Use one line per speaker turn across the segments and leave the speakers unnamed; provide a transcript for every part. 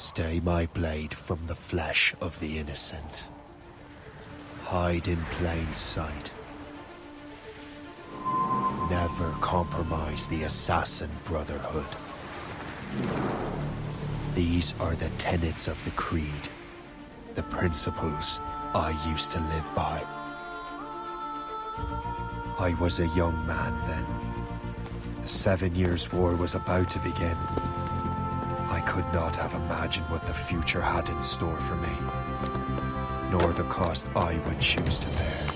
Stay my blade from the flesh of the innocent. Hide in plain sight. Never compromise the assassin brotherhood. These are the tenets of the creed, the principles I used to live by. I was a young man then. The 7 Years' War was about to begin. I could not have imagined what the future had in store for me, nor the cost I would choose to bear.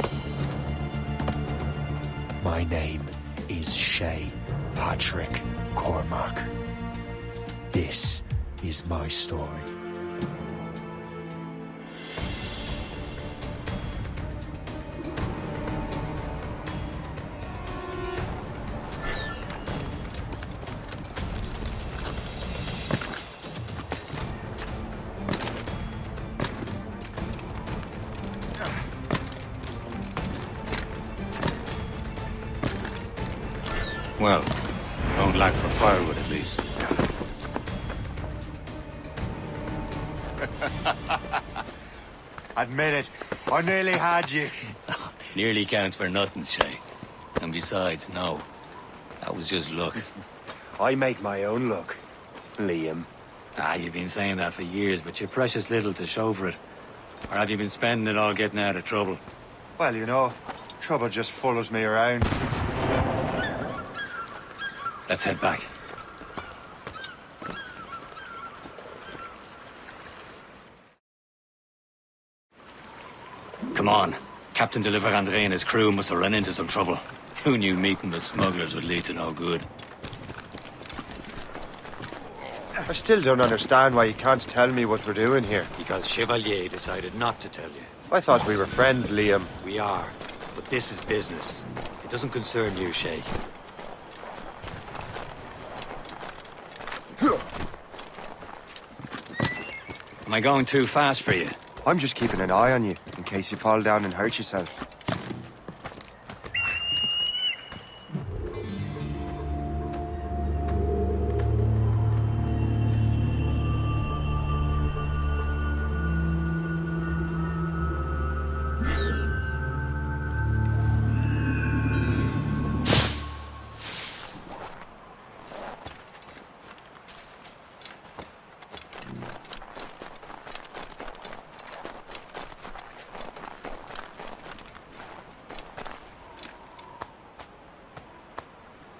My name is Shay Patrick Cormac. This is my story.
Well, don't lack for firewood at least.
Admit it, I nearly had you.
Nearly counts for nothing, Shay. And besides, no. That was just luck.
I make my own luck, Liam.
You've been saying that for years, but you're precious little to show for it. Or have you been spending it all getting out of trouble?
Well, you know, trouble just follows me around.
Let's head back. Come on. Captain de Andre and his crew must have run into some trouble. Who knew meeting with smugglers would lead to no good?
I still don't understand why you can't tell me what we're doing here.
Because Chevalier decided not to tell you.
I thought we were friends, Liam.
We are. But this is business. It doesn't concern you, Shay. Am I going too fast for you?
I'm just keeping an eye on you, in case you fall down and hurt yourself.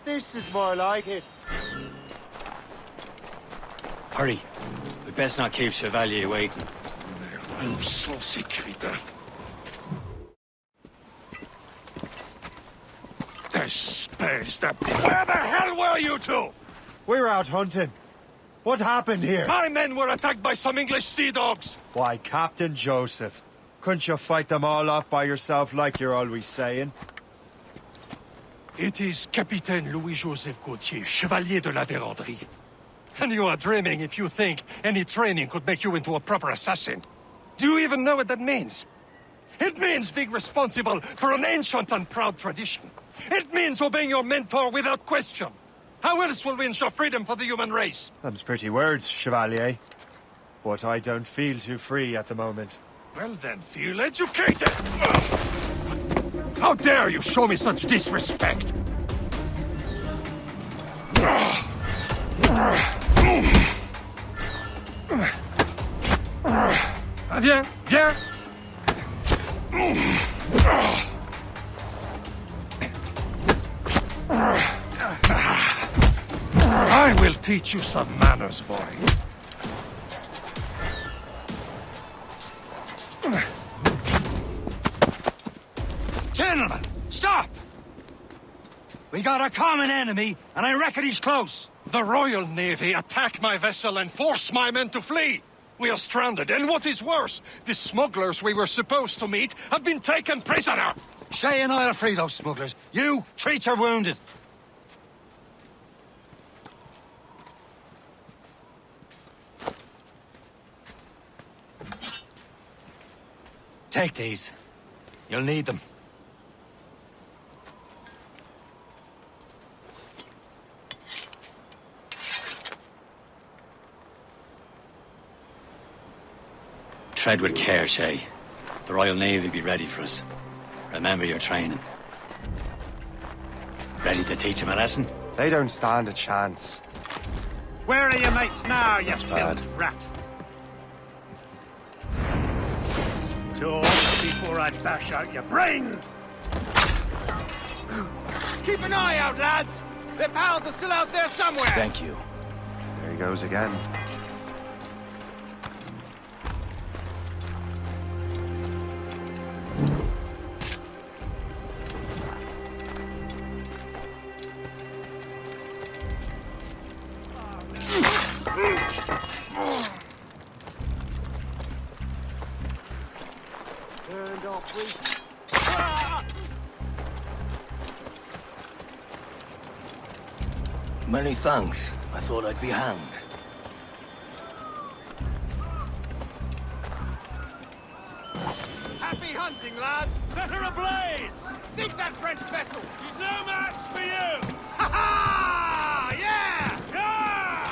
This is more like it.
Hurry. We'd best not keep Chevalier waiting.
Où sont ces crétins? Espèce de... Where the hell were you two?
We're out hunting. What happened here?
My men were attacked by some English sea dogs.
Why, Captain Joseph. Couldn't you fight them all off by yourself like you're always saying?
It is Capitaine Louis-Joseph Gauthier, Chevalier de la Vérendrye. And you are dreaming if you think any training could make you into a proper assassin. Do you even know what that means? It means being responsible for an ancient and proud tradition. It means obeying your mentor without question. How else will we ensure freedom for the human race?
Them's pretty words, Chevalier. But I don't feel too free at the moment.
Well then, feel educated! How dare you show me such disrespect? Viens, viens! I will teach you some manners, boy.
Gentlemen, stop! We got a common enemy, and I reckon he's close.
The Royal Navy attack my vessel and force my men to flee. We are stranded, and what is worse, the smugglers we were supposed to meet have been taken prisoner.
Shay and I'll free those smugglers. You, treat your wounded. Take these. You'll need them. Tread with care, Shay. The Royal Navy be ready for us. Remember your training. Ready to teach them a lesson?
They don't stand a chance.
Where are your mates now, you
bad.
filth rat? Talk before I bash out your brains!
Keep an eye out, lads! Their pals are still out there somewhere!
Thank you.
There he goes again.
Turned off,
Many thanks. I thought I'd be hanged.
Happy hunting, lads!
Set her ablaze!
Sink that French vessel!
She's no match for you!
Ha ha! Yeah!
Yeah!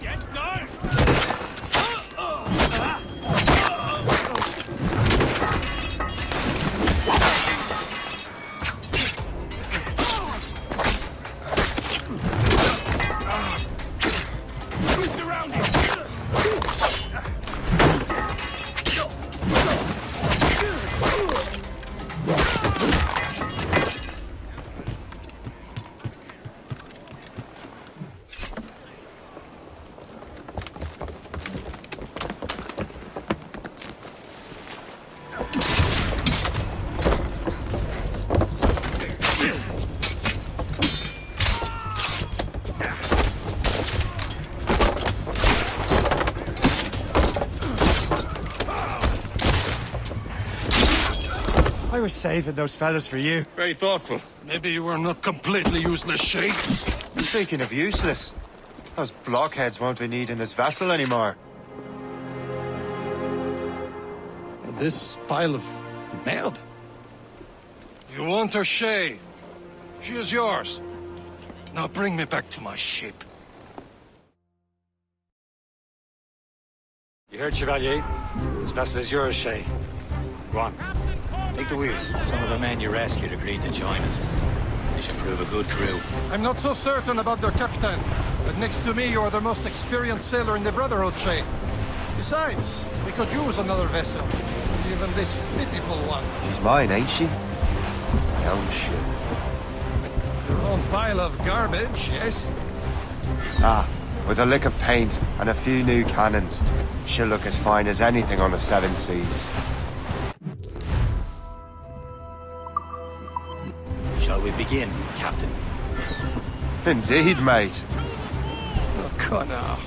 Get going!
Twist around him!
I was saving those fellas for you.
Very thoughtful. Maybe you were not completely useless, Shay.
Speaking of useless, those blockheads won't be needing this vessel anymore.
This pile of mail. You want her, Shay? She is yours. Now bring me back to my ship.
You heard, Chevalier? This vessel is yours, Shay. Go on. Take the wheel. Some of the men you rescued agreed to join us. They should prove a good crew.
I'm not so certain about their captain, but next to me you are the most experienced sailor in the Brotherhood, Shay. Besides, we could use another vessel. Even this pitiful one.
She's mine, ain't she? My own ship.
Your own pile of garbage, yes?
Ah, with a lick of paint and a few new cannons, she'll look as fine as anything on the seven seas.
Shall we begin, Captain?
Indeed, mate.
Oh, Connor.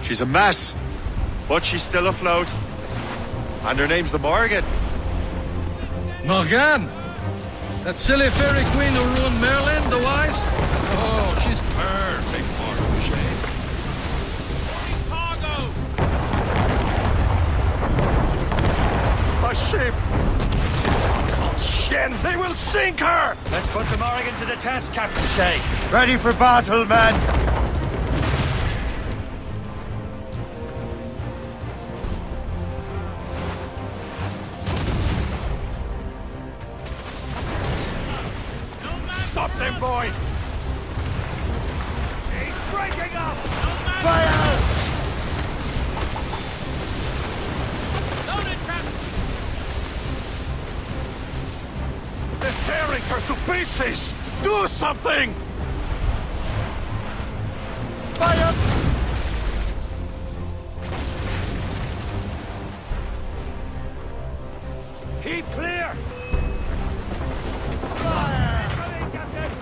She's a mess, but she's still afloat. And her name's the Morgan.
Morgan! That silly fairy queen who ruined Merlin, the wise? Oh, she's perfect for you, Shay.
Cargo!
My ship! Chien, they will sink her!
Let's put the Morrigan to the test, Captain Shay.
Ready for battle, men!
Stop them, boy!
She's breaking up!
Fire!
Loaded, Captain!
They're tearing her to pieces! Do something! Fire!
Keep clear!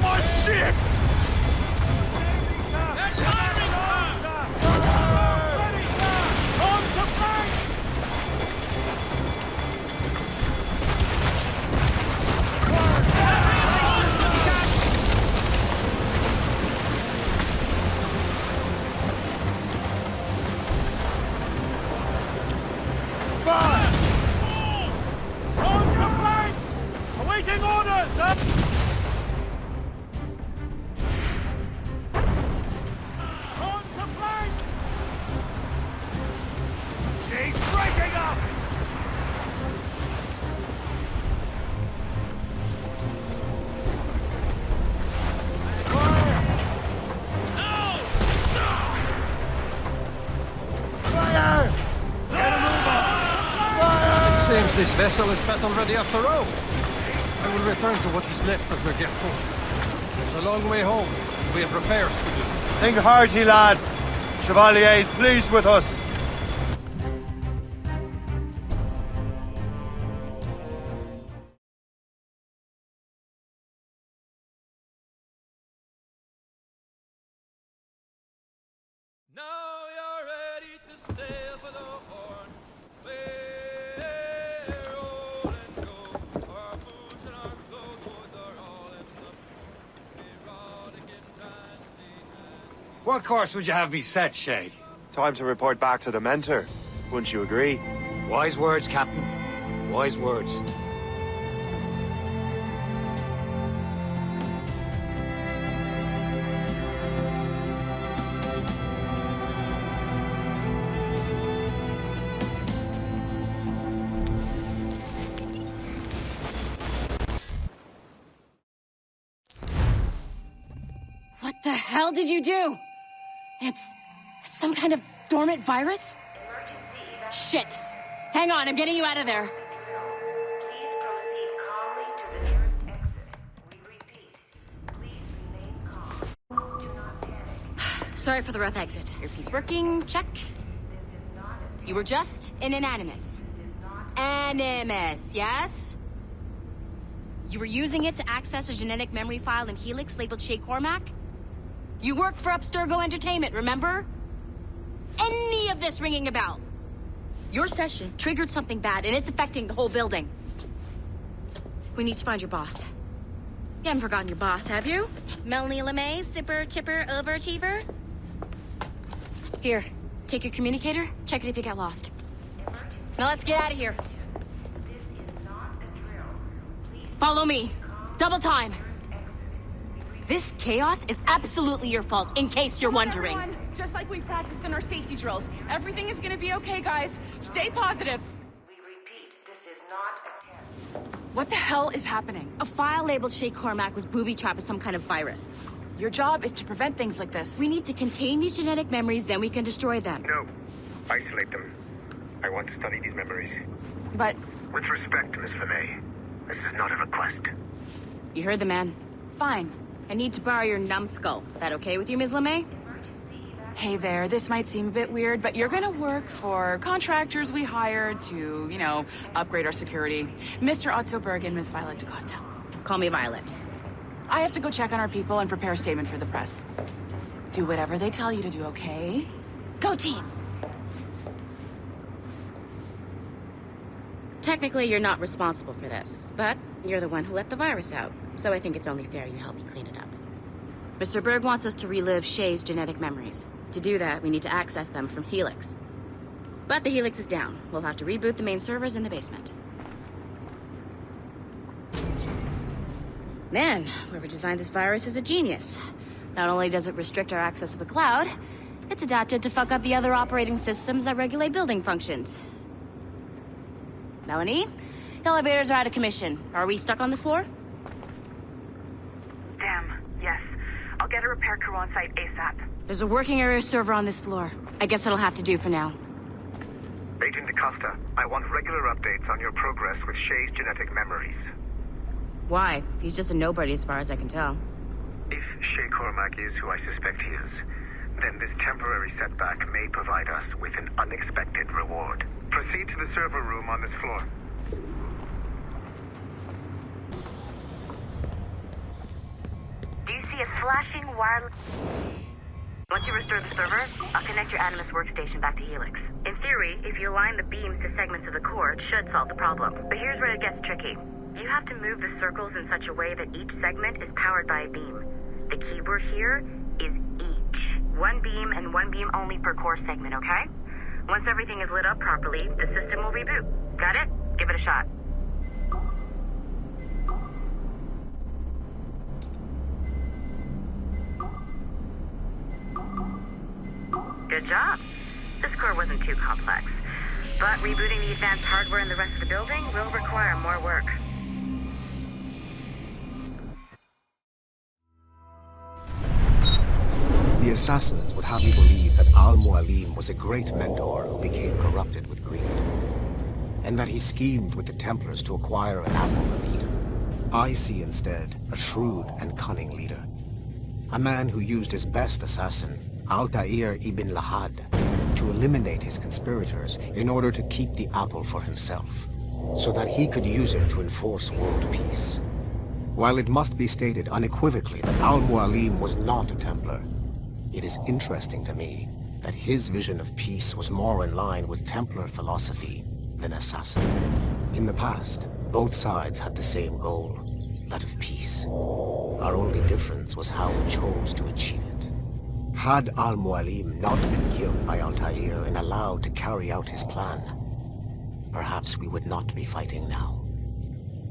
My ship!
They're firing, sir! Ready, sir! On to flank! On to flanks! Awaiting orders, sir! On to flanks!
Seems this vessel is battle ready after all. I will return to what is left of the Gertrude. It's a long way home. We have repairs to do.
Sing hearty, lads. Chevalier is pleased with us.
Now you're ready to sail for the Horn. We're rolling go. Our boots and our clothes are all in the erotic and
What course would you have me set, Shay?
Time to report back to the mentor. Wouldn't you agree?
Wise words, Captain. Wise words.
What the hell did you do? It's some kind of dormant virus? Shit. Hang on, I'm getting you out of there.
Please proceed calmly to the nearest exit. We repeat, please remain calm. Do not panic.
Sorry for the rough exit. Earpiece working, check. You were just in an animus. Animus, yes? You were using it to access a genetic memory file in Helix labeled Shay Cormac? You worked for Abstergo Entertainment, remember? Any of this ringing a bell? Your session triggered something bad, and it's affecting the whole building. We need to find your boss. You haven't forgotten your boss, have you? Melanie LeMay, zipper, chipper, overachiever? Here, take your communicator, check it if you get lost. Now let's get out of here.
This is not a drill. Please
Follow me. Double time. This chaos is absolutely your fault, in case you're wondering.
Everyone, just like we practiced in our safety drills. Everything is gonna be okay, guys. Stay positive.
we repeat, this is not a test.
What the hell is happening?
A file labeled Shay Cormac was booby-trapped with some kind of virus.
Your job is to prevent things like this.
We need to contain these genetic memories, then we can destroy them.
No. Isolate them. I want to study these memories.
But
With respect, Miss LeMay, this is not a request.
You heard the man.
fine.
I need to borrow your numbskull. That okay with you, Ms. LeMay?
Hey there, this might seem a bit weird, but you're gonna work for contractors we hired to, upgrade our security. Mr. Otto Berg and Miss Violet DaCosta.
Call me Violet.
I have to go check on our people and prepare a statement for the press. Do whatever they tell you to do, okay? Go team!
Technically, you're not responsible for this, but you're the one who let the virus out, so I think it's only fair you help me clean it up. Mr. Berg wants us to relive Shay's genetic memories. To do that, we need to access them from Helix. But the Helix is down. We'll have to reboot the main servers in the basement. Man, whoever designed this virus is a genius. Not only does it restrict our access to the cloud, it's adapted to fuck up the other operating systems that regulate building functions. Melanie? The elevators are out of commission. Are we stuck on this floor?
Damn, yes. I'll get a repair crew on site ASAP.
There's a working area server on this floor. I guess that'll have to do for now.
Agent DaCosta, I want regular updates on your progress with Shay's genetic memories.
Why? He's just a nobody as far as I can tell.
If Shay Cormac is who I suspect he is, then this temporary setback may provide us with an unexpected reward. Proceed to the server room on this floor.
Do you see a flashing wireless... Once you restore the server, I'll connect your Animus workstation back to Helix. In theory, if you align the beams to segments of the core, it should solve the problem. But here's where it gets tricky. You have to move the circles in such a way that each segment is powered by a beam. The keyword here is each. One beam and one beam only per core segment, okay? Once everything is lit up properly, the system will reboot. Got it? Give it a shot. Good job. This core wasn't too complex. But rebooting the advanced hardware in the rest of the building will require more work.
The assassins would have you believe that Al-Mualim was a great mentor who became corrupted with greed. and that he schemed with the Templars to acquire an apple of Eden. I see instead a shrewd and cunning leader. A man who used his best assassin, Altair ibn Lahad, to eliminate his conspirators in order to keep the apple for himself, so that he could use it to enforce world peace. While it must be stated unequivocally that Al-Mualim was not a Templar, it is interesting to me that his vision of peace was more in line with Templar philosophy than assassin. In the past, both sides had the same goal, that of peace. Our only difference was how we chose to achieve it. Had Al-Mualim not been killed by Altair and allowed to carry out his plan, perhaps we would not be fighting now.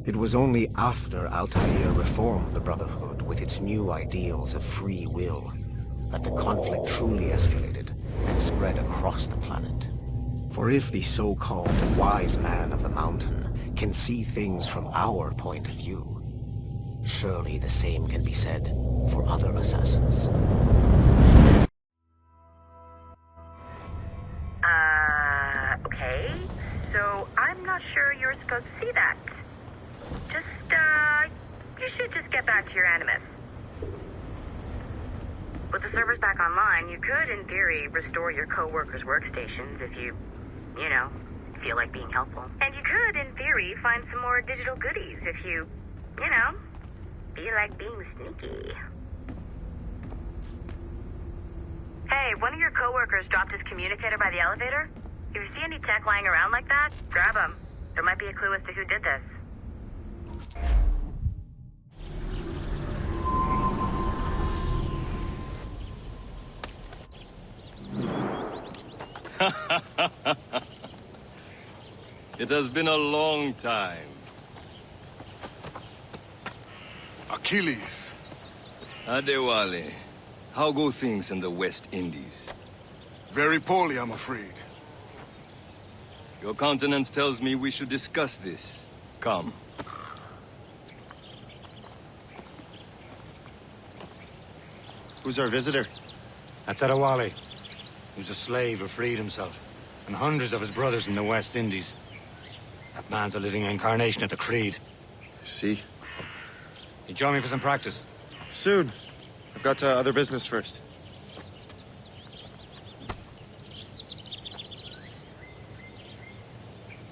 It was only after Altair reformed the Brotherhood with its new ideals of free will that the conflict truly escalated and spread across the planet. For if the so-called wise man of the mountain can see things from our point of view, surely the same can be said for other assassins.
Okay. So I'm not sure you're supposed to see that. You should just get back to your Animus. With the servers back online, you could, in theory, restore your co-workers' workstations if you feel like being helpful. And you could, in theory, find some more digital goodies if you feel like being sneaky. Hey, one of your co-workers dropped his communicator by the elevator. If you see any tech lying around like that, grab them. There might be a clue as to who did this.
It has been a long time.
Achilles.
Adewale, how go things in the West Indies?
Very poorly, I'm afraid.
Your countenance tells me we should discuss this. Come.
Who's our visitor?
That's Adewale, who's a slave who freed himself, and hundreds of his brothers in the West Indies. That man's a living incarnation of the Creed.
See?
You join me for some practice?
Soon. I've got other business first.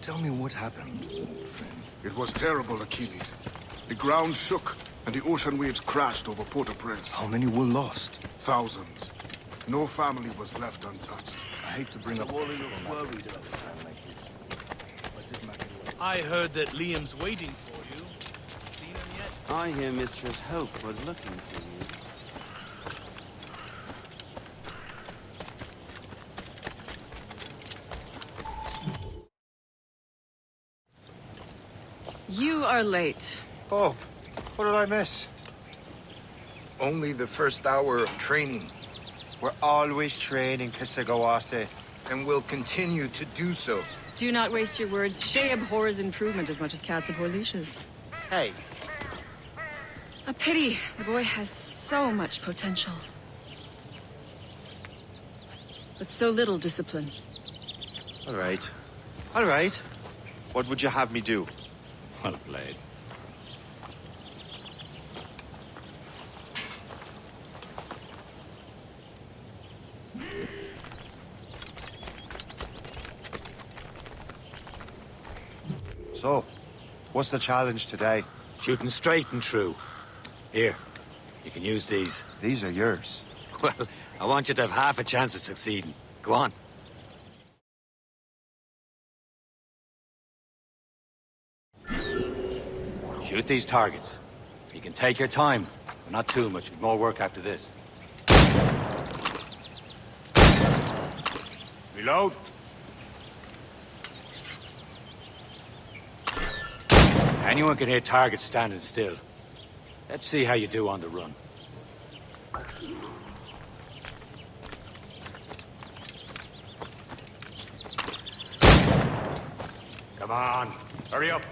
Tell me what happened, old friend.
It was terrible, Achilles. The ground shook, and the ocean waves crashed over Port-au-Prince.
How many were lost?
Thousands. No family was left untouched.
I hate to bring up...
I heard that Liam's waiting for you. Seen him yet?
I hear Mistress Hope was looking for you.
You are late.
Oh, what did I miss?
Only the first hour of training.
We're always training, Kisagawase.
And will continue to do so.
Do not waste your words. Shay abhors improvement as much as cats abhor leashes.
Hey.
A pity. The boy has so much potential. But so little discipline.
All right. All right. What would you have me do?
Well played.
So, what's the challenge today?
Shooting straight and true. Here, you can use these.
These are yours.
Well, I want you to have half a chance of succeeding. Go on. Shoot these targets. You can take your time, but not too much. We've more work after this. Reload. Anyone can hit targets standing still. Let's see how you do on the run. Come on, hurry up.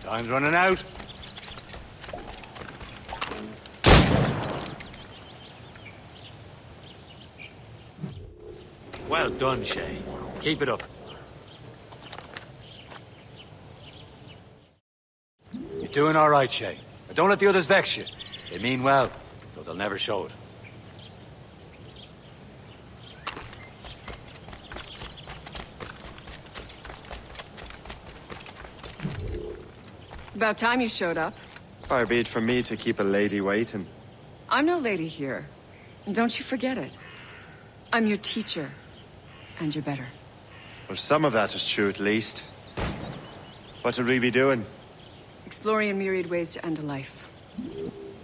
Time's running out. Well done, Shay. Keep it up. You're doing all right, Shay. But don't let the others vex you. They mean well, though they'll never show it.
It's about time you showed up.
Far be it from me to keep a lady waiting.
I'm no lady here. And don't you forget it. I'm your teacher. And you're better.
Well, some of that is true at least. What would we be doing?
Exploring a myriad ways to end a life.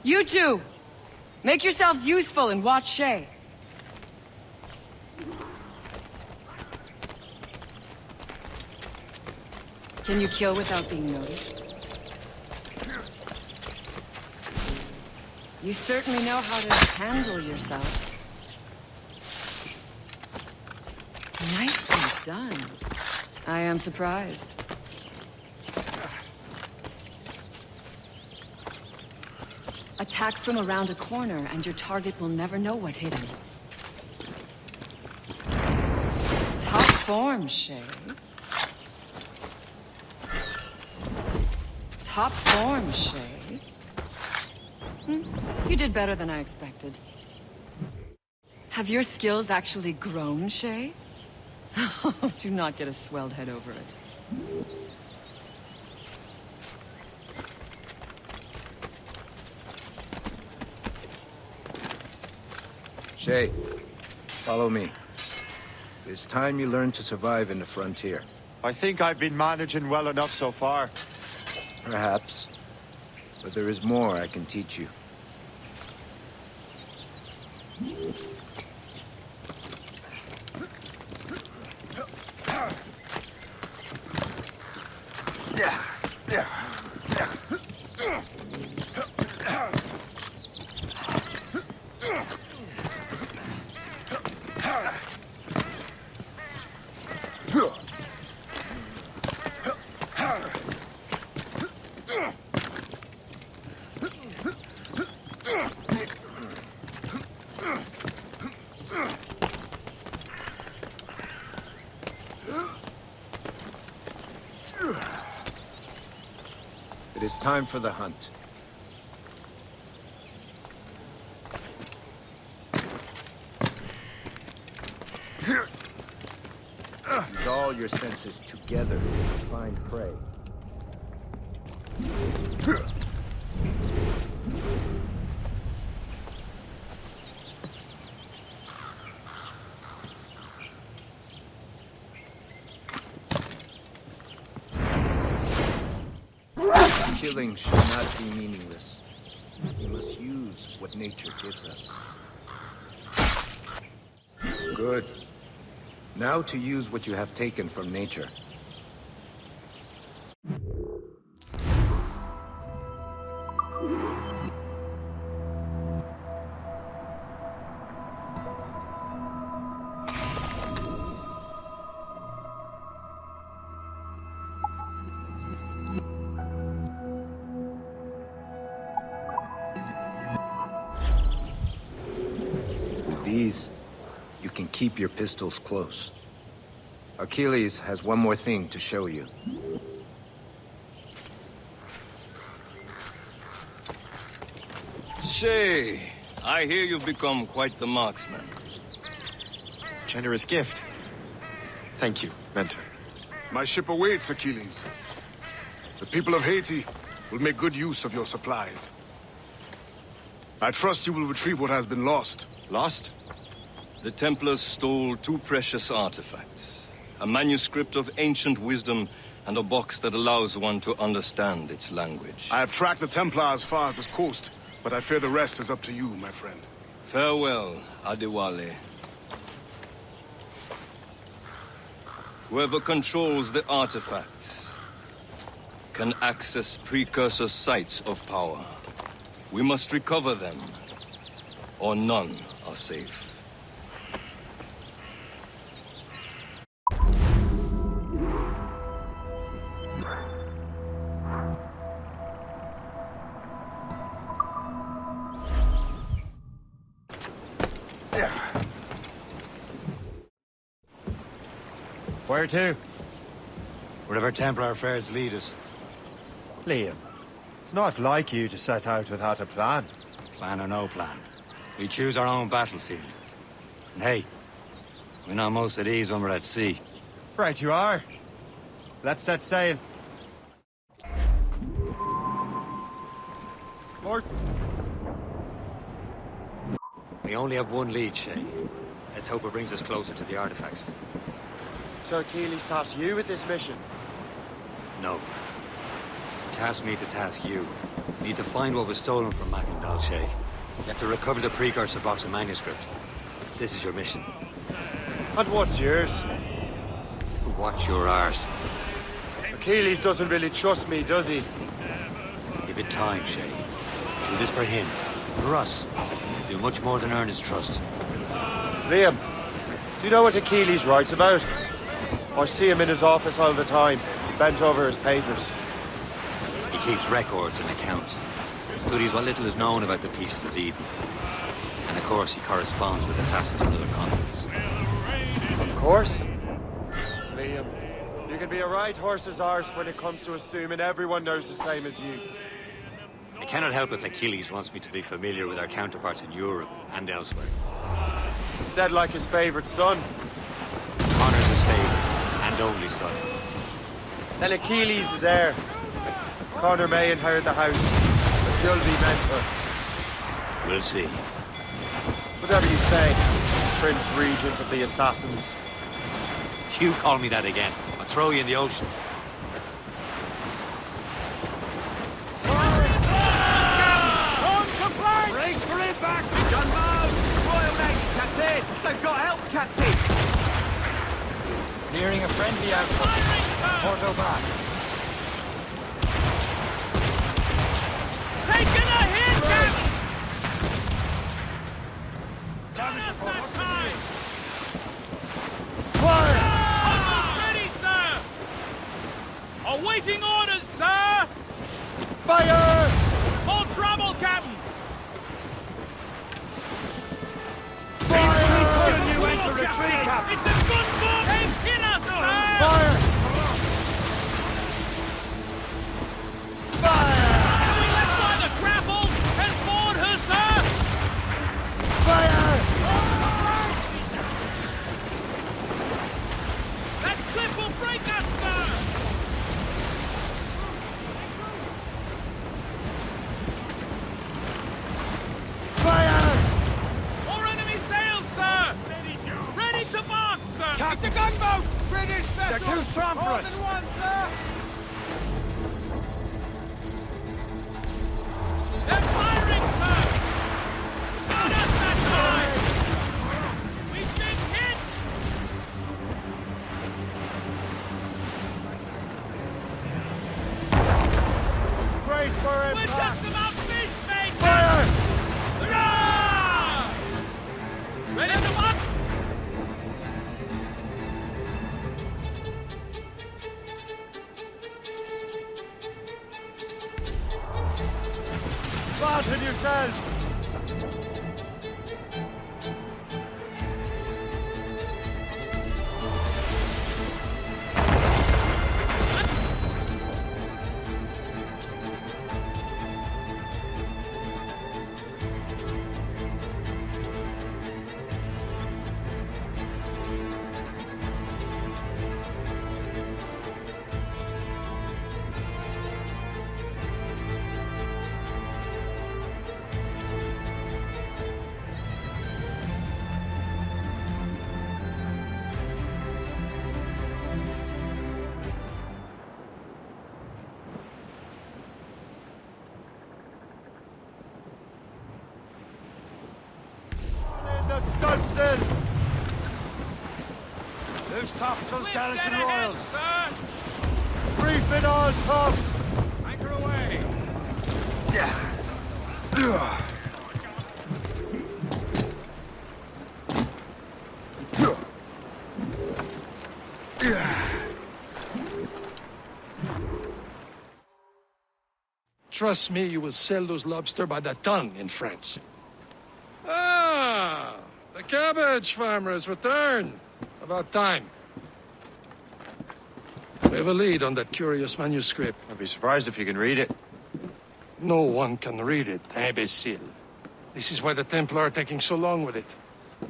You two! Make yourselves useful and watch Shay. Can you kill without being noticed? You certainly know how to handle yourself. Nicely done. I am surprised. Attack from around a corner, and your target will never know what hit him. Top form, Shay. Top form, Shay. You did better than I expected. Have your skills actually grown, Shay? Do not get a swelled head over it.
Shay, follow me. It's time you learn to survive in the frontier.
I think I've been managing well enough so far.
Perhaps. But there is more I can teach you. It is time for the hunt. Use all your senses together to find prey. Killing should not be meaningless. We must use what nature gives us. Good. Now to use what you have taken from nature. These, you can keep your pistols close. Achilles has one more thing to show you.
Shay, I hear you've become quite the marksman.
Generous gift. Thank you, Mentor.
My ship awaits, Achilles. The people of Haiti will make good use of your supplies. I trust you will retrieve what has been lost.
Lost? The Templars stole 2 precious artifacts. A manuscript of ancient wisdom and a box that allows one to understand its language.
I have tracked the Templar as far as this coast, but I fear the rest is up to you, my friend.
Farewell, Adewale. Whoever controls the artifacts can access precursor sites of power. We must recover them, or none are safe.
Where to? Wherever Templar affairs lead us.
Liam, it's not like you to set out without a plan.
Plan or no plan. We choose our own battlefield. And hey, we're not most at ease when we're at sea.
Right you are. Let's set sail.
We only have one lead, Shay. Let's hope it brings us closer to the artifacts.
So Achilles tasked you with this mission?
No. Task me to task you. We need to find what was stolen from Mackendal, Shay. You have to recover the precursor box of manuscript. This is your mission.
And what's yours?
Watch your arse.
Achilles doesn't really trust me, does he?
Give it time, Shay. Do this for him. For us. Do much more than earn his trust.
Liam, do you know what Achilles writes about? I see him in his office all the time, bent over his papers.
He keeps records and accounts. Studies what little is known about the pieces of Eden. And of course, he corresponds with assassins on other continents.
Of course. Liam, you can be a right horse's arse when it comes to assuming everyone knows the same as you.
I cannot help if Achilles wants me to be familiar with our counterparts in Europe and elsewhere.
He said like his favorite son.
Connor's his favorite and only son.
Then Achilles is heir. Connor may inherit the house, but you'll be mentor.
We'll see.
Whatever you say, Prince Regent of the Assassins.
You call me that again. I'll throw you in the ocean.
Brace for impact! Gunboat! Royal Navy, Captain! They've got help, Captain!
Nearing a friendly outpost. Porto back.
Taking a hit, Captain!
Fire!
Almost ready, sir! Awaiting orders, sir!
Fire!
All trouble, Captain!
You enter retreat, Captain!
It's a good book! They've hit us, sir!
Fire! Fire!
We left by the grapple and board her, sir!
Fire!
That cliff will break us, sir!
Fire!
More enemy sails, sir! Ready to mark, sir! It's a gunboat! British vessel!
They're too strong for us!
More than one, sir! They're firing, sir! Not us that time! We've been hit!
Brace for
We're
impact!
just about finished, mate!
Fire!
Hurrah! Ready to mark!
the stunsails!
Who's topsails, gallants and royals? Sir!
Reefing all tops!
Anchor away!
Trust me, you will sell those lobster by the ton in France. Ah, the cabbage farmer has returned. About time. We have a lead on that curious manuscript.
I'd be surprised if you can read it.
No one can read it, imbecile. This is why the Templar are taking so long with it.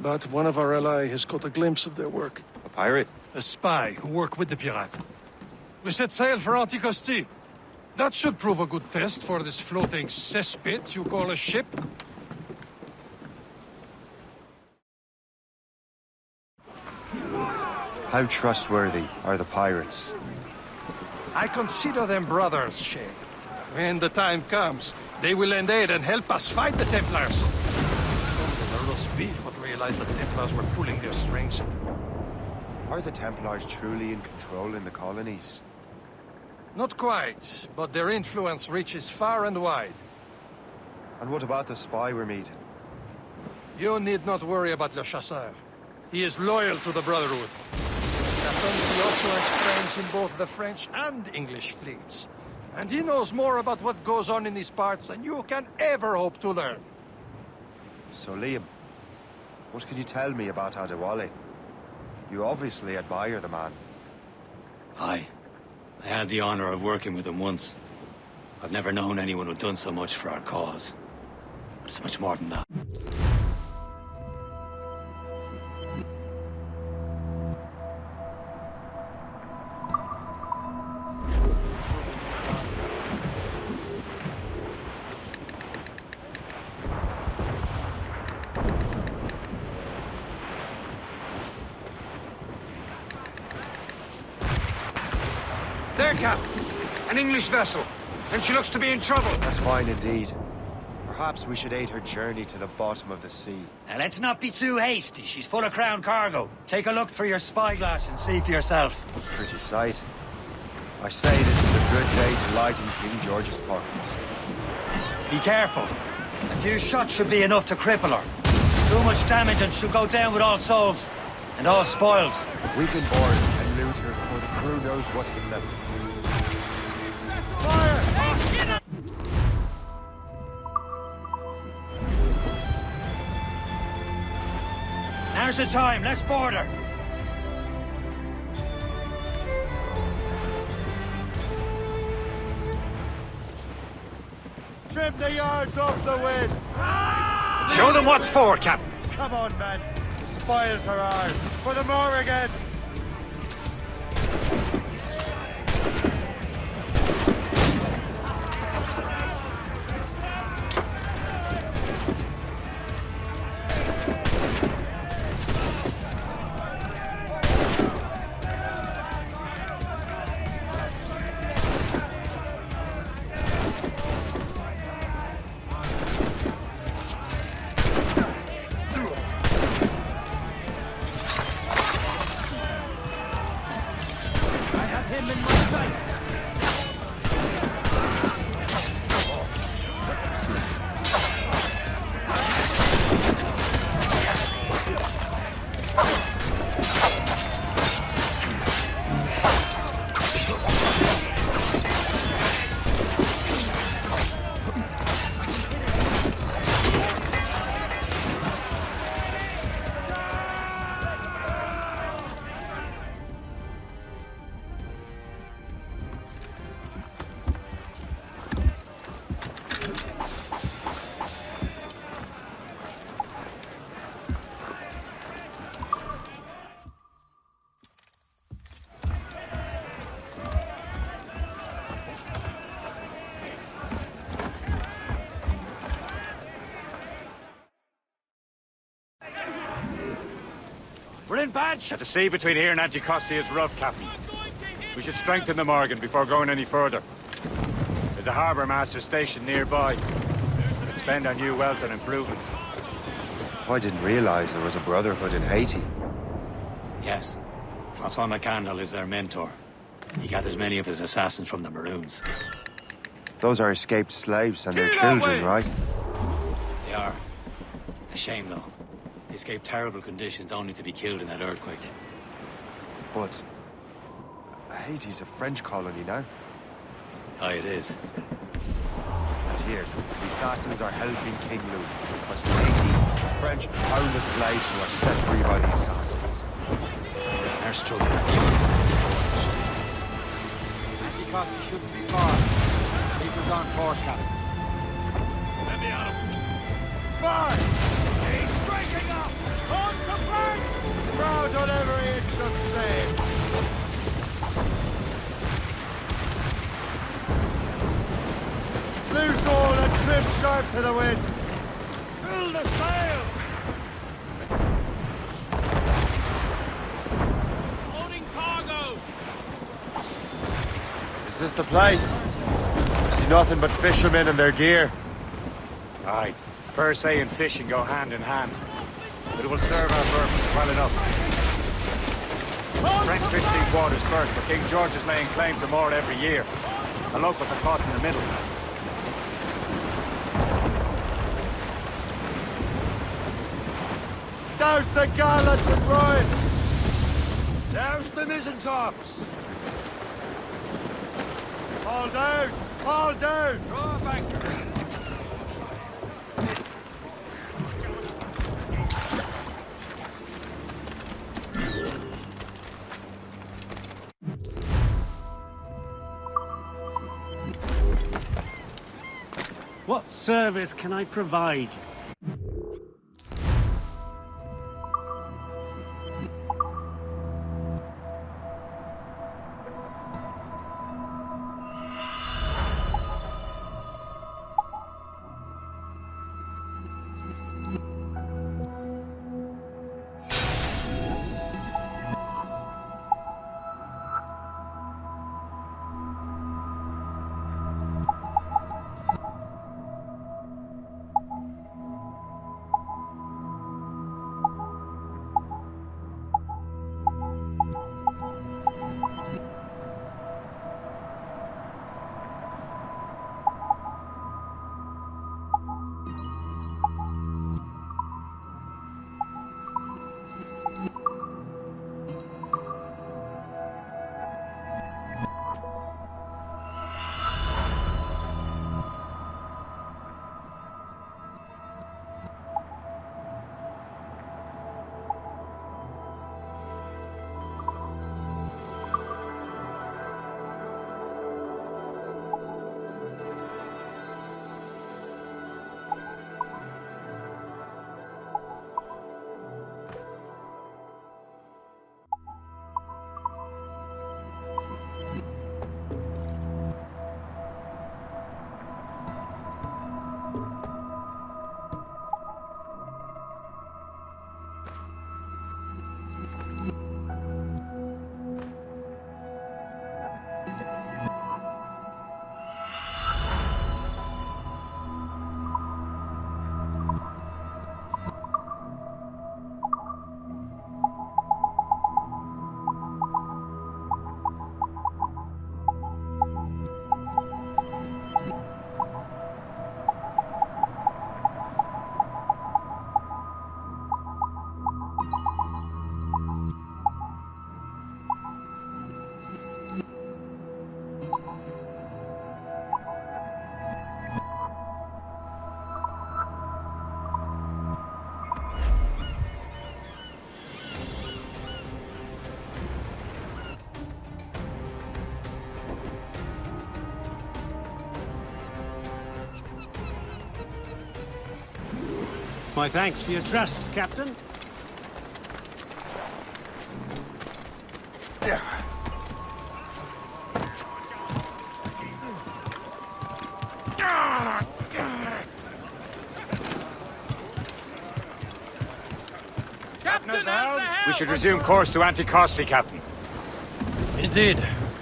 But one of our allies has caught a glimpse of their work.
A pirate?
A spy who worked with the pirate. We set sail for Anticosti. That should prove a good test for this floating cesspit you call a ship.
How trustworthy are the pirates?
I consider them brothers, Shay. When the time comes, they will lend aid and help us fight the Templars. The roast beef would realize the Templars were pulling their strings.
Are the Templars truly in control in the colonies?
Not quite, but their influence reaches far and wide.
And what about the spy we're meeting?
You need not worry about Le Chasseur. He is loyal to the Brotherhood. He also has friends in both the French and English fleets. And he knows more about what goes on in these parts than you can ever hope to learn.
So, Liam, what can you tell me about Adewale? You obviously admire the man.
Aye. I had the honor of working with him once. I've never known anyone who'd done so much for our cause. But it's much more than that.
There, Cap! An English vessel, and she looks to be in trouble.
That's fine indeed. Perhaps we should aid her journey to the bottom of the sea.
Now, let's not be too hasty. She's full of crown cargo. Take a look through your spyglass and see for yourself.
Pretty sight. I say this is a good day to lighten King George's pockets.
Be careful. A few shots should be enough to cripple her. Too much damage and she'll go down with all souls. And all spoils.
We can board and loot her before the crew knows what hit them. Fire!
Now's the time. Let's board her.
Trim the yards off the wind!
Show them what's for, Captain.
Come on, men. The spoils are ours. For the Morrigan!
We're in bad shape. The sea between here and Anticosti is rough, Captain. We should strengthen the Morgan before going any further. There's a harbour master stationed nearby. Let's spend our new wealth on improvements.
I didn't realize there was a brotherhood in Haiti.
Yes. Francois McCandle is their mentor. He gathers many of his assassins from the Maroons.
Those are escaped slaves and their children, right?
They are. A shame, though. They escaped terrible conditions only to be killed in that earthquake.
But Haiti's a French colony now.
Aye, it is.
And here, the assassins are helping King Louis. But in Haiti, the French own the slaves who are set free by the assassins.
Our struggle.
Anticosti shouldn't be far. Keep us on course, Captain.
Let me out of him.
Fire!
He's breaking up! On the flanks!
Crowd on every inch of sail! Loose all and trim sharp to the wind!
Fill the sails! Loading cargo!
Is this the place? I see nothing but fishermen and their gear.
Aye. Per se and fishing go hand in hand. But it will serve our purpose well enough. French fish these waters first, but King George is laying claim to more every year. The locals are caught in the middle.
Douse the gallants and royals!
Douse the mizzentops!
Haul down! Haul down!
Draw back!
What service can I provide? My thanks for your trust, Captain.
We should resume course to Anticosti, Captain.
Indeed.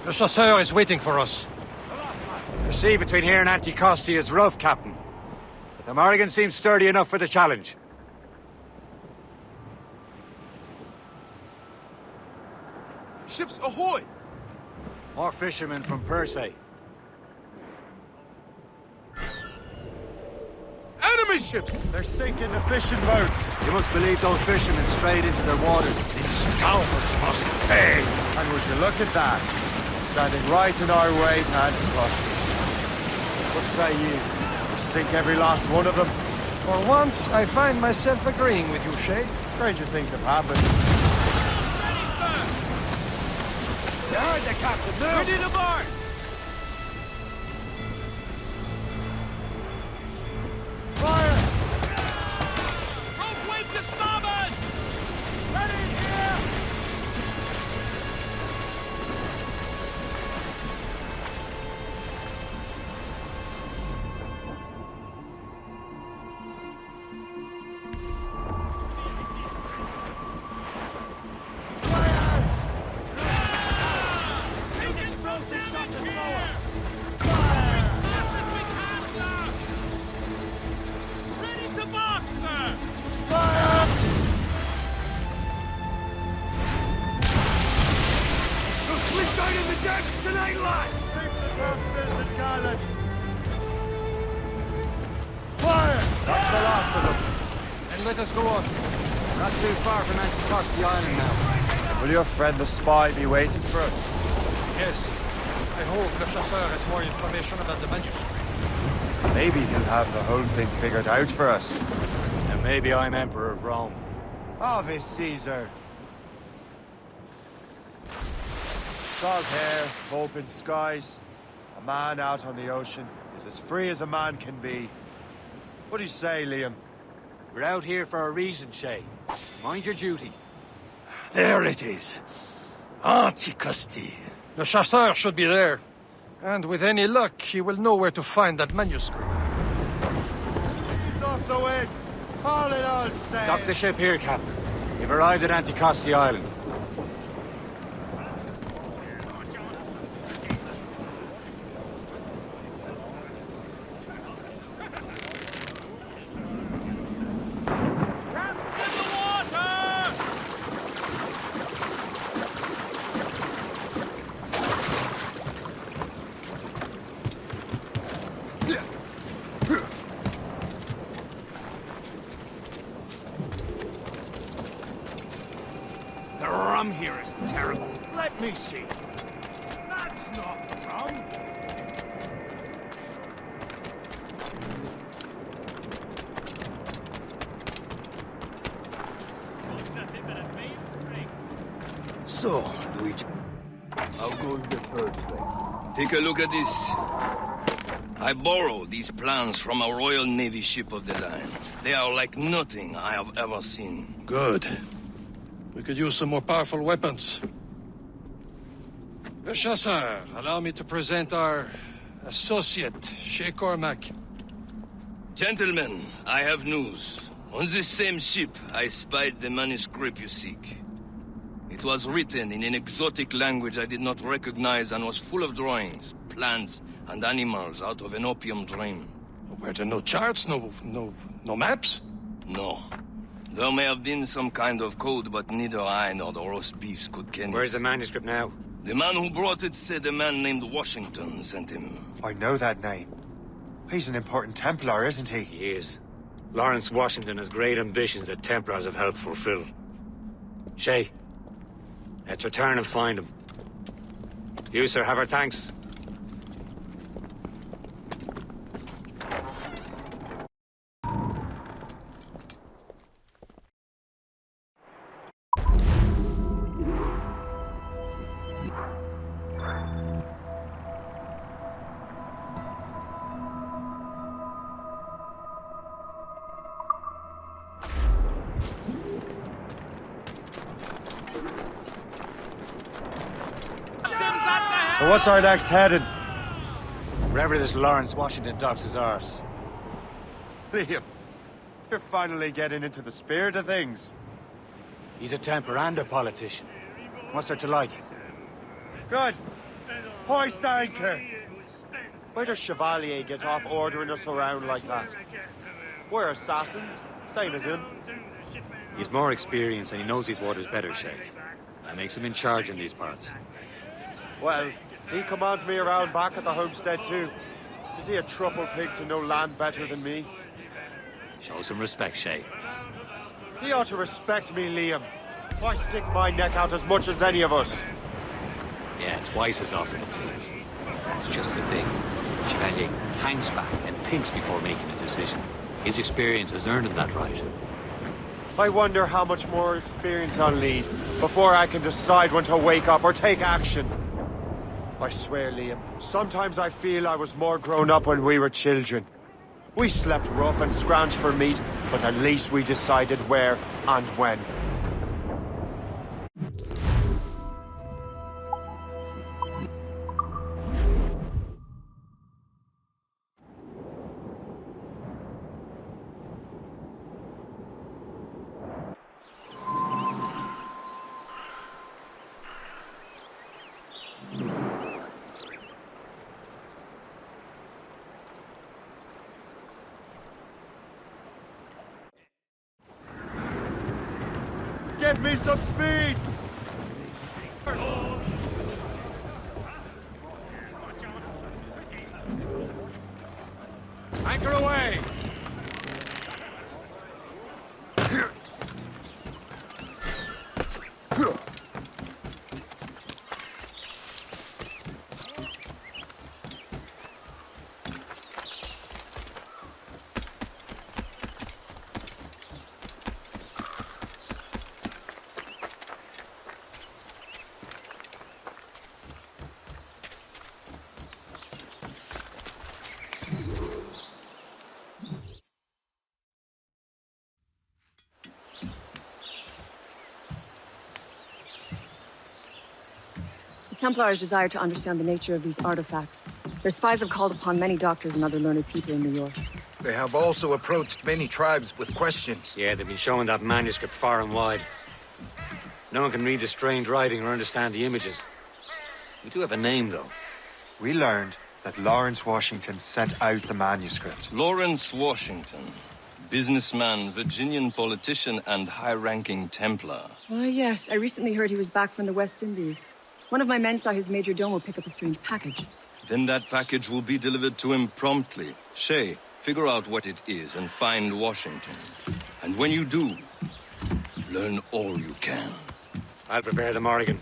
Le chasseur is waiting for us.
The sea between here and Anticosti is rough, Captain. But the Morrigan seems sturdy enough for the challenge. Ships ahoy!
More fishermen from Persei.
Enemy ships!
They're sinking the fishing boats.
You must believe those fishermen strayed into their waters.
These cowards must pay!
And would you look at that? Standing right in our way to Anticosti. What say you? We'll sink every last one of them.
For once, I find myself agreeing with you, Shay.
Stranger things have happened.
You heard the captain. Move! Ready to board!
Fire!
Rope wave to starboard! Ready here!
Tonight, lads! Sweep the topsails and gallants! Fire! That's the last of them.
Then let us go on. We're not too far from Anticosti Island now.
Will your friend the spy be waiting for us?
Yes. I hope Le Chasseur has more information about the manuscript.
Maybe he'll have the whole thing figured out for us.
And maybe I'm Emperor of Rome.
Ave Caesar. Salt hair, open skies. A man out on the ocean is as free as a man can be. What do you say, Liam?
We're out here for a reason, Shay. Mind your duty.
There it is. Anticosti. Le Chasseur should be there. And with any luck, he will know where to find that manuscript.
He's off the wind. All in all, say.
Dock the ship here, Captain. We've arrived at Anticosti Island.
The rum here is terrible. Let me see. That's not rum.
So, Luigi. I'll go the third way. Take a look at this. I borrowed these plans from a Royal Navy ship of the line. They are like nothing I have ever seen.
Good. We could use some more powerful weapons. Le Chasseur, allow me to present our associate, Shay Cormac.
Gentlemen, I have news. On this same ship, I spied the manuscript you seek. It was written in an exotic language I did not recognize and was full of drawings, plants, and animals out of an opium dream.
Were there no charts, no maps?
No. There may have been some kind of code, but neither I nor the roast beefs could ken it.
Where's the manuscript now?
The man who brought it said a man named Washington sent him.
I know that name. He's an important Templar, isn't he?
He is. Lawrence Washington has great ambitions that Templars have helped fulfill. Shay, let's return and find him. You, sir, have our thanks.
So what's our next heading?
Wherever this Lawrence Washington docks is ours.
Liam, you're finally getting into the spirit of things.
He's a Templar and a politician. What's there to like?
Good. Hoist anchor. Where does Chevalier get off ordering us around like that? We're assassins, same as him.
He's more experienced and he knows these waters better, Shay. That makes him in charge in these parts.
Well, he commands me around back at the homestead too. Is he a truffle pig to know land better than me?
Show some respect, Shay.
He ought to respect me, Liam. I stick my neck out as much as any of us.
Yeah, twice as often, it seems. That's just the thing. Chevalier hangs back and thinks before making a decision. His experience has earned him that right.
I wonder how much more experience I'll need before I can decide when to wake up or take action. I swear, Liam, sometimes I feel I was more grown up when we were children. We slept rough and scrounged for meat, but at least we decided where and when. Give me some speed!
Anchor away!
The Templars desire to understand the nature of these artifacts. Their spies have called upon many doctors and other learned people in New York.
They have also approached many tribes with questions.
Yeah, they've been showing that manuscript far and wide. No one can read the strange writing or understand the images. We do have a name, though.
We learned that Lawrence Washington sent out the manuscript.
Lawrence Washington. Businessman, Virginian politician, and high-ranking Templar.
Oh, yes. I recently heard he was back from the West Indies. One of my men saw his major domo pick up a strange package.
Then that package will be delivered to him promptly. Shay, figure out what it is and find Washington. And when you do, learn all you can.
I'll prepare the Morrigan.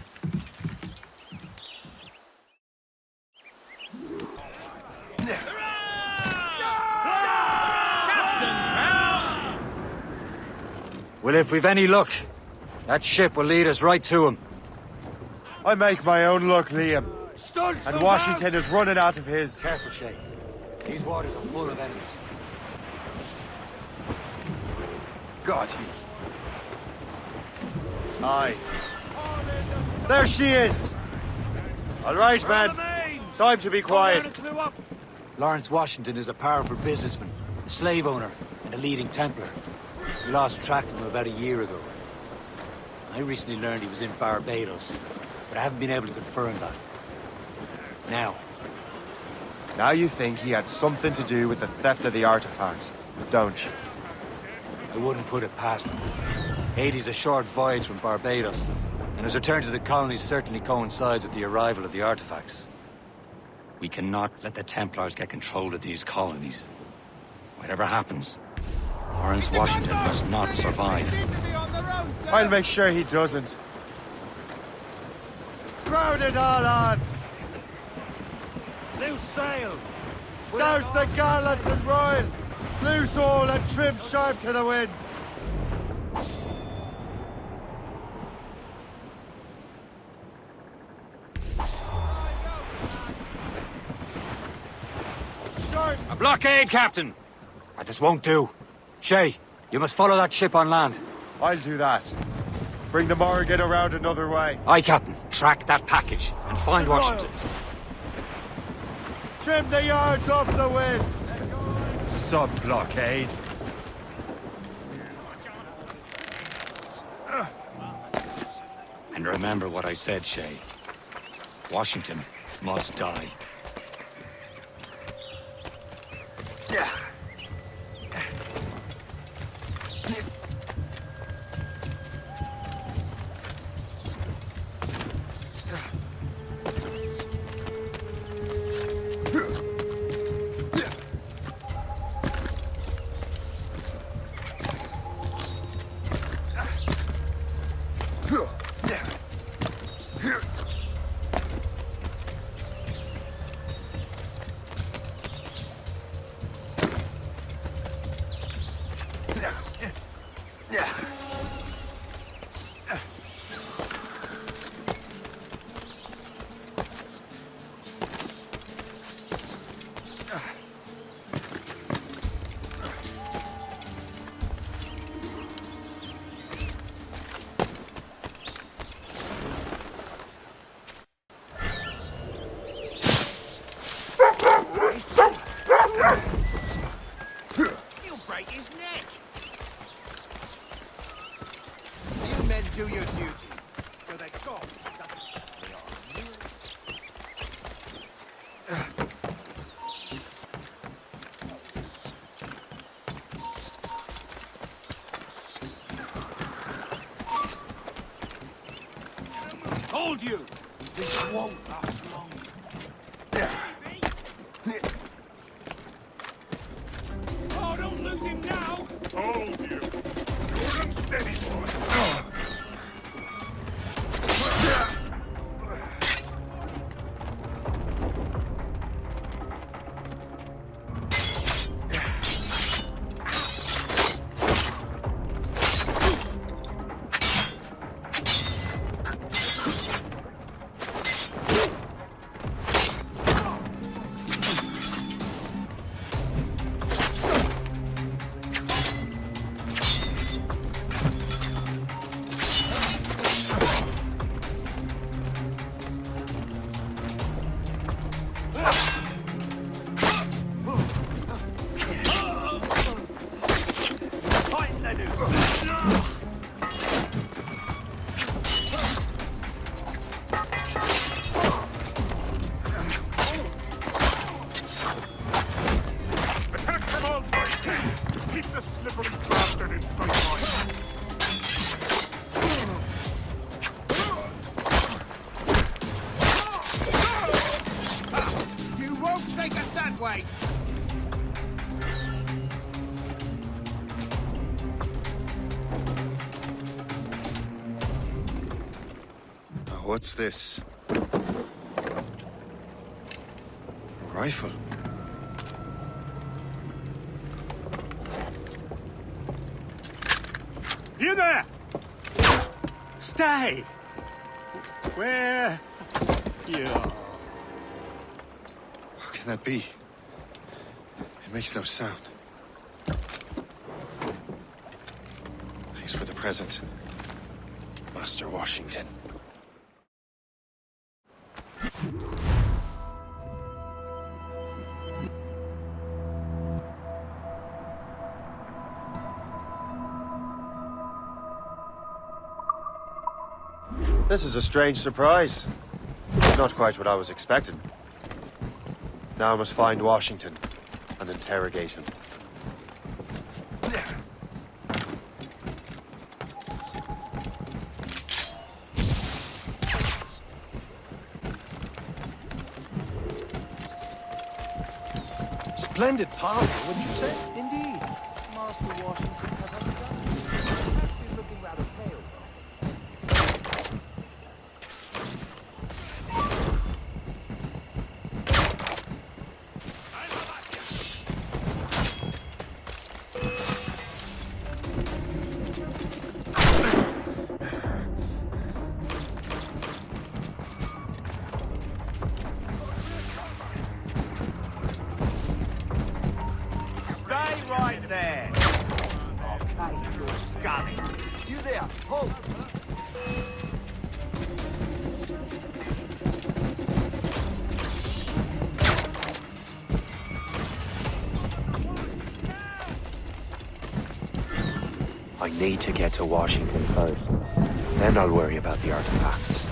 Well, if we've any luck, that ship will lead us right to him.
I make my own luck, Liam. And Washington is running out of his.
Careful, Shay. These waters are full of enemies.
Got you. Aye. There she is! All right, man. Time to be quiet.
Lawrence Washington is a powerful businessman, a slave owner, and a leading Templar. We lost track of him about a year ago. I recently learned he was in Barbados, but I haven't been able to confirm that.
Now you think he had something to do with the theft of the artifacts, don't you?
I wouldn't put it past him. Haiti's a short voyage from Barbados, and his return to the colonies certainly coincides with the arrival of the artifacts. We cannot let the Templars get control of these colonies. Whatever happens, Lawrence Washington must not survive.
I'll make sure he doesn't. Crowd it all on!
Loose sail!
Douse the gallants and royals! Loose all and trim sharp to the wind!
A blockade, Captain! This won't do. Shay, you must follow that ship on land.
I'll do that. Bring the Morrigan around another way.
Aye, Captain. Track that package and find Washington.
Trim the yards off the wind!
Sub-blockade.
And remember what I said, Shay. Washington must die.
do your duty. So that God...
Hold you! This won't last long. Oh, don't lose him now! Hold you! Sure and steady, boy!
You won't shake us that way!
What's this? A rifle.
You there! Stay! Where? You.
How can that be? It makes no sound. Thanks for the present, Master Washington.
This is a strange surprise. Not quite what I was expecting. Now I must find Washington and interrogate him.
Splendid party, wouldn't you say? Indeed. Master Washington has undone. Perhaps he's looking rather pale, though.
Stay right there! Okay, you're gunning. You there, hold! I need to get to Washington first. Then I'll worry about the artifacts.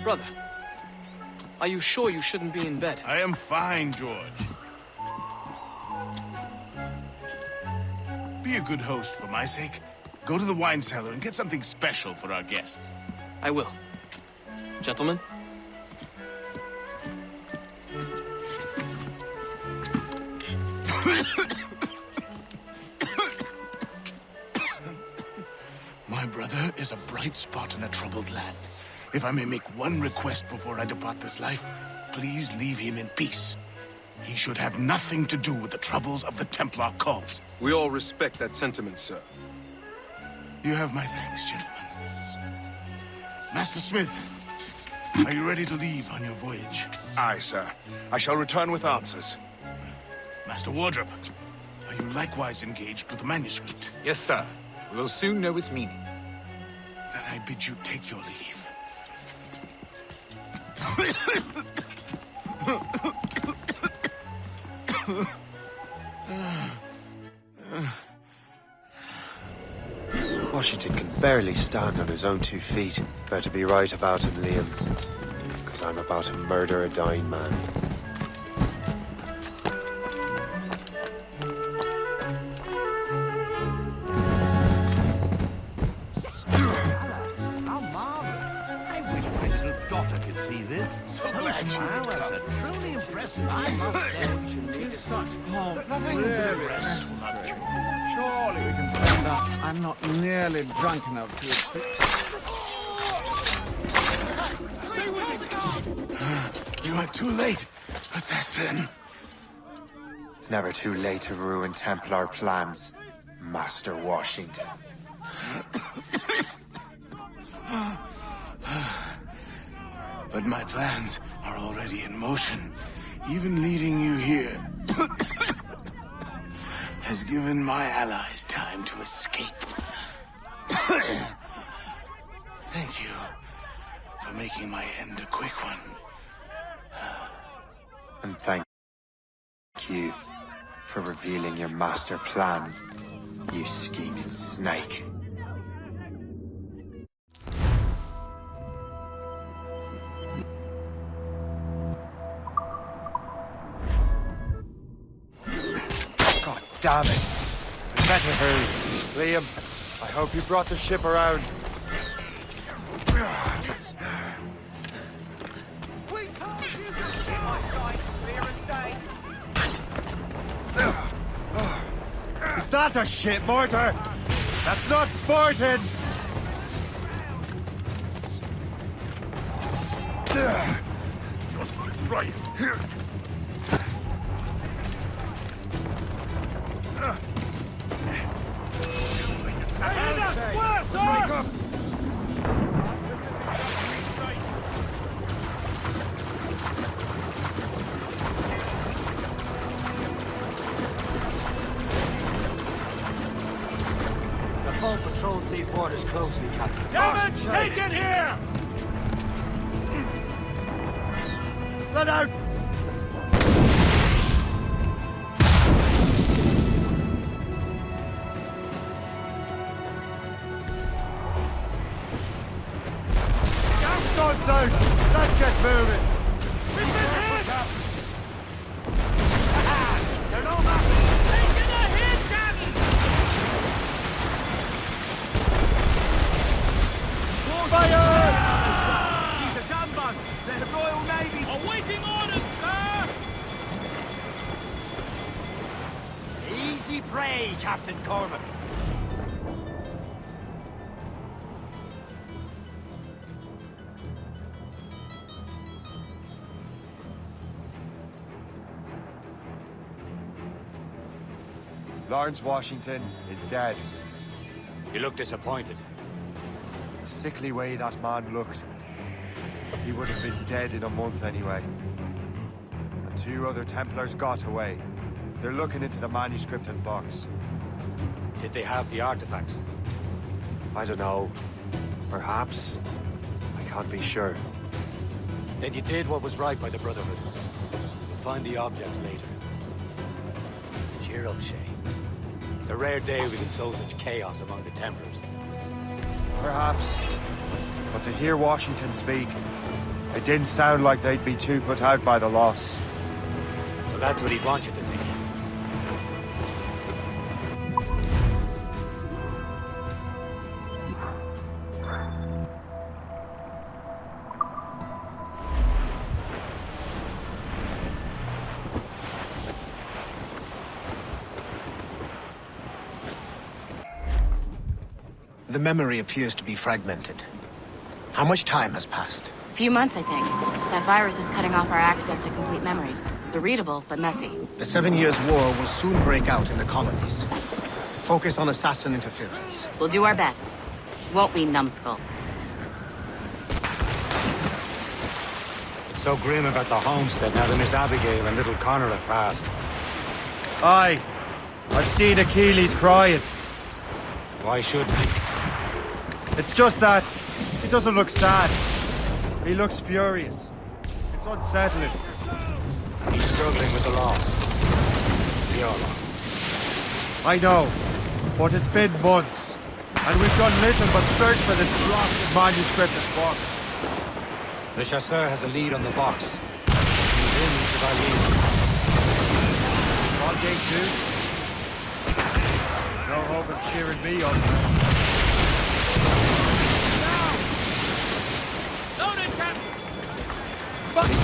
Brother, are you sure you shouldn't be in bed?
I am fine, George. Be a good host for my sake. Go to the wine cellar and get something special for our guests.
I will. Gentlemen?
My brother is a bright spot in a troubled land. If I may make one request before I depart this life, please leave him in peace. He should have nothing to do with the troubles of the Templar cause.
We all respect that sentiment, sir.
You have my thanks, gentlemen. Master Smith, are you ready to leave on your voyage?
Aye, sir. I shall return with answers.
Master Wardrop, Are you likewise engaged with the manuscript?
Yes, sir. We will soon know its meaning.
Then I bid you take your leave.
Washington can barely stand on his own 2 feet. Better be right about him, Liam. Because I'm about to murder a dying man.
How marvelous. I wish my little daughter could see this.
So glad you
flowers are truly impressive, I must say. It's such
Nothing
very
rest will not cure.
Surely we can find out. I'm not nearly drunk enough to...
You are too late, assassin.
It's never too late to ruin Templar plans, Master Washington.
But my plans are already in motion. Even leading you here has given my allies time to escape. Thank you for making my end a quick one.
And thank you for revealing your master plan, you scheming snake. God damn it!
I better hurry. Liam, I hope you brought the ship around. Is that a ship mortar? That's not sporting!
Just try it.
Break up!
The foe patrols these waters closely, Captain.
Damage taken here!
Let out! Guns out! Let's get moving!
We've been hit! They're no match! Taking a hit, Captain!
Fire!
These are gunboats! They're the Royal Navy! Awaiting orders, sir!
Easy prey, Captain Cormac.
Lawrence Washington is dead.
You look disappointed.
The sickly way that man looked. He would have been dead in a month anyway. And 2 other Templars got away. They're looking into the manuscript and box.
Did they have the artifacts?
I don't know. Perhaps. I can't be sure.
Then you did what was right by the Brotherhood. We'll find the objects later. Cheer up, Shay. It's a rare day we can sow such chaos among the Templars.
Perhaps. But to hear Washington speak, it didn't sound like they'd be too put out by the loss.
Well, that's what he'd want you to think.
The memory appears to be fragmented. How much time has passed?
A few months, I think. That virus is cutting off our access to complete memories. They're readable, but messy.
The 7 Years' War will soon break out in the colonies. Focus on assassin interference.
We'll do our best. Won't we, numbskull?
It's so grim about the homestead now that Miss Abigail and little Connor have passed.
Aye. I've seen Achilles crying.
Why shouldn't he?
It's just that he doesn't look sad. He looks furious. It's unsettling.
He's struggling with the loss. We all are.
I know, but it's been months, and we've done little but search for this blasted manuscript and box.
Le Chasseur has a lead on the box. He's in Chevalier.
On gate 2. No hope of cheering me up.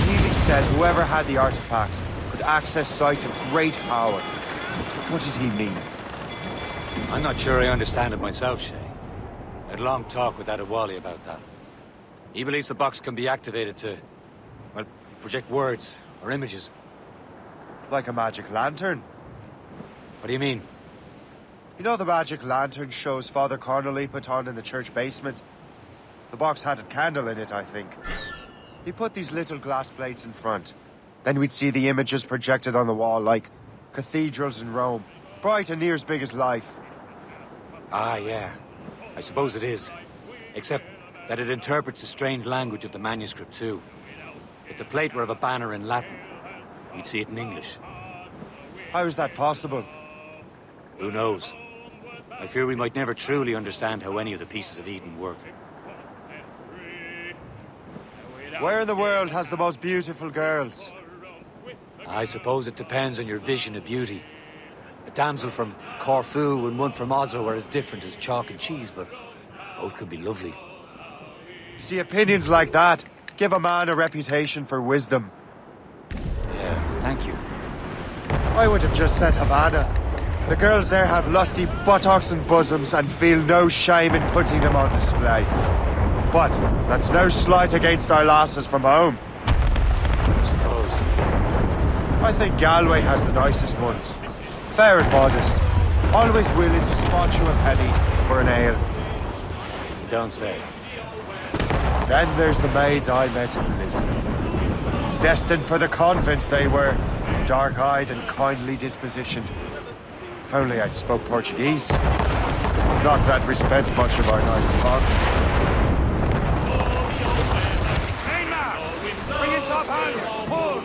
Healy said whoever had the artifacts could access sites of great power. What does he mean?
I'm not sure I understand it myself, Shay. I had a long talk with Adewale about that. He believes the box can be activated to, well, project words or images.
Like a magic lantern?
What do you mean?
You know the magic lantern shows Father Connolly put on in the church basement? The box had a candle in it, I think. He put these little glass plates in front. Then we'd see the images projected on the wall like cathedrals in Rome. Bright and near as big as life.
Ah, yeah. I suppose it is. Except that it interprets the strange language of the manuscript, too. If the plate were of a banner in Latin, we'd see it in English.
How is that possible?
Who knows? I fear we might never truly understand how any of the pieces of Eden work.
Where in the world has the most beautiful girls?
I suppose it depends on your vision of beauty. A damsel from Corfu and one from Oslo are as different as chalk and cheese, but both can be lovely.
See, opinions like that give a man a reputation for wisdom.
Yeah, thank you.
I would have just said Havana. The girls there have lusty buttocks and bosoms and feel no shame in putting them on display. But that's no slight against our lasses from home.
I suppose.
I think Galway has the nicest ones. Fair and modest. Always willing to spot you a penny for an ale.
You don't say.
Then there's the maids I met in Lisbon. Destined for the convent they were. Dark-eyed and kindly dispositioned. If only I'd spoke Portuguese. Not that we spent much of our nights talking.
Bring in top handers! Pull!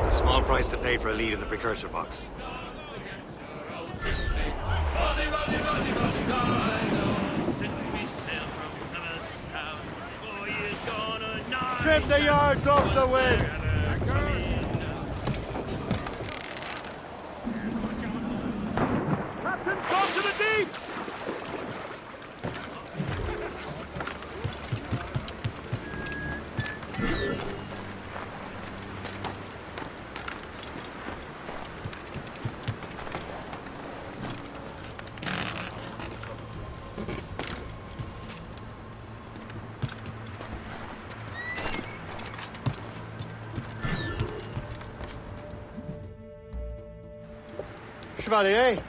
It's a small price to pay for a lead in the precursor box.
Trim the yards off the wind!
Captain, go to the deep!
Chevalier,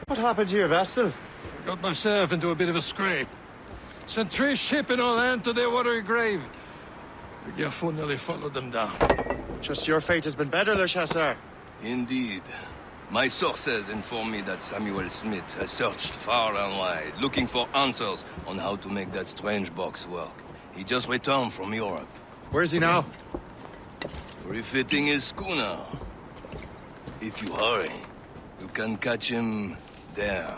what happened to your vessel?
I got myself into a bit of a scrape. Sent 3 ships in all hand to their watery grave. The Garfou nearly followed them down.
Just your fate has been better, Le Chasseur.
Indeed. My sources inform me that Samuel Smith has searched far and wide, looking for answers on how to make that strange box work. He just returned from Europe.
Where's he now?
Refitting his schooner. If you hurry, you can catch him there.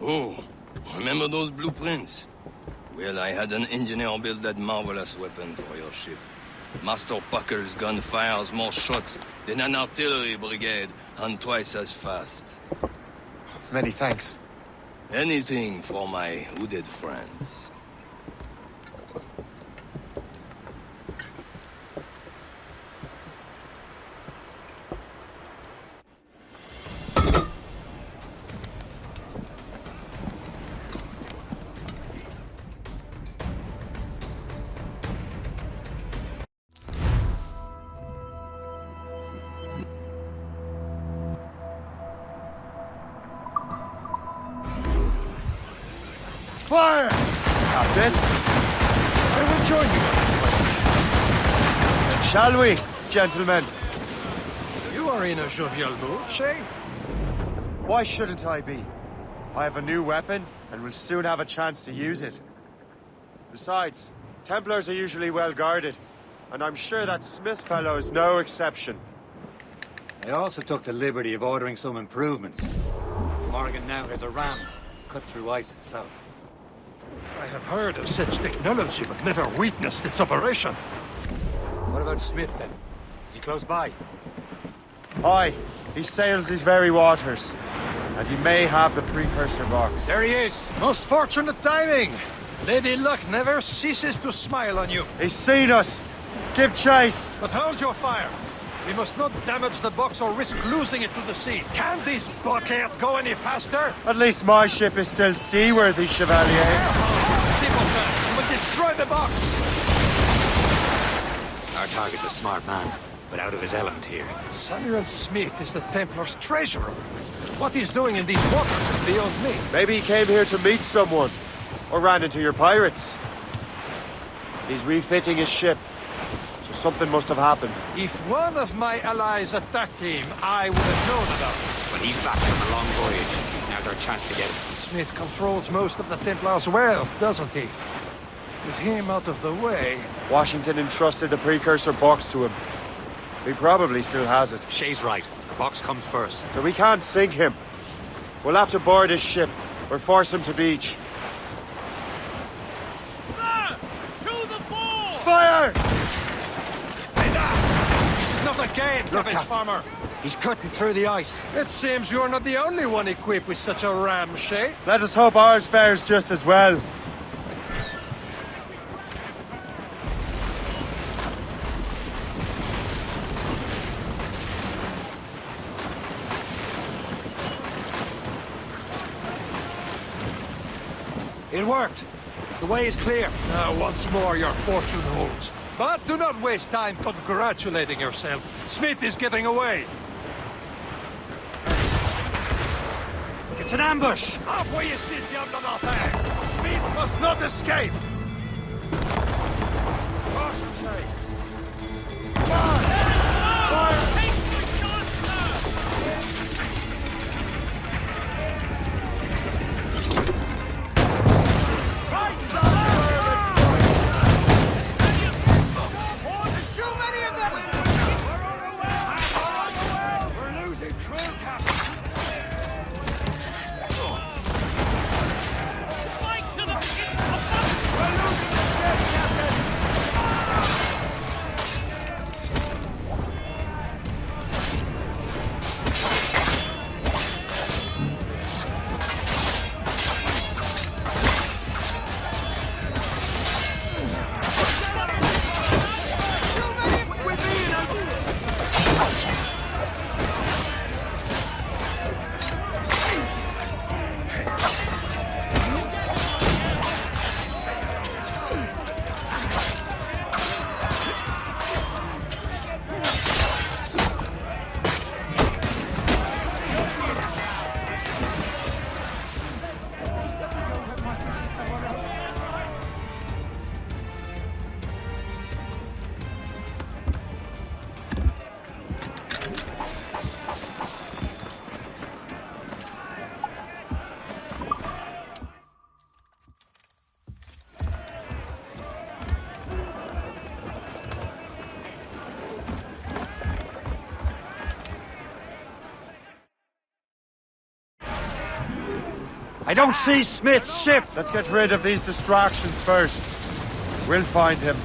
Oh, remember those blueprints? Well, I had an engineer build that marvelous weapon for your ship. Master Pucker's gun fires more shots than an artillery brigade, and twice as fast.
Many thanks.
Anything for my hooded friends.
Fire! Captain! I will join you on this voyage. Shall we, gentlemen?
You are in a jovial mood, Shay?
Why shouldn't I be? I have a new weapon, and will soon have a chance to use it. Besides, Templars are usually well guarded, and I'm sure that Smith fellow is no exception.
I also took the liberty of ordering some improvements. Morgan now has a ram cut through ice itself.
I have heard of such technology, but never witnessed its operation.
What about Smith, then? Is he close by?
Aye, he sails these very waters, and he may have the precursor box.
There he is!
Most fortunate timing! Lady Luck never ceases to smile on you.
He's seen us! Give chase!
But hold your fire. We must not damage the box or risk losing it to the sea. Can this blockade go any faster?
At least my ship is still seaworthy, Chevalier.
Simpleton! You will destroy the box!
Our target's a smart man, but out of his element here.
Samuel Smith is the Templar's treasurer. What he's doing in these waters is beyond me.
Maybe he came here to meet someone, or ran into your pirates. He's refitting his ship, so something must have happened.
If one of my allies attacked him, I would have known about it.
But he's back from a long voyage. Now's our chance to get him.
Smith controls most of the Templar's wealth, doesn't he? With him out of the way...
Washington entrusted the precursor box to him. He probably still has it.
Shay's right. The box comes first.
So we can't sink him. We'll have to board his ship, or force him to beach.
Sir! To the fore!
Fire!
This is not a game, cabbage farmer.
He's cutting through the ice.
It seems you're not the only one equipped with such a ram, Shay.
Let us hope ours fares just as well.
It worked. The way is clear.
Now, once more, your fortune holds. But do not waste time congratulating yourself. Smith is getting away.
It's an ambush!
Halfway you see Diablo Martin. Smith must not escape. Caution, Shay.
I don't see Smith's ship!
Let's get rid of these distractions first. We'll find him.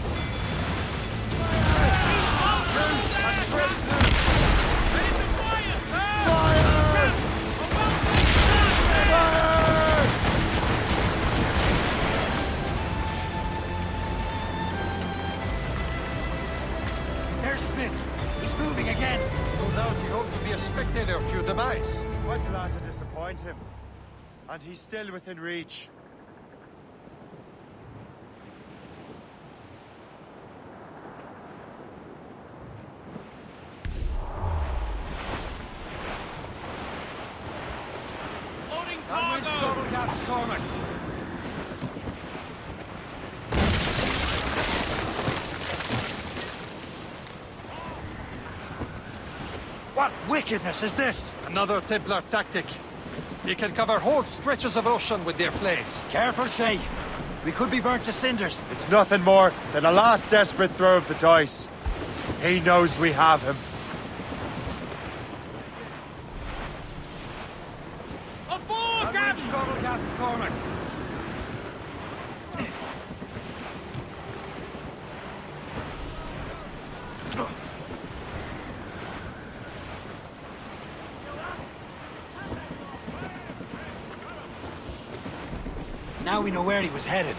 There's Smith. He's moving again.
No doubt he hoped to be a spectator of your demise.
Quite glad to disappoint him. And he's still within reach.
Loading cargo!
What with
wickedness is this? Another Templar tactic. You can cover whole stretches of ocean with their flames.
Careful, Shay. We could be burnt to cinders.
It's nothing more than a last desperate throw of the dice. He knows we have him.
Captain! Trouble, Captain Cormac. Now we know where he was headed.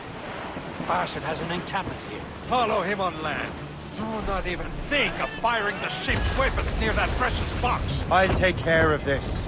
Barson has an encampment here.
Follow him on land. Do not even think of firing the ship's weapons near that precious box.
I'll take care of this.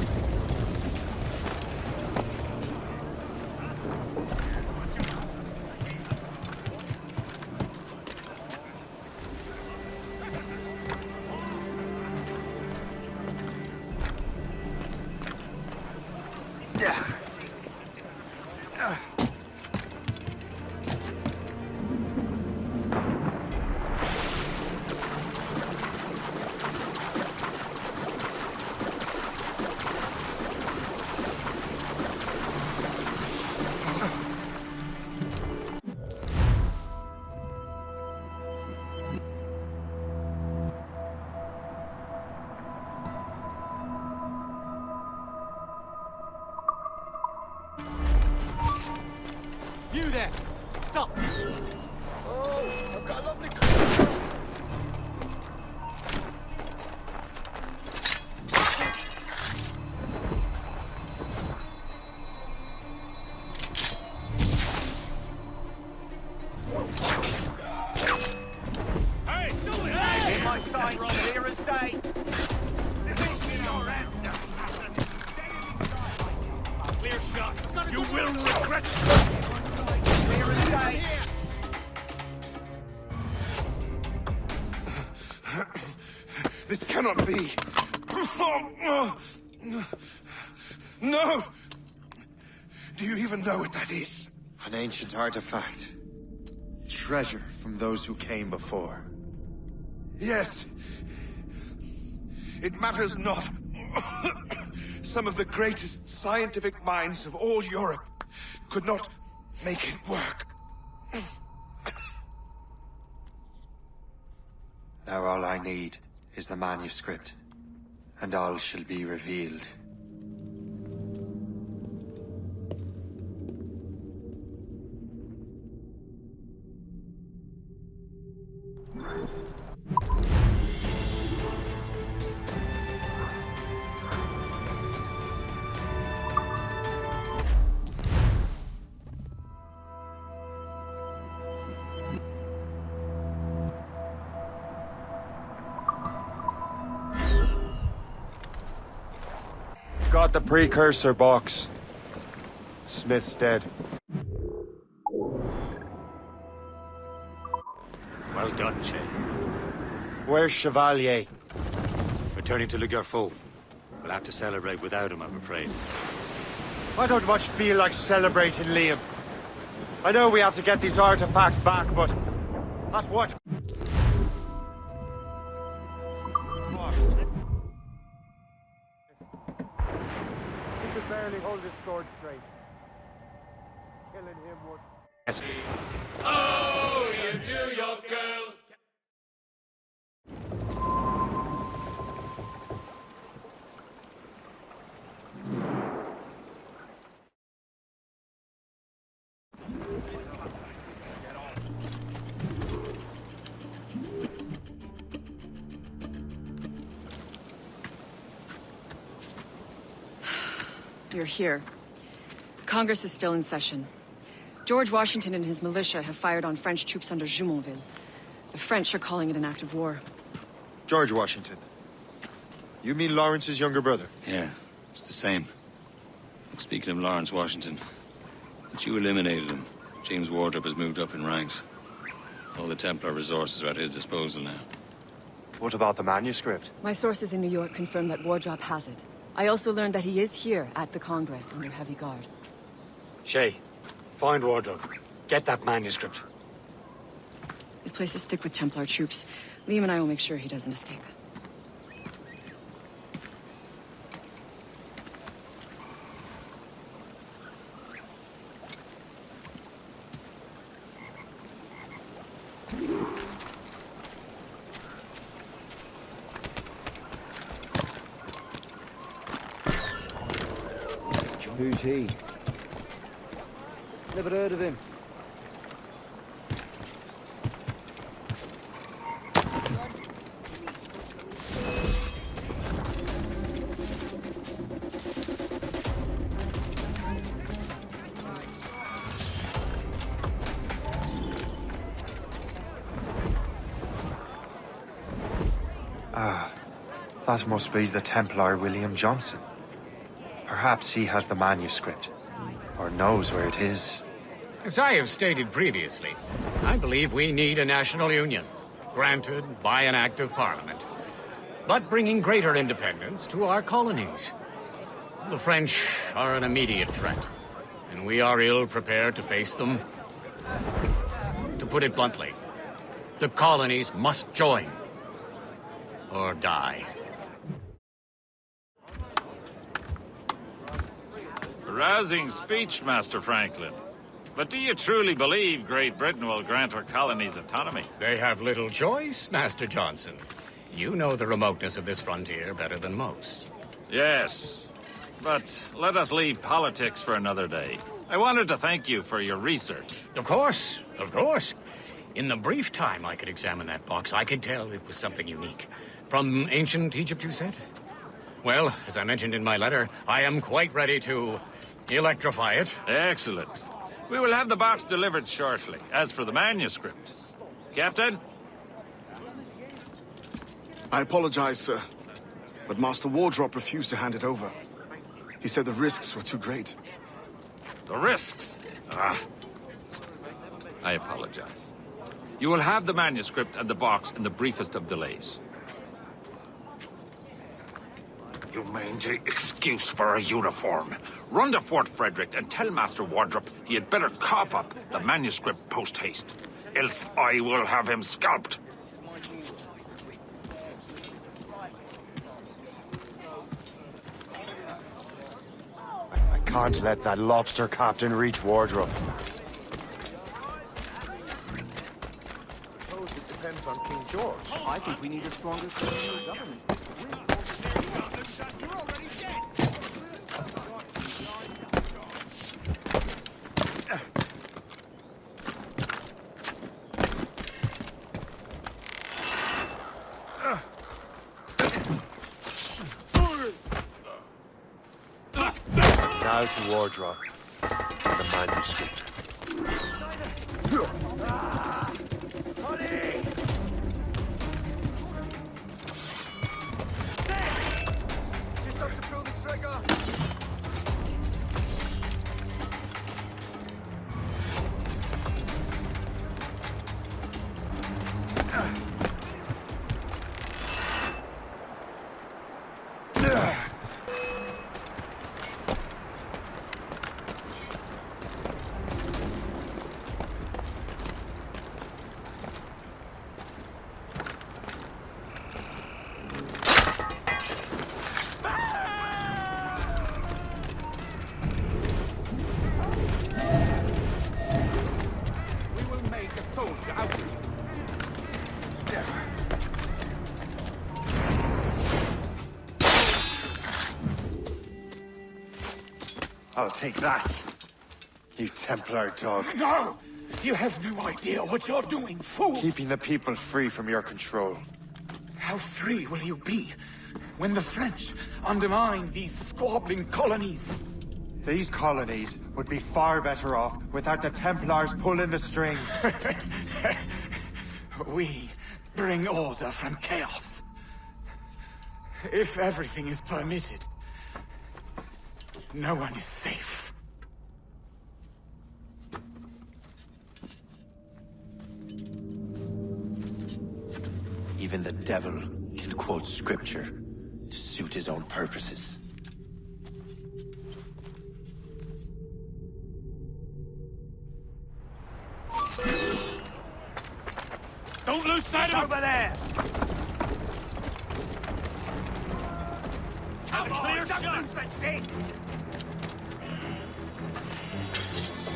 You there! Stop!
Oh, I've got a lovely
Hey! Do it! Hey! In my sight, here and stay! Clear shot. You will regret it! Clear and stay!
This cannot be. No! Do you even know what that is?
An ancient artifact. Treasure from those who came before.
Yes. It matters not. Some of the greatest scientific minds of all Europe could not make it work.
Now all I need is the manuscript, and all shall be revealed.
Got the precursor box. Smith's dead.
Well done, Shay.
Where's Chevalier?
Returning to Le Garfaux. We'll have to celebrate without him, I'm afraid.
I don't much feel like celebrating, Liam. I know we have to get these artifacts back, but... at what cost? He could barely hold his sword straight. Killing him would...
Yes.
Oh, you New York girls!
You're here. Congress is still in session. George Washington and his militia have fired on French troops under Jumonville. The French are calling it an act of war.
George Washington. You mean Lawrence's younger brother?
Yeah, it's the same. Speaking of Lawrence Washington, since you eliminated him, James Wardrop has moved up in ranks. All the Templar resources are at his disposal now.
What about the manuscript?
My sources in New York confirm that Wardrop has it. I also learned that he is here at the Congress under heavy guard.
Shay, find Wardrop. Get that manuscript.
His place is thick with Templar troops. Liam and I will make sure he doesn't escape.
Who's he? Never heard of him.
That must be the Templar William Johnson. Perhaps he has the manuscript, or knows where it is.
As I have stated previously, I believe we need a national union, granted by an act of parliament, but bringing greater independence to our colonies. The French are an immediate threat, and we are ill prepared to face them. To put it bluntly, the colonies must join, or die.
Rousing speech, Master Franklin. But do you truly believe Great Britain will grant her colonies autonomy?
They have little choice, Master Johnson. You know the remoteness of this frontier better than most.
Yes, but let us leave politics for another day. I wanted to thank you for your research.
Of course, of course. In the brief time I could examine that box, I could tell it was something unique. From ancient Egypt, you said? Well, as I mentioned in my letter, I am quite ready to electrify it.
Excellent. We will have the box delivered shortly. As for the manuscript... Captain?
I apologize, sir, but Master Wardrop refused to hand it over. He said the risks were too great.
The risks? I apologize. You will have the manuscript and the box in the briefest of delays.
You mangy excuse for a uniform. Run to Fort Frederick and tell Master Wardrop he had better cough up the manuscript post-haste. Else I will have him scalped.
I can't let that lobster captain reach Wardrop.
Suppose it depends on King George. I think we need a stronger colonial government.
You're already dead!
Now to Wardrop and the manuscript.
I'll take that, you Templar dog.
No! You have no idea what you're doing, fool!
Keeping the people free from your control.
How free will you be when the French undermine these squabbling colonies?
These colonies would be far better off without the Templars pulling the strings.
We bring order from chaos. If everything is permitted, no one is safe.
Even the devil can quote scripture to suit his own purposes.
Don't lose sight of him! Over there! Have a clear shot!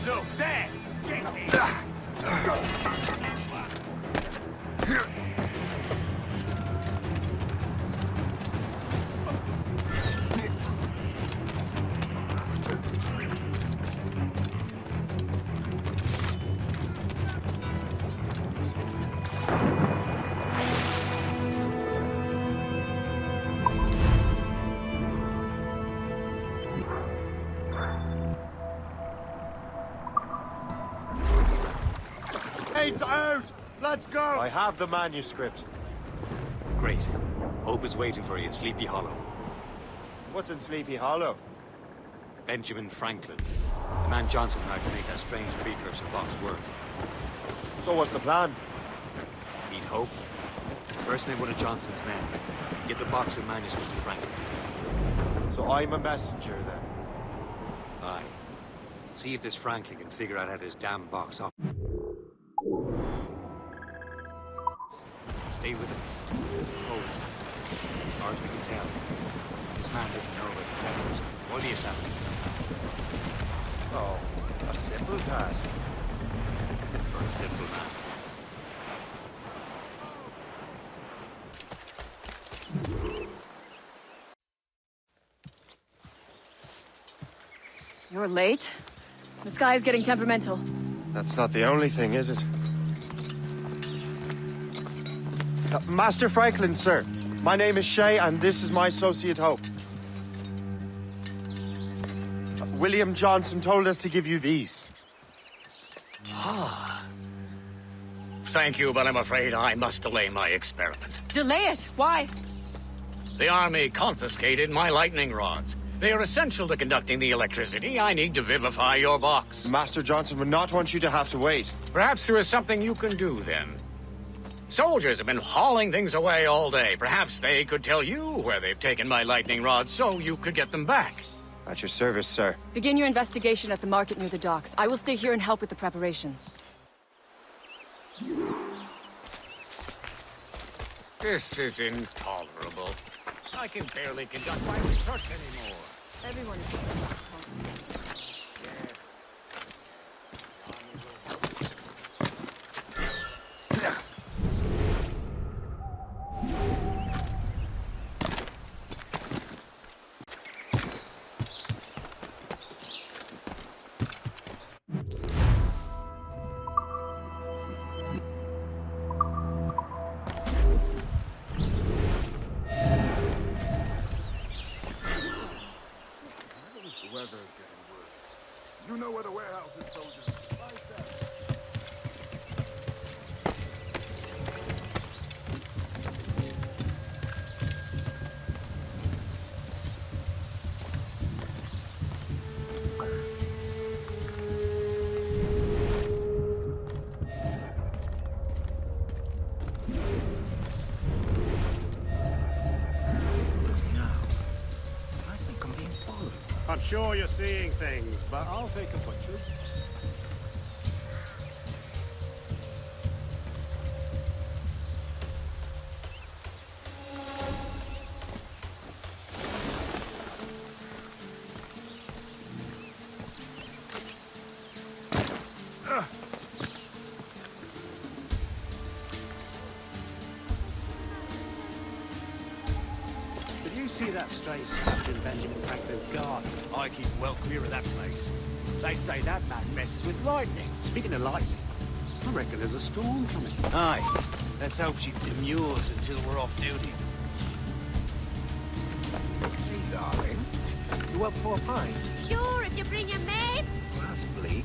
Look, there! Get him!
Lights out! Let's go! I have the manuscript.
Great. Hope is waiting for you in Sleepy Hollow.
What's in Sleepy Hollow?
Benjamin Franklin. The man Johnson hired to make that strange precursor box work.
So what's the plan?
Meet Hope. Impersonate one of Johnson's men. Get the box of manuscript to Franklin.
So I'm a messenger, then?
Aye. See if this Franklin can figure out how this damn box up. Stay with him. Hold it. As far as we can tell, this man doesn't know about the Templars or the assassin.
Oh, a simple task.
For a simple man.
You're late. The sky is getting temperamental.
That's not the only thing, is it? Master Franklin, sir. My name is Shay, and this is my associate Hope. William Johnson told us to give you these.
Ah. Thank you, but I'm afraid I must delay my experiment.
Delay it? Why?
The army confiscated my lightning rods. They are essential to conducting the electricity I need to vivify your box.
Master Johnson would not want you to have to wait.
Perhaps there is something you can do, then. Soldiers have been hauling things away all day. Perhaps they could tell you where they've taken my lightning rods so you could get them back.
At your service, sir.
Begin your investigation at the market near the docks. I will stay here and help with the preparations.
This is intolerable. I can barely conduct my research anymore.
Everyone is...
You know where the warehouse is, soldiers.
I'm sure you're seeing things, but I'll take a butcher's. Did you see that strange structure in Benjamin Franklin's garden?
I keep well clear of that place. They say that man messes with lightning.
Speaking of lightning, I reckon there's a storm coming.
Aye. Let's hope she demurs until we're off duty.
Hey, darling. You up for a pint?
Sure, if you bring your mates.
Well, that's bleak.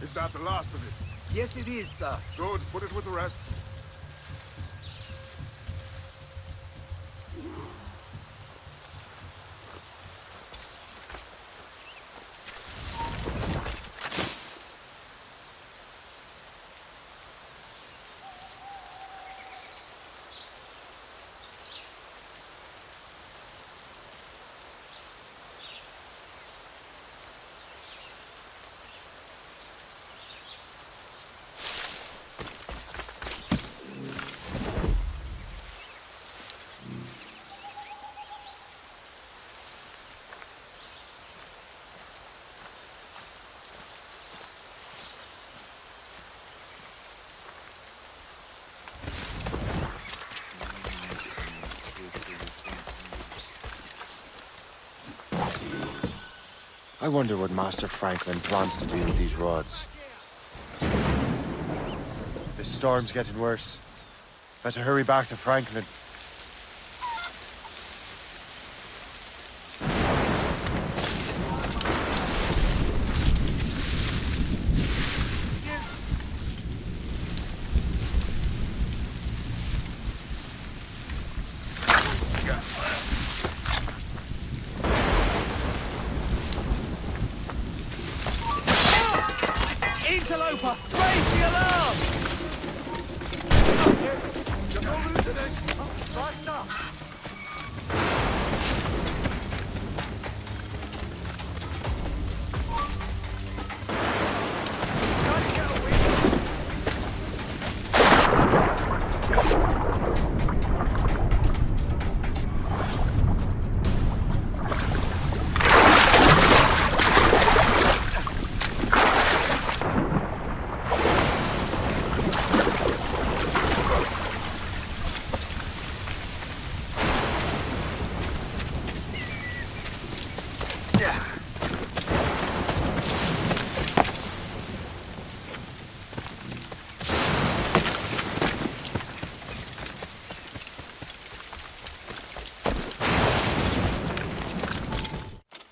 Is that the last of it?
Yes, it is, sir.
Good, put it with the rest.
I wonder what Master Franklin plans to do with these rods. This storm's getting worse. Better hurry back to Franklin.
Interloper! Raise the alarm!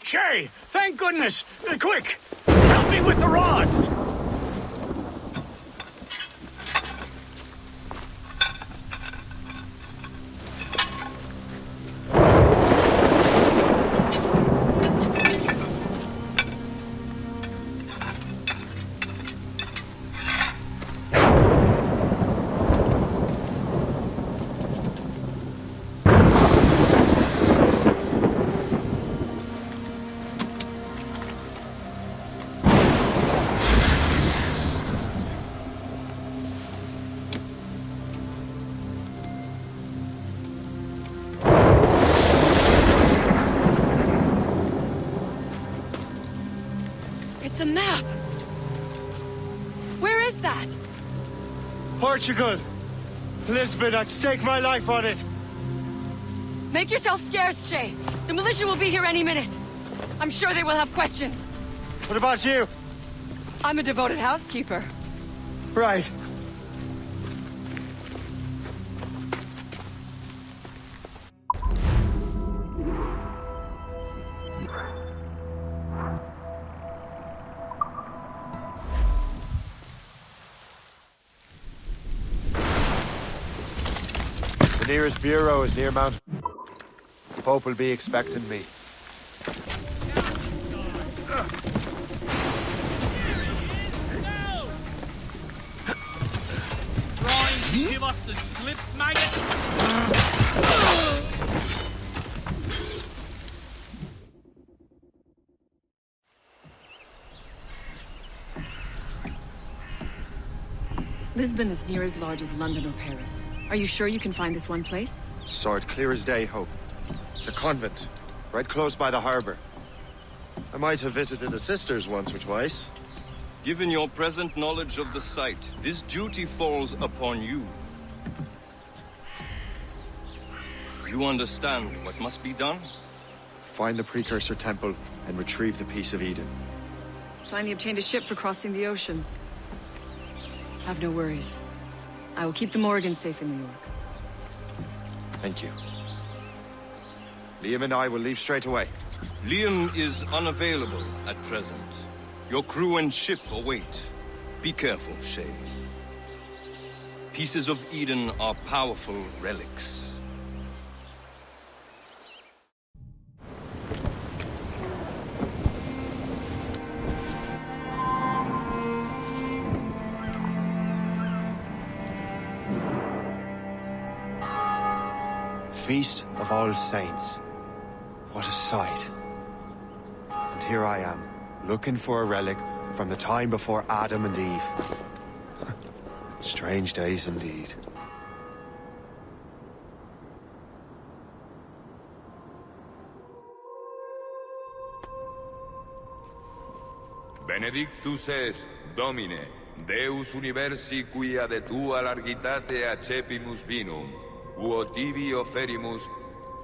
Shay! Thank goodness! Quick! Help me with the rods!
It's a map! Where is that?
Portugal! Lisbon, I'd stake my life on it!
Make yourself scarce, Shay. The militia will be here any minute. I'm sure they will have questions.
What about you?
I'm a devoted housekeeper.
Right. The nearest bureau is near Mount. Pope will be expecting me.
Trying to give us the slip, maggot!
Lisbon is near as large as London or Paris. Are you sure you can find this one place?
Saw it clear as day, Hope. It's a convent, right close by the harbor. I might have visited the sisters once or twice.
Given your present knowledge of the site, this duty falls upon you. You understand what must be done?
Find the precursor temple and retrieve the Piece of Eden.
Finally obtained a ship for crossing the ocean. Have no worries. I will keep the Morgans safe in New York.
Thank you. Liam and I will leave straight away.
Liam is unavailable at present. Your crew and ship await. Be careful, Shay. Pieces of Eden are powerful relics.
Feast of All Saints. What a sight. And here I am, looking for a relic from the time before Adam and Eve. Strange days indeed.
Benedictus est, Domine, Deus universi quia de tua largitate accepimus vinum, uo tibi offerimus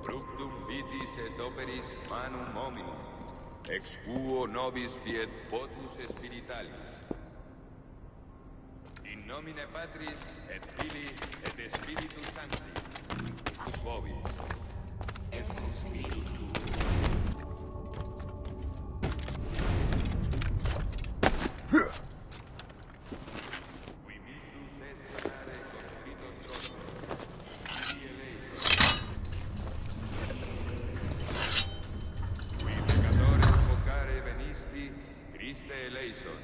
fructum vitis et operis manum hominum. Ex quo nobis fiet potus spiritualis. In nomine Patris et Filii et Spiritus Sancti. Us vobis. Et Spiritus. Christe eleison.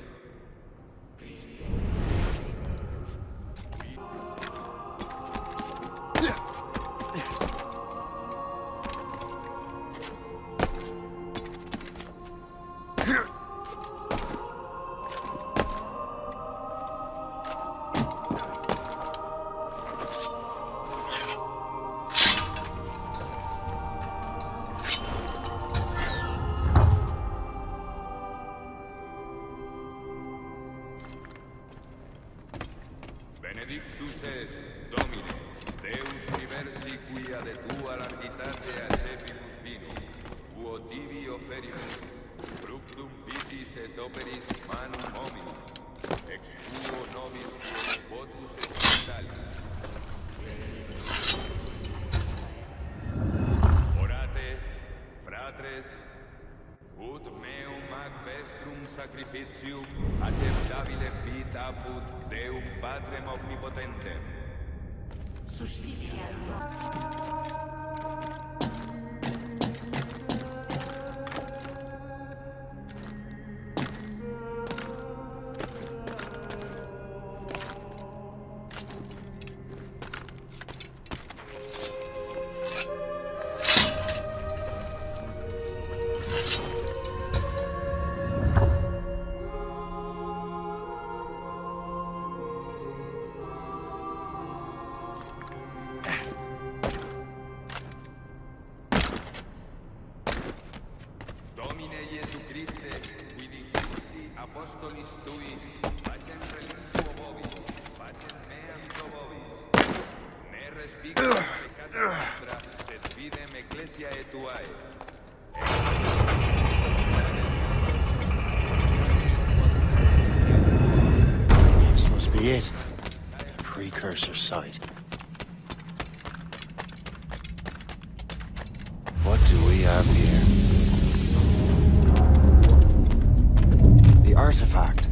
Benedictus est, Domine, Deus universi quia de tua largitate accepimus vinum, quo tibi oferimus, fructum vitis et operis manum hominum, ex quo nobis fiet votus spiritualis. Orate, fratres, ut meum ad vestrum sacrificium acceptabile fit apud Deum Patrem Omnipotentem. Domine Iesu Christe, qui dixisti apostolis tuis, facem relinquo vobis, facem meam pro vobis. Ne respicio peccata nostra, sed fidem ecclesiae tuae.
This must be it. Precursor site. What do we have here? The artifact.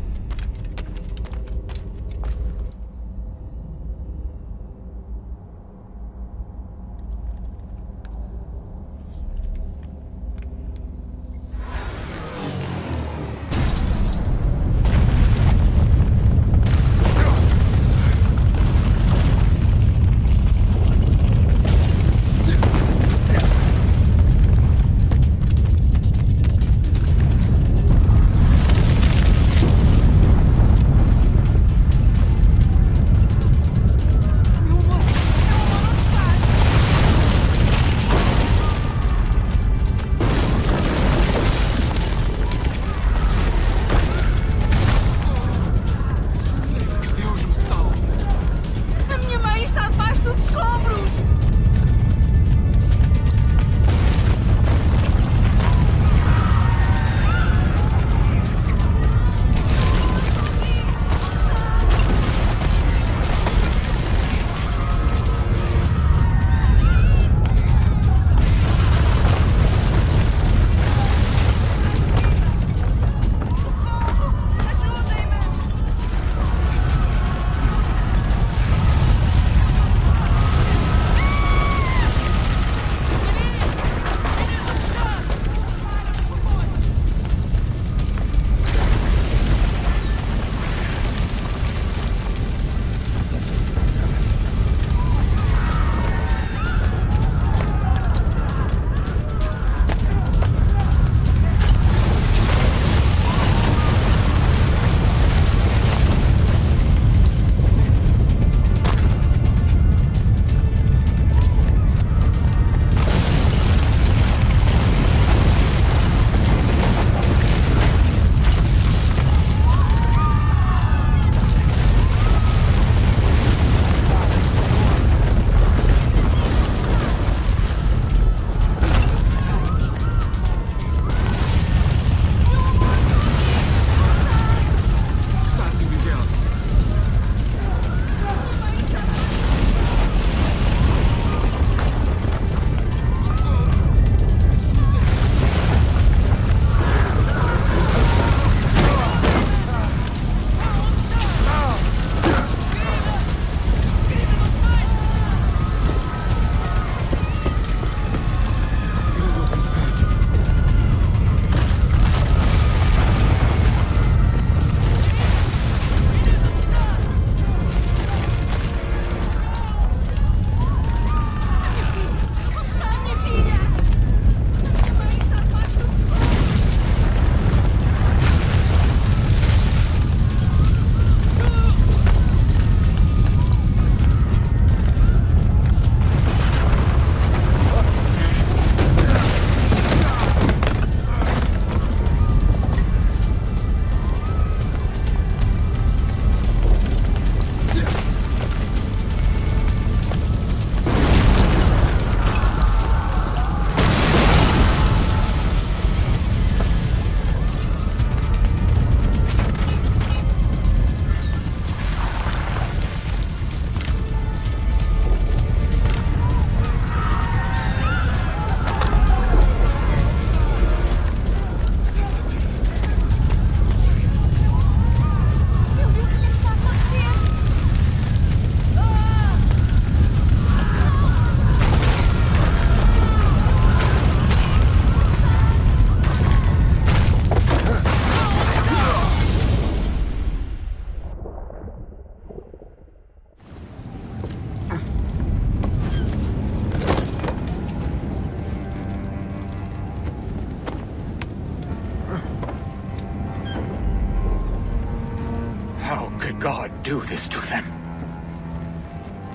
How could God do this to them?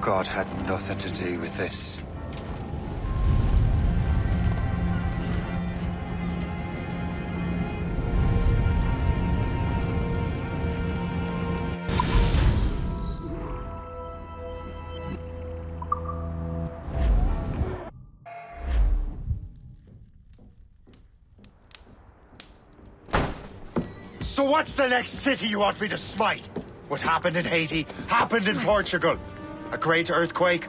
God had nothing to do with this.
So what's the next city you want me to smite? What happened in Haiti happened in Portugal. A great earthquake.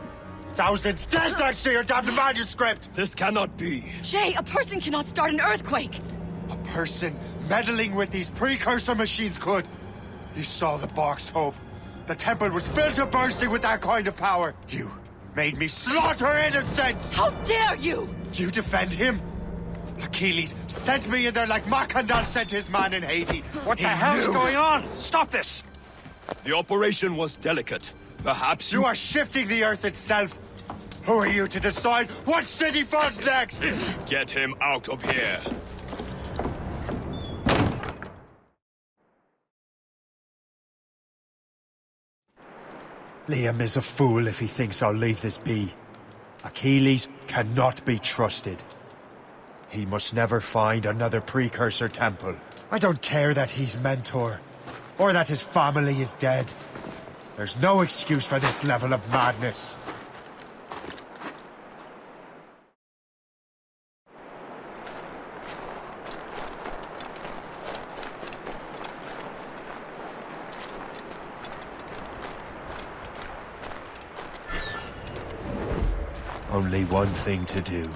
Thousands dead thanks to your damned manuscript!
This cannot be.
Shay, a person cannot start an earthquake!
A person meddling with these precursor machines could. You saw the box, Hope. The temple was filled to bursting with that kind of power. You made me slaughter innocents!
How dare you!
You defend him? Achilles sent me in there like Macandal sent his man in Haiti.
What the hell's going on? Stop this! The operation was delicate. Perhaps
you are shifting the earth itself. Who are you to decide what city falls next?
Get him out of here.
Liam is a fool if he thinks I'll leave this be. Achilles cannot be trusted. He must never find another precursor temple. I don't care that he's mentor, or that his family is dead. There's no excuse for this level of madness. Only one thing to do.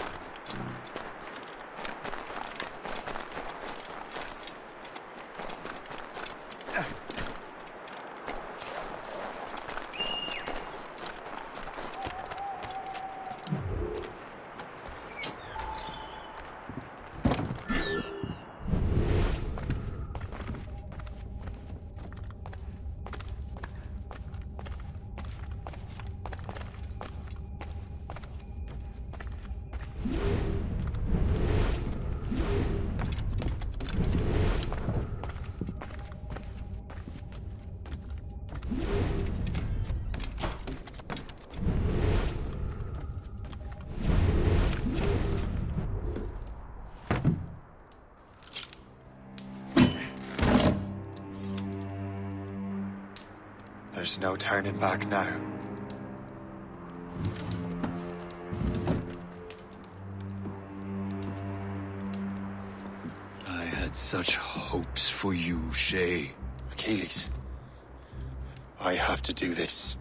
There's no turning back now.
I had such hopes for you, Shay.
Achilles, I have to do this.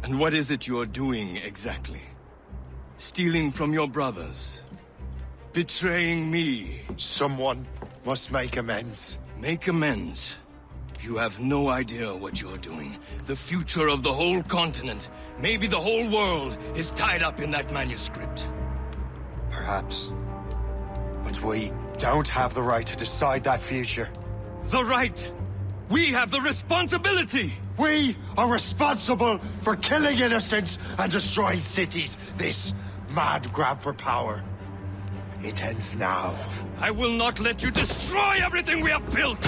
And what is it you're doing exactly? Stealing from your brothers? Betraying me?
Someone must make amends.
Make amends? You have no idea what you're doing. The future of the whole continent, maybe the whole world, is tied up in that manuscript.
Perhaps. But we don't have the right to decide that future.
The right! We have the responsibility!
We are responsible for killing innocents and destroying cities. This mad grab for power. It ends now.
I will not let you destroy everything we have built!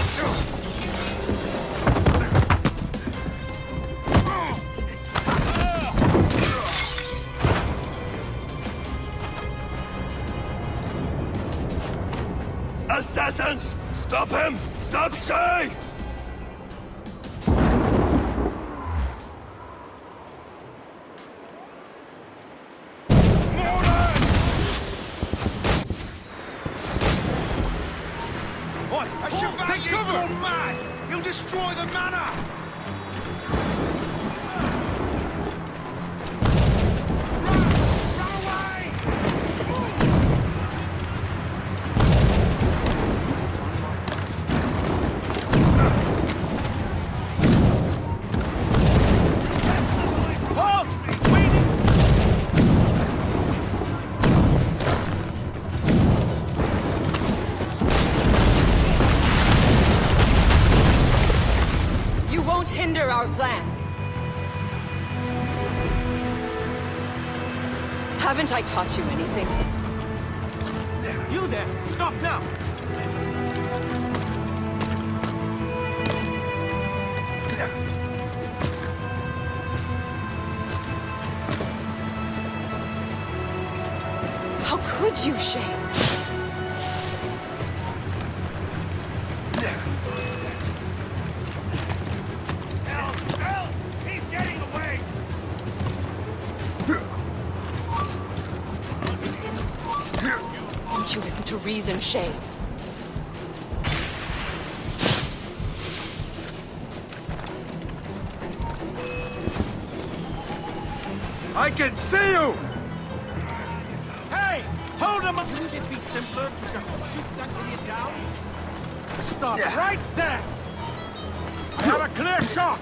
Assassins! Stop him! Stop Shay!
Take cover! You're mad! You'll destroy the manor!
Hinder our plans. Haven't I taught you anything?
You there! Stop now!
would you, Shay?
He's getting away!
Won't you listen to reason, Shay?
I can see you!
Hey! Hold him up! Wouldn't it be simpler to just shoot that idiot down? Stop right there! I have a clear shot!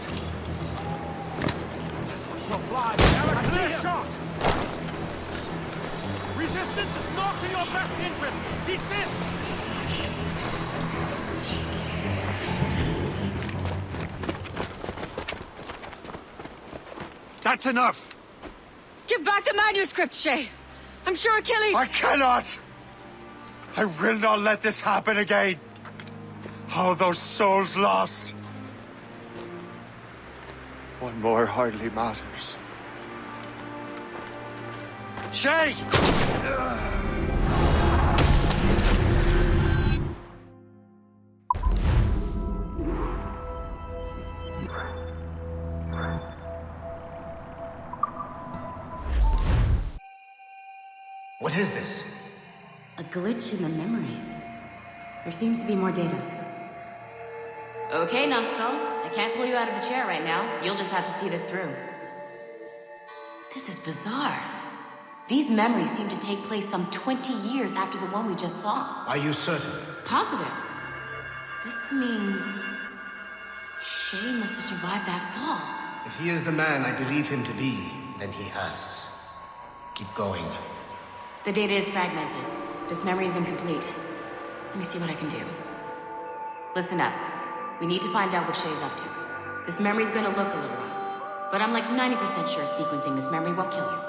Reply. I have a clear shot! Resistance is not in your best interest! Desist!
That's enough!
Give back the manuscript, Shay! I'm sure Achilles...
I cannot! I will not let this happen again! All those souls lost! One more hardly matters.
Shay!
What is this?
A glitch in the memories. There seems to be more data. Okay, Numbskull. I can't pull you out of the chair right now. You'll just have to see this through. This is bizarre. These memories seem to take place some 20 years after the one we just saw.
Are you certain?
Positive. This means... Shay must have survived that fall.
If he is the man I believe him to be, then he has. Keep going.
The data is fragmented. This memory is incomplete. Let me see what I can do. Listen up. We need to find out what Shay's up to. This memory's gonna look a little rough, but I'm like 90% sure sequencing this memory won't kill you.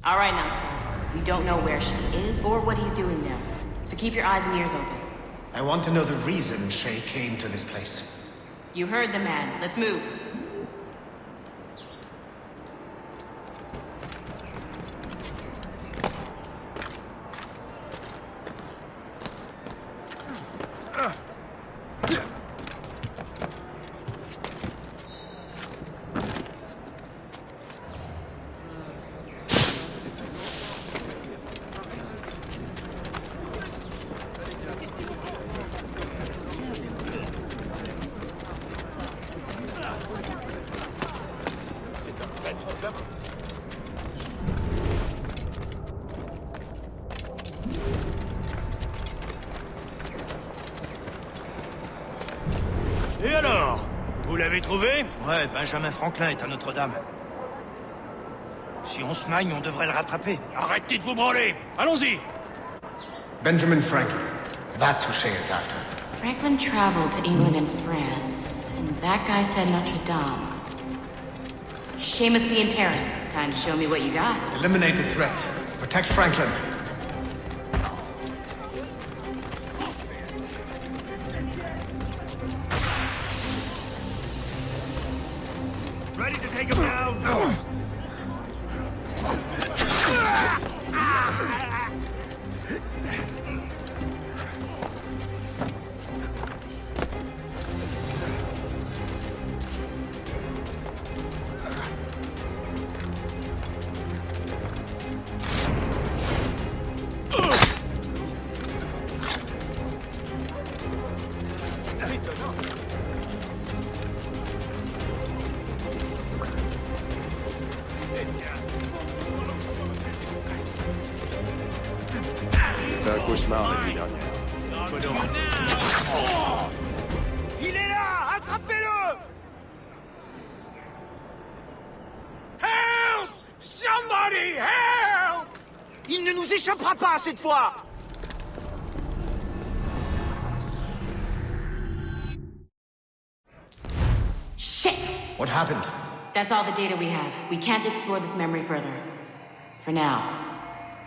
All right, Numbskull. We don't know where Shay is or what he's doing there, so keep your eyes and ears open.
I want to know the reason Shay came to this place.
You heard the man. Let's move.
Et alors? Vous l'avez trouvé? Ouais, Benjamin Franklin est à Notre-Dame. Si on se magne, on devrait le rattraper. Arrêtez de vous branler! Allons-y!
Benjamin Franklin. That's who Shay is after.
Franklin traveled to England and France, and that guy said Notre Dame. Shay must be in Paris. Time to show me what you got.
Eliminate the threat. Protect Franklin.
Ready to take him down?
Fait un cauchemar la nuit dernière.
Il est là! Attrapez-le! Help! Somebody help! Il ne nous échappera pas cette fois!
Shit!
What happened?
That's all the data we have. We can't explore this memory further. For now.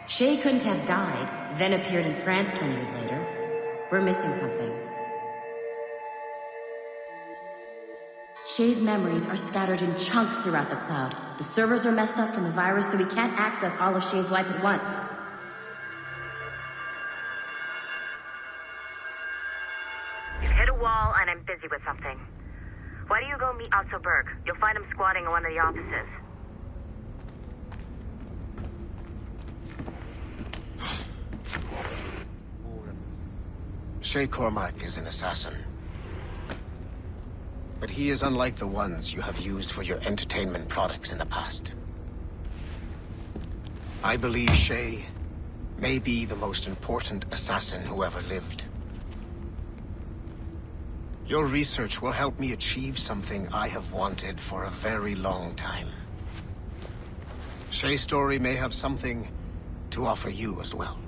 Shay couldn't have died, then appeared in France 20 years later. We're missing something. Shay's memories are scattered in chunks throughout the cloud. The servers are messed up from the virus, so we can't access all of Shay's life at once.
You've hit a wall, and I'm busy with something. Why don't you go meet Otto Berg? You'll find him squatting in one of the offices.
Shay Cormac is an assassin. But he is unlike the ones you have used for your entertainment products in the past. I believe Shay may be the most important assassin who ever lived. Your research will help me achieve something I have wanted for a very long time. Shay's story may have something to offer you as well.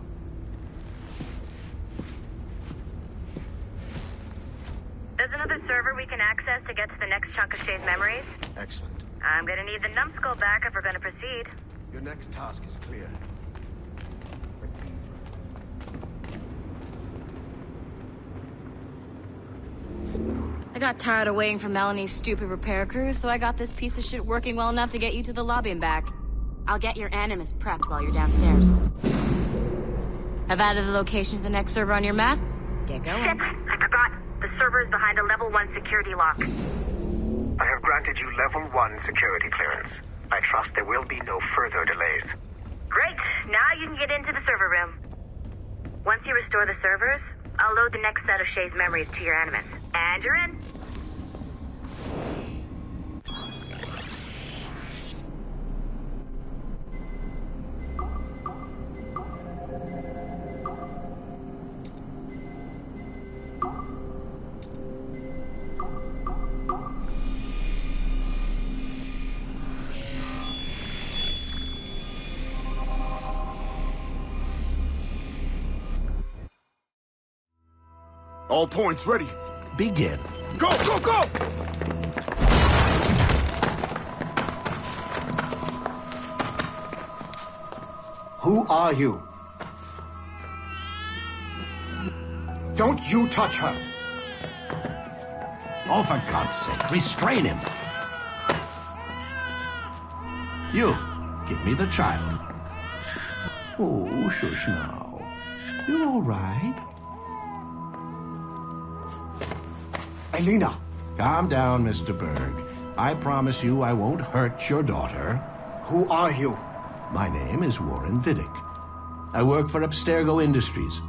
There's another server we can access to get to the next chunk of Shay's memories.
Excellent.
I'm gonna need the numbskull back if we're gonna proceed.
Your next task is clear.
I got tired of waiting for Melanie's stupid repair crew, so I got this piece of shit working well enough to get you to the lobby and back. I'll get your Animus prepped while you're downstairs. I've added the location to the next server on your map. Get going.
Shit! I forgot. The server is behind a level 1 security lock.
I have granted you level 1 security clearance. I trust there will be no further delays.
Great! Now you can get into the server room. Once you restore the servers, I'll load the next set of Shay's memories to your Animus. And you're in.
All points ready.
Begin.
Go, go, go!
Who are you? Don't you touch her!
Oh, for God's sake, restrain him! You, give me the child. Oh, shush now. You're all right.
Elena!
Calm down, Mr. Berg. I promise you I won't hurt your daughter.
Who are you?
My name is Warren Vidic. I work for Abstergo Industries.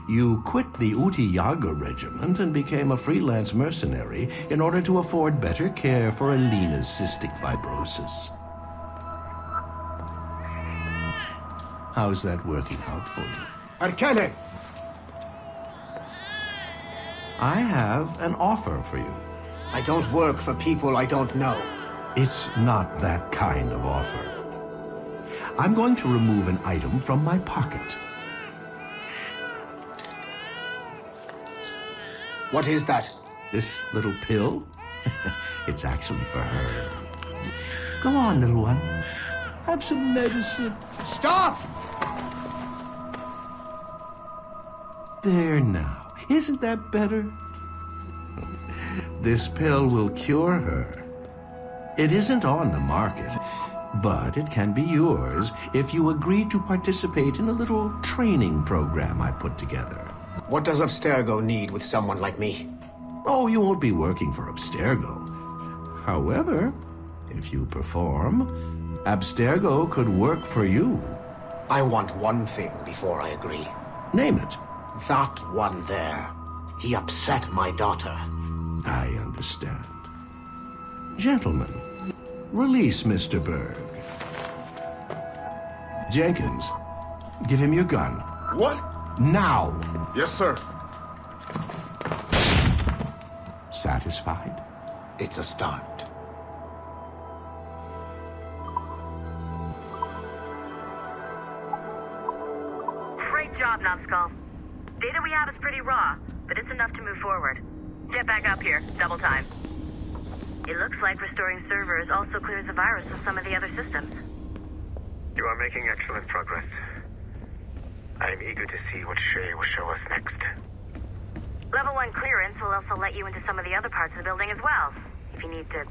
You quit the Uti Yaga regiment and became a freelance mercenary in order to afford better care for Elena's cystic fibrosis. How's that working out for you?
Arkele!
I have an offer for you.
I don't work for people I don't know.
It's not that kind of offer. I'm going to remove an item from my pocket.
What is that?
This little pill? It's actually for her. Go on, little one. Have some medicine.
Stop!
There now. Isn't that better? This pill will cure her. It isn't on the market, but it can be yours if you agree to participate in a little training program I put together.
What does Abstergo need with someone like me?
Oh, you won't be working for Abstergo. However, if you perform, Abstergo could work for you.
I want one thing before I agree.
Name it.
That one there. He upset my daughter.
I understand. Gentlemen, release Mr. Berg. Jenkins, give him your gun.
What?
Now!
Yes, sir.
Satisfied?
It's a start.
Great job, Numbskull. Data we have is pretty raw, but it's enough to move forward. Get back up here. Double time. It looks like restoring servers also clears the virus with some of the other systems.
You are making excellent progress. I am eager to see what Shay will show us next.
Level 1 clearance will also let you into some of the other parts of the building as well, if you need to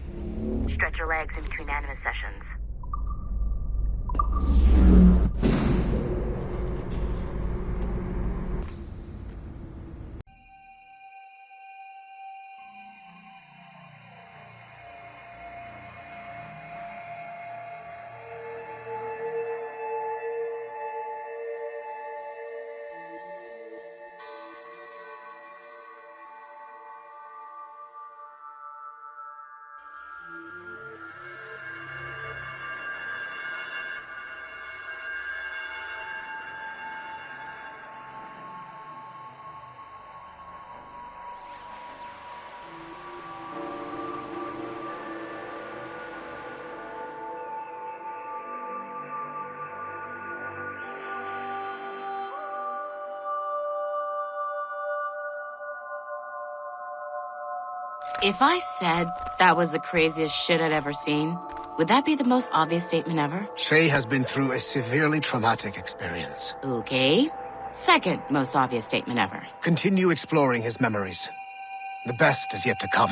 stretch your legs in between Animus sessions.
If I said that was the craziest shit I'd ever seen, would that be the most obvious statement ever?
Shay has been through a severely traumatic experience.
Okay. Second most obvious statement ever.
Continue exploring his memories. The best is yet to come.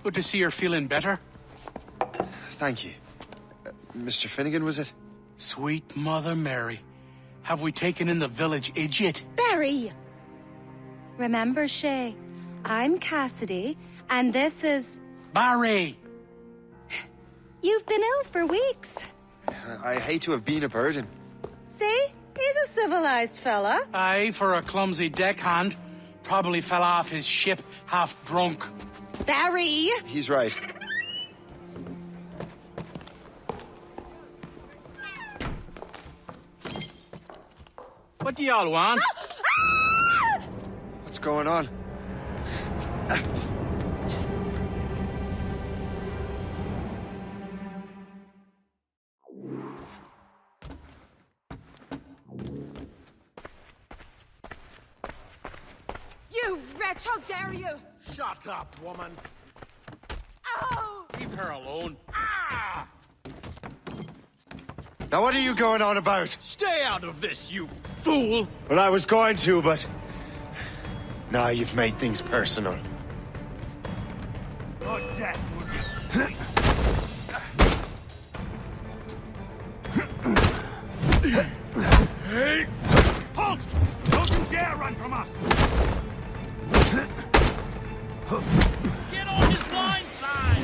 Good to see you're feeling better.
Thank you. Mr. Finnegan, was it?
Sweet Mother Mary. Have we taken in the village idiot?
Barry! Remember, Shay, I'm Cassidy, and this is...
Barry!
You've been ill for weeks.
I hate to have been a burden.
See? He's a civilized fella.
Aye, for a clumsy deckhand. Probably fell off his ship half drunk.
Barry!
He's right.
What do y'all want?
What's going on?
You wretch, how dare you!
Shut up, woman.
Ow!
Leave her alone.
Ah!
Now what are you going on about?
Stay out of this, you fool!
Well, I was going to, but... Now you've made things personal.
Your death would be sweet. Hey! Halt! Don't you dare run from us! Get on his blind side!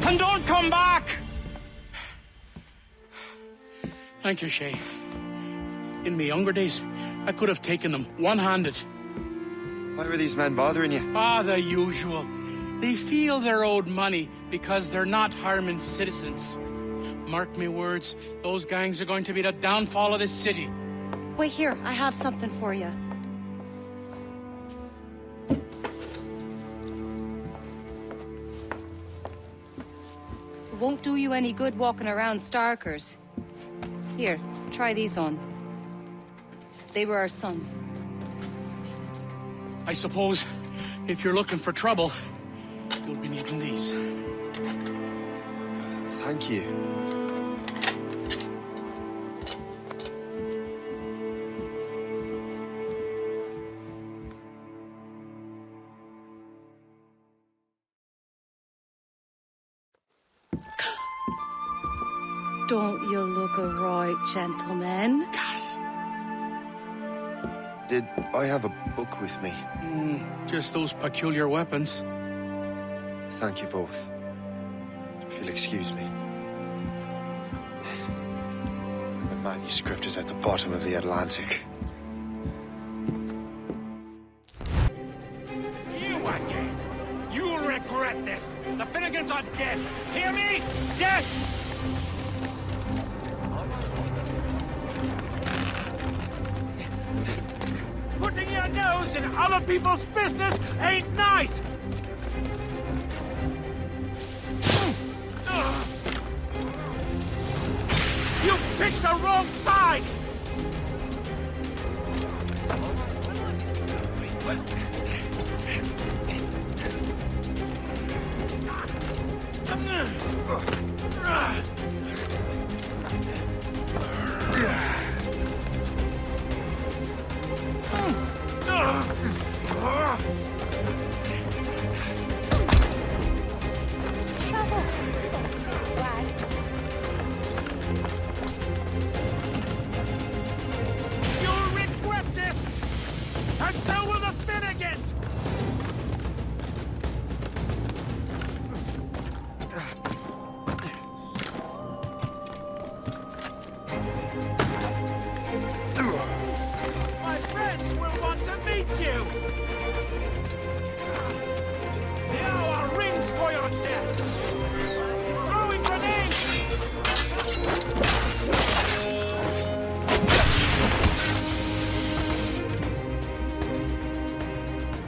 And don't come back! Thank you, Shay. In my younger days, I could have taken them one-handed.
Why were these men bothering you?
Ah, the usual. They feel they're owed money because they're not harming citizens. Mark me words, those gangs are going to be the downfall of this city.
Wait here, I have something for you. It won't do you any good walking around Starkers. Here, try these on. They were our sons.
I suppose, if you're looking for trouble, you'll be needing these.
Thank you.
Don't you look a right gentleman?
Cass!
Did I have a book with me?
Just those peculiar weapons.
Thank you both. If you'll excuse me. The manuscript is at the bottom of the Atlantic.
You again! You'll regret this! this! The Finnegans are dead! Hear me? Dead! Putting your nose in other people's business ain't nice! You picked the wrong side! You'll regret this! And so will the Finnegans! My friends will want to meet you! The hour rings for your death! He's throwing grenades!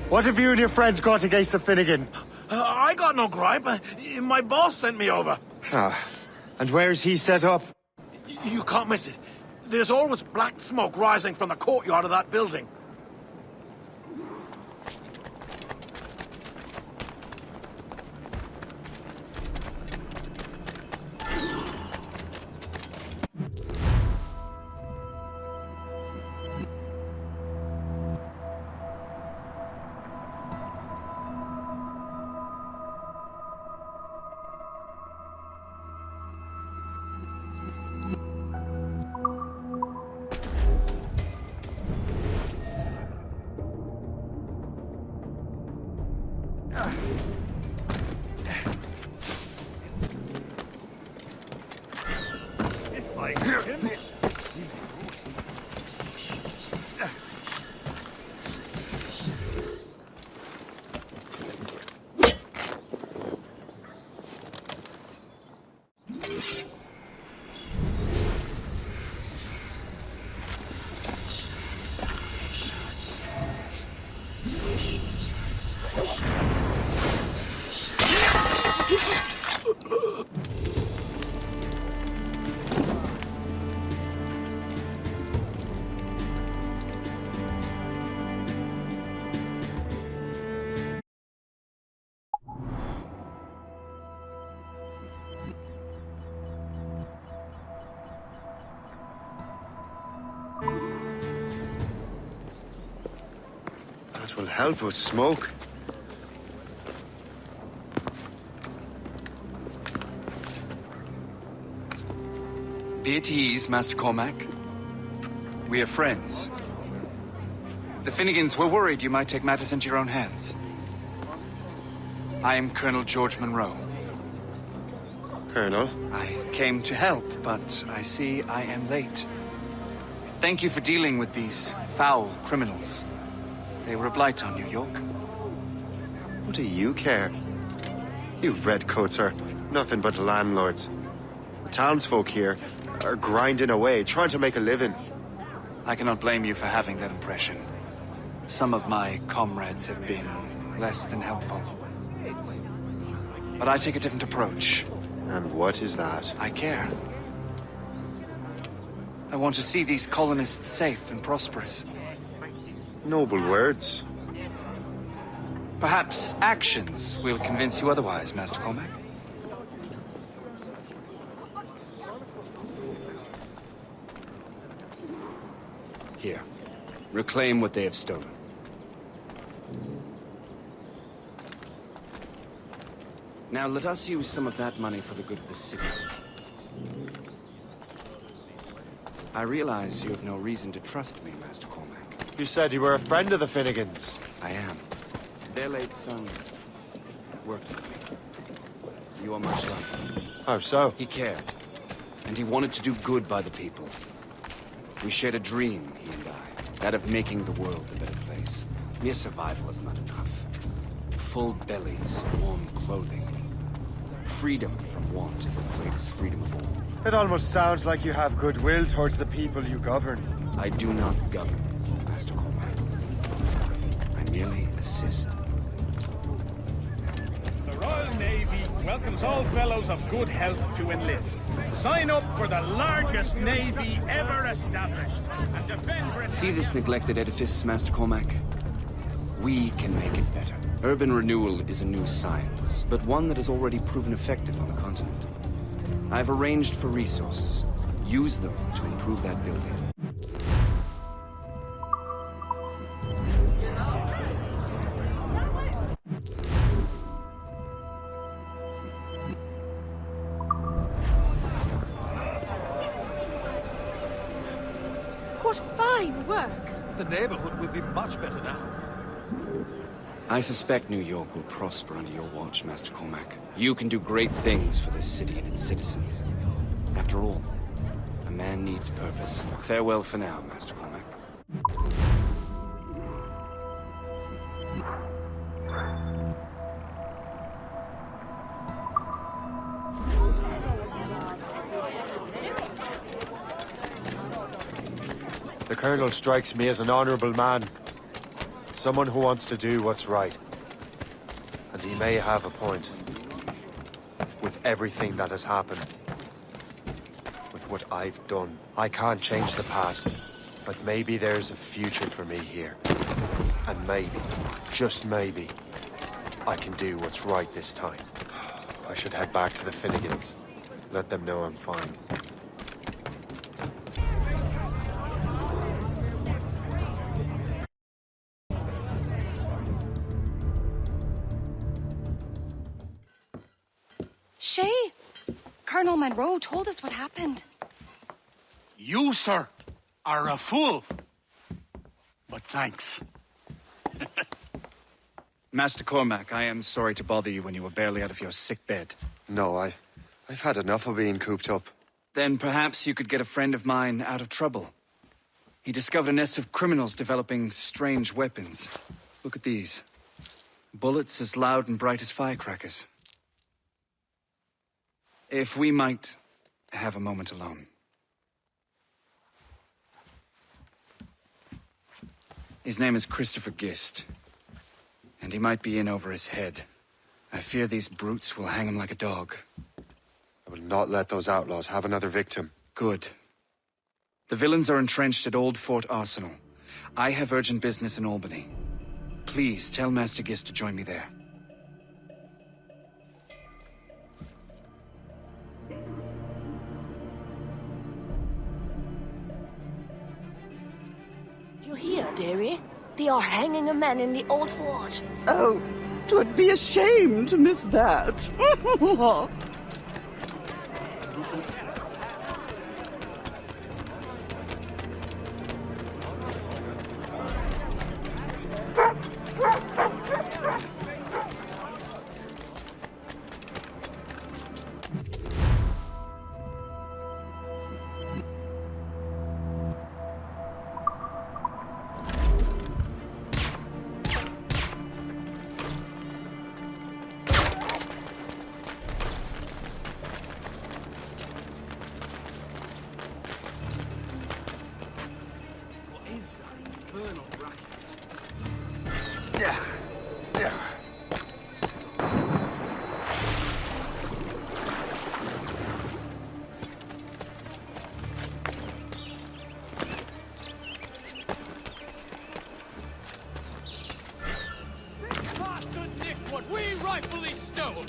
What have you and your friends got against the Finnegans?
I got no gripe. My boss sent me over.
And where's he set up?
You can't miss it. There's always black smoke rising from the courtyard of that building.
If I hear him...
That will help with smoke.
Be at ease, Master Cormac. We are friends. The Finnegans were worried you might take matters into your own hands. I am Colonel George Monroe.
Colonel?
I came to help, but I see I am late. Thank you for dealing with these foul criminals. They were a blight on New York.
What do you care? You redcoats are nothing but landlords. The townsfolk here are grinding away, trying to make a living.
I cannot blame you for having that impression. Some of my comrades have been less than helpful. But I take a different approach.
And what is that?
I care. I want to see these colonists safe and prosperous.
Noble words.
Perhaps actions will convince you otherwise, Master Cormac. Here. Reclaim what they have stolen. Now let us use some of that money for the good of the city. I realize you have no reason to trust me, Master Cormac.
You said you were a friend of the Finnegans.
I am. Their late son worked with me. You are much like him.
How so?
He cared. And he wanted to do good by the people. We shared a dream, he and I. That of making the world a better place. Mere survival is not enough. Full bellies, warm clothing. Freedom from want is the greatest freedom of all.
It almost sounds like you have goodwill towards the people you govern.
I do not govern, Master Cormac. I merely assist.
The Royal Navy welcomes all fellows of good health to enlist. Sign up for the largest navy ever established and defend Britain.
See this neglected edifice, Master Cormac? We can make it better. Urban renewal is a new science, but one that has already proven effective on the continent. I've arranged for resources. Use them to improve that building.
What fine work!
The neighborhood will be much better now.
I suspect New York will prosper under your watch, Master Cormac. You can do great things for this city and its citizens. After all, a man needs purpose. Farewell for now, Master Cormac.
The Colonel strikes me as an honorable man. Someone who wants to do what's right. And he may have a point. With everything that has happened. With what I've done. I can't change the past. But maybe there's a future for me here. And maybe, just maybe, I can do what's right this time. I should head back to the Finnegans. Let them know I'm fine.
Shay, Colonel Monroe told us what happened.
You, sir, are a fool. But thanks.
Master Cormac, I am sorry to bother you when you were barely out of your sick bed.
No, I've had enough of being cooped up.
Then perhaps you could get a friend of mine out of trouble. He discovered a nest of criminals developing strange weapons. Look at these. Bullets as loud and bright as firecrackers. If we might have a moment alone. His name is Christopher Gist, and he might be in over his head. I fear these brutes will hang him like a dog.
I will not let those outlaws have another victim.
Good. The villains are entrenched at Old Fort Arsenal. I have urgent business in Albany. Please tell Master Gist to join me there.
Do you hear, dearie? They are hanging a man in the old fort.
Oh, 'twould be a shame to miss that.
What we rightfully stole.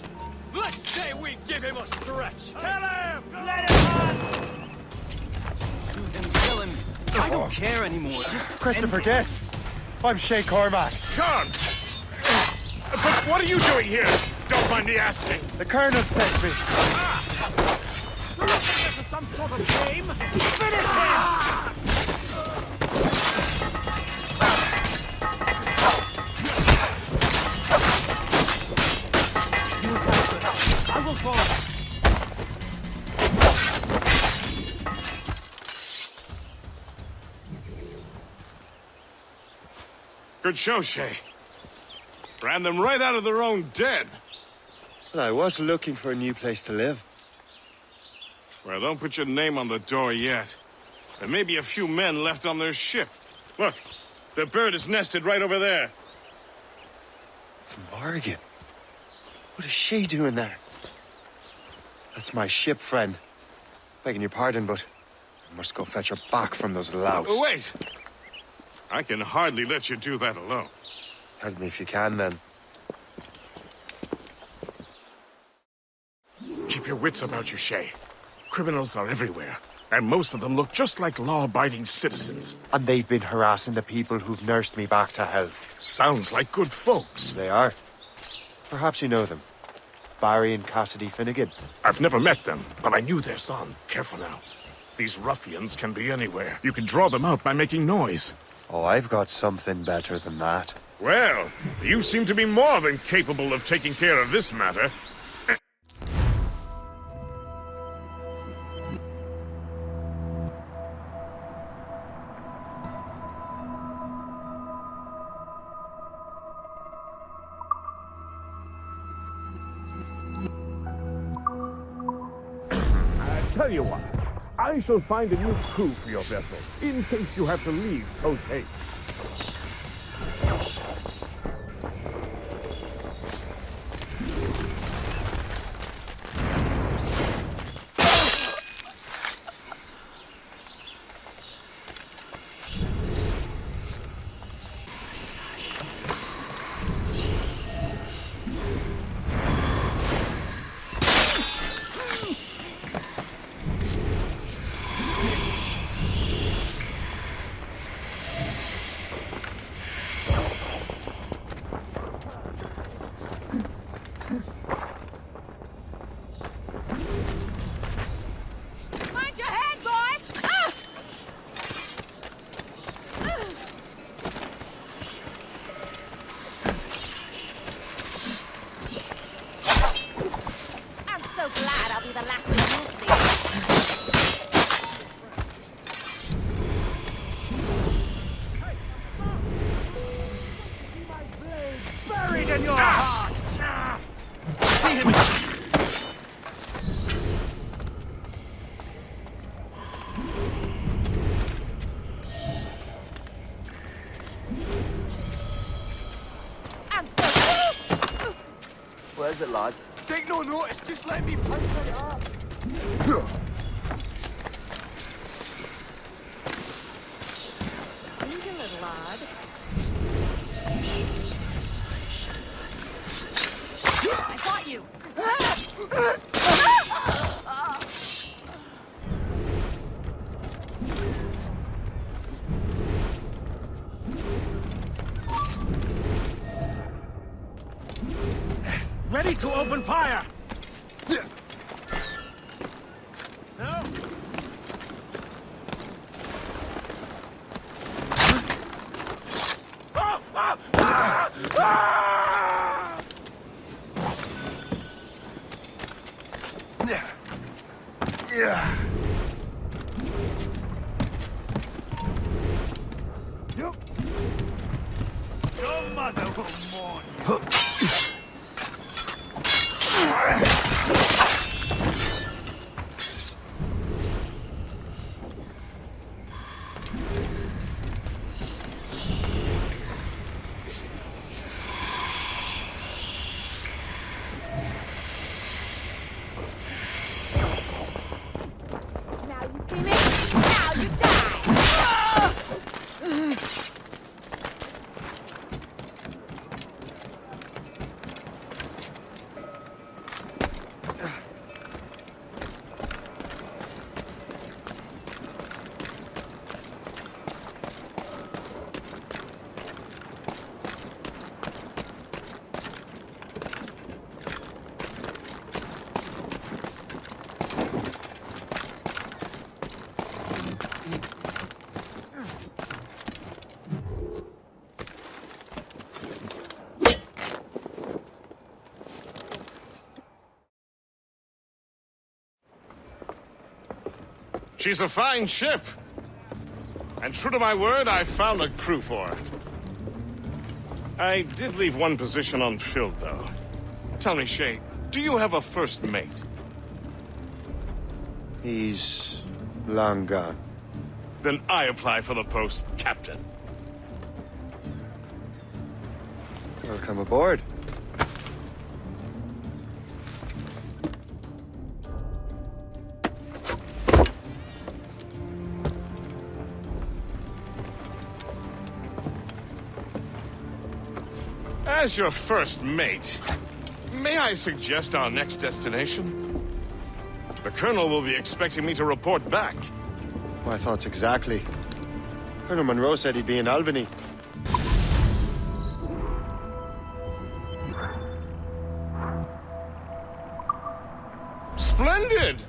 Let's say we give him a stretch. Kill him! Let him run!
Shoot him, kill him. I don't care anymore. Just
Christopher Guest. I'm Shay Cormac.
John! But what are you doing here? Don't mind me asking.
The Colonel sent me.
This is some sort of game? Finish him!
I will follow.
Good show, Shay.
Ran them right out of their own den.
Well, I was looking for a new place to live.
Well, don't put your name on the door yet. There may be a few men left on their ship. Look, the bird is nested right over there.
Morgan. What is she doing there? That's my ship, friend. Begging your pardon, but I must go fetch her back from those louts.
Oh, wait! I can hardly let you do that alone.
Help me if you can, then.
Keep your wits about you, Shay. Criminals are everywhere, and most of them look just like law-abiding citizens.
And they've been harassing the people who've nursed me back to health.
Sounds like good folks.
They are. Perhaps you know them. Barry and Cassidy Finnegan.
I've never met them, but I knew their son. Careful now. These ruffians can be anywhere. You can draw them out by making noise.
Oh, I've got something better than that.
Well, you seem to be more than capable of taking care of this matter.
Tell you what, I shall find a new crew for your vessel, in case you have to leave post-haste.
Where's it, lad?
Take no notice, just let me punch it up.
Little lad.
I got you!
Ready to open fire! No?
Yeah.
Your mother will mourn you.
She's a fine ship. And true to my word, I found a crew for her.
I did leave one position unfilled, though. Tell me, Shay, do you have a first mate?
He's long gone.
Then I apply for the post, Captain.
Welcome aboard.
As your first mate, may I suggest our next destination? The Colonel will be expecting me to report back.
My thoughts exactly. Colonel Monroe said he'd be in Albany.
Splendid!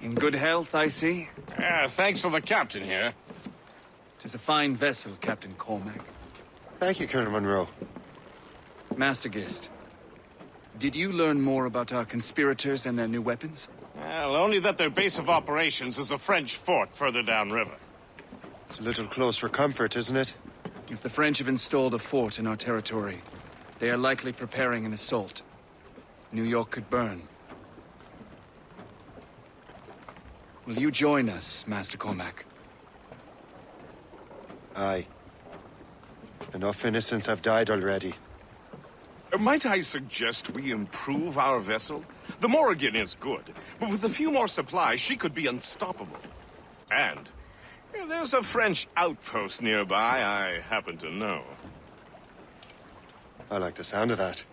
In good health, I see.
Thanks to the captain here.
'Tis a fine vessel, Captain Cormac.
Thank you, Colonel Monroe.
Master Gist, did you learn more about our conspirators and their new weapons?
Well, only that their base of operations is a French fort further downriver.
It's a little close for comfort, isn't it?
If the French have installed a fort in our territory, they are likely preparing an assault. New York could burn. Will you join us, Master Cormac?
Aye. Enough innocents have died already.
Might I suggest we improve our vessel? The Morrigan is good, but with a few more supplies, she could be unstoppable. And there's a French outpost nearby I happen to know.
I like the sound of that.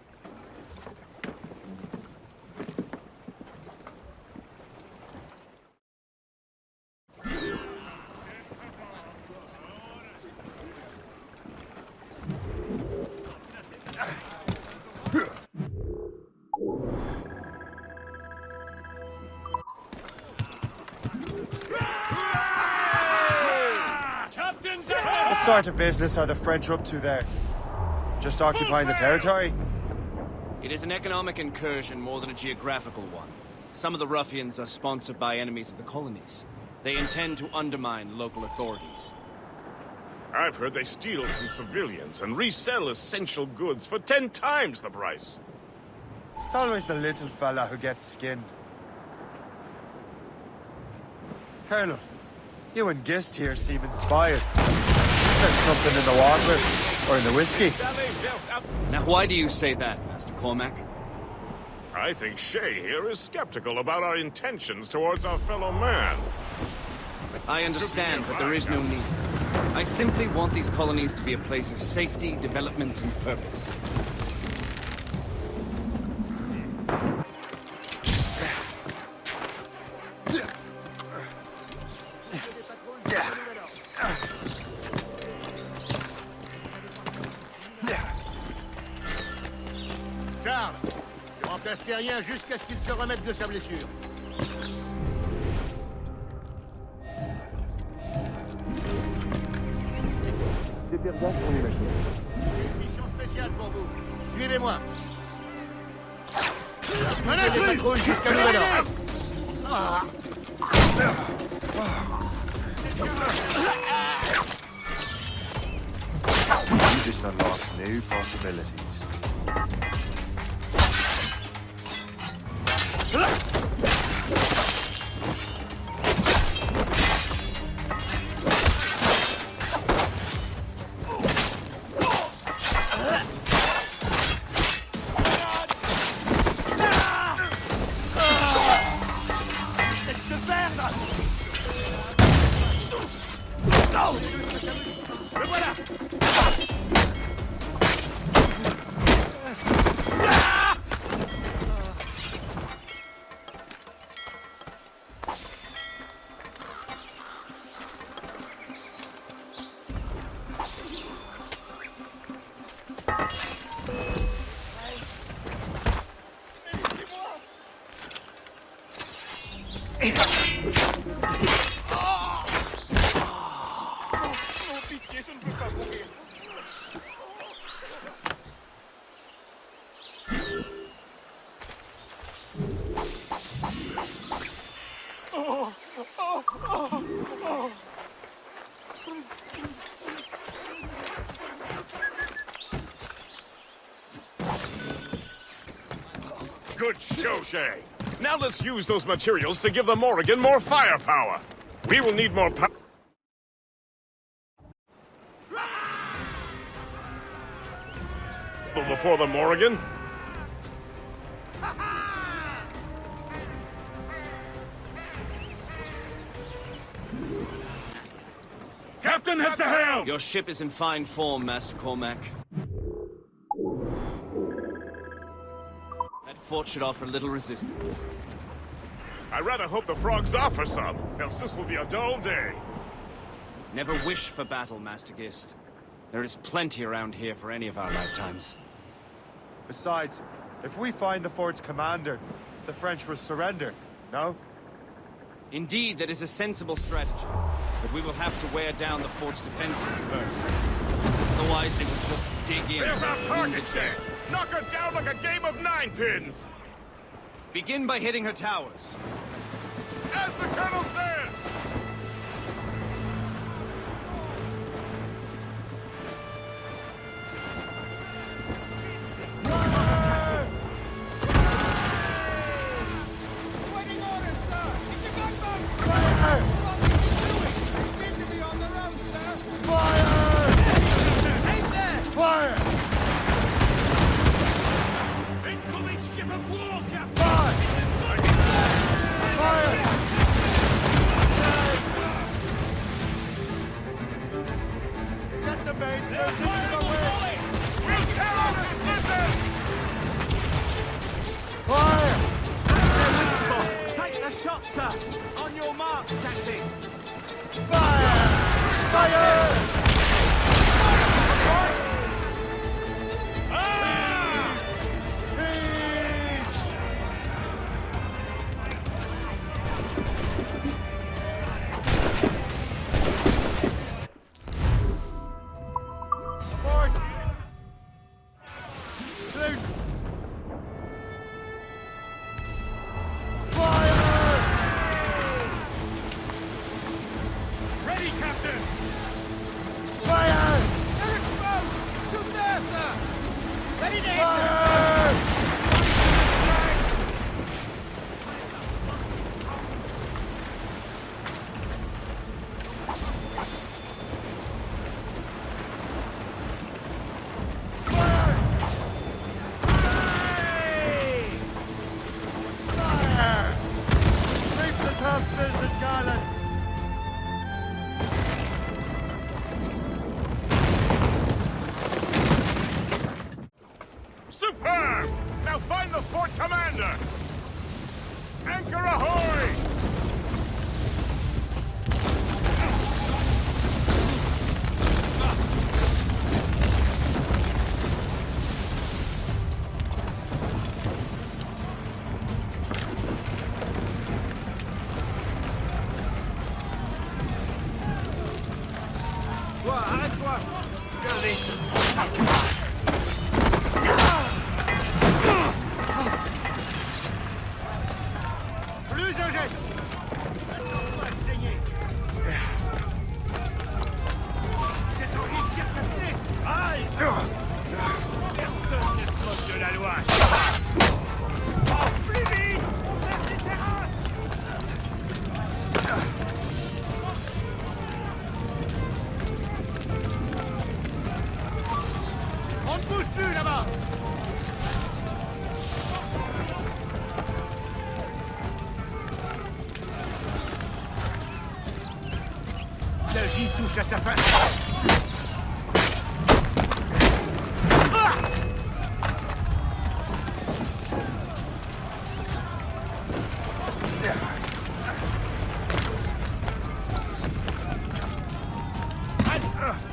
What sort of business are the French up to there? Just occupying the territory?
It is an economic incursion more than a geographical one. Some of the ruffians are sponsored by enemies of the colonies. They intend to undermine local authorities.
I've heard they steal from civilians and resell essential goods for 10 times the price.
It's always the little fella who gets skinned. Colonel, you and Gist here seem inspired. There's something in the water, or in the whiskey.
Now why do you say that, Master Cormac?
I think Shay here is skeptical about our intentions towards our fellow man.
I understand, but there is no need. I simply want these colonies to be a place of safety, development, and purpose.
Charles, tu remplaces Terrien jusqu'à ce qu'il se remette de sa blessure.
C'est Bergaz pour les machines.
Une mission spéciale pour vous. Suivez-moi. Suivez les patrouilles jusqu'à nouvel ordre.
You just unlocked new possibilities.
Le voilà.
Pitié, je ne veux Good show, Shay. Now let's use those materials to give the Morrigan more firepower. We will need more power. Before the Morrigan? Captain has the helm!
Your ship is in fine form, Master Cormac. That fort should offer little resistance.
I rather hope the frogs offer some, else this will be a dull day.
Never wish for battle, Master Gist. There is plenty around here for any of our lifetimes.
Besides, if we find the fort's commander, the French will surrender, no?
Indeed, that is a sensible strategy. But we will have to wear down the fort's defenses first. Otherwise, they will just dig in.
There's our target, Shay! Knock her down like a game of 9-pins!
Begin by hitting her towers.
As the Colonel says! Superb! Now find the fort commander! Anchor ahoy!
Toi, arrête-toi! Regardez! Plus un geste! C'est horrible, cherche à filer! Aïe! Personne ne se moque de la loi! Oh, plus vite! On perd les terrains! On ne bouge plus là-bas! La vie touche à sa fin.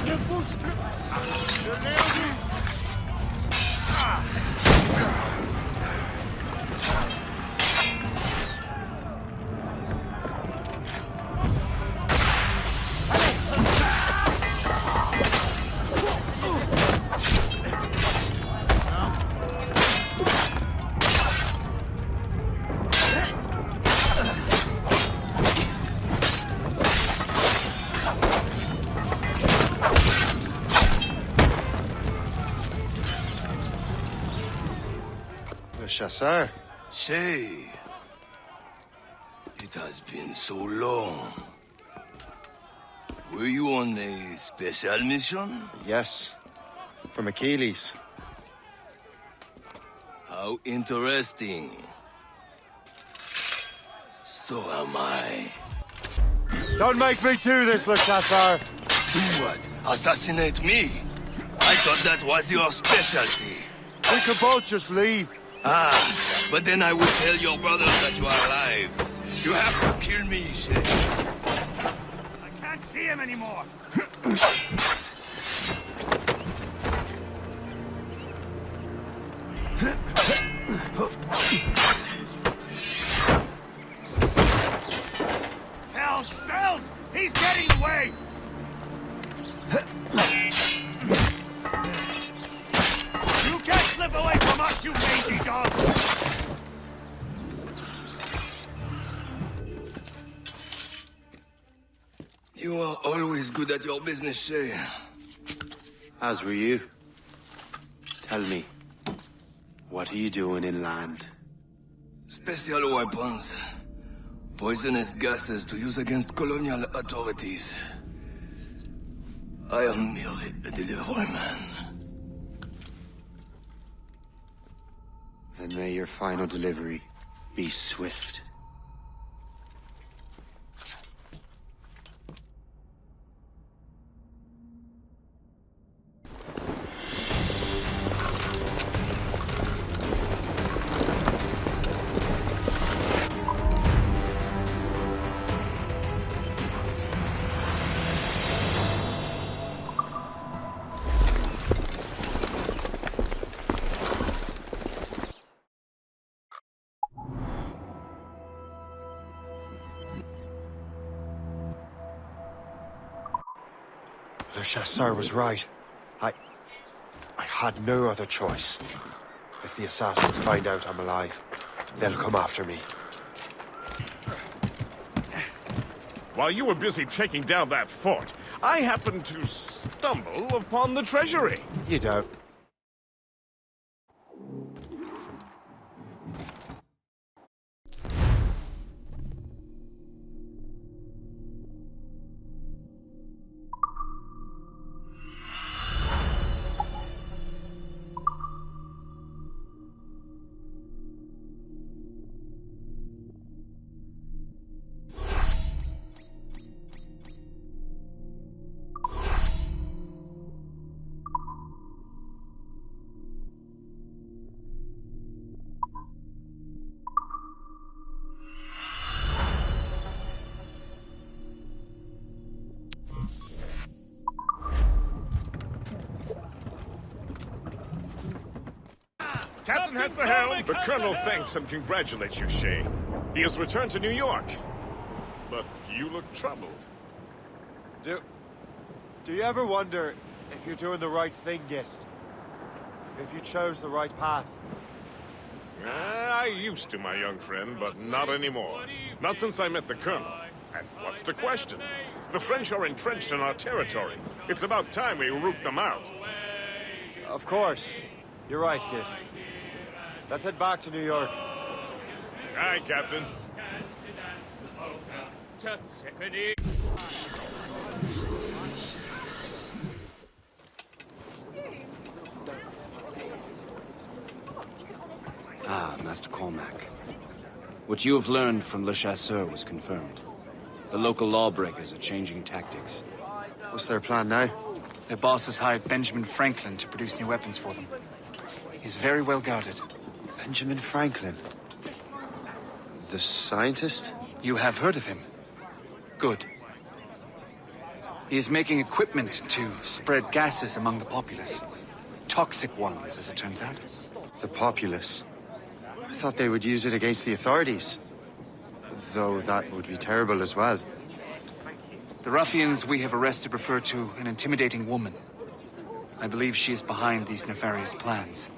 Ne bouge plus! Je l'ai rendu!
Le chasseur?
Shay. It has been so long. Were you on a special mission?
Yes. From Achilles.
How interesting. So am I.
Don't make me do this, Le Chasseur!
Do what? Assassinate me? I thought that was your specialty.
We could both just leave.
Ah, but then I will tell your brothers that you are alive. You have to kill me, Shay.
I can't see him anymore. Hells, bells! He's getting away! You can't slip away from us, you lazy dog!
You are always good at your business, Shay.
As were you. Tell me, what are you doing inland?
Special weapons. Poisonous gases to use against colonial authorities. I am merely a delivery man.
Then may your final delivery be swift.
Le Chasseur was right. I had no other choice. If the assassins find out I'm alive, they'll come after me.
While you were busy taking down that fort, I happened to stumble upon the treasury.
You don't.
Captain has the helm. The Colonel thanks and congratulates you, Shay. He has returned to New York. But you look troubled.
Do you ever wonder if you're doing the right thing, Gist? If you chose the right path?
I used to, my young friend, but not anymore. Not since I met the Colonel. And what's the question? The French are entrenched in our territory. It's about time we root them out.
Of course. You're right, Gist. Let's head back to New York.
Aye, Captain.
Ah, Master Cormac. What you have learned from Le Chasseur was confirmed. The local lawbreakers are changing tactics.
What's their plan now?
Their boss has hired Benjamin Franklin to produce new weapons for them. He's very well guarded.
Benjamin Franklin? The scientist?
You have heard of him? Good. He is making equipment to spread gases among the populace. Toxic ones, as it turns out.
The populace? I thought they would use it against the authorities. Though that would be terrible as well.
The ruffians we have arrested refer to an intimidating woman. I believe she is behind these nefarious plans.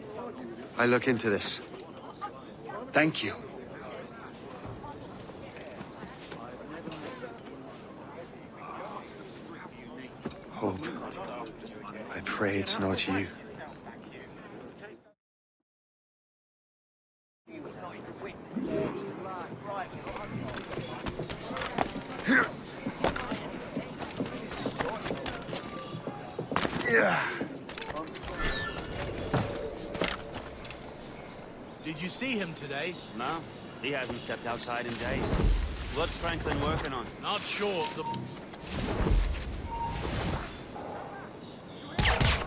I'll look into this.
Thank you.
Hope. I pray it's not you.
Did you see him today?
No, he hasn't stepped outside in days. What's Franklin working on?
Not sure.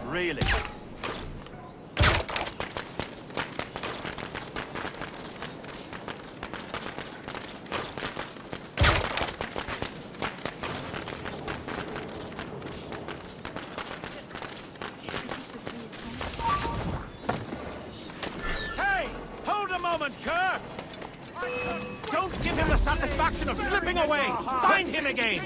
Really?
Hey! Hold a moment, Kerr! Don't give him the satisfaction of slipping away! Find him again!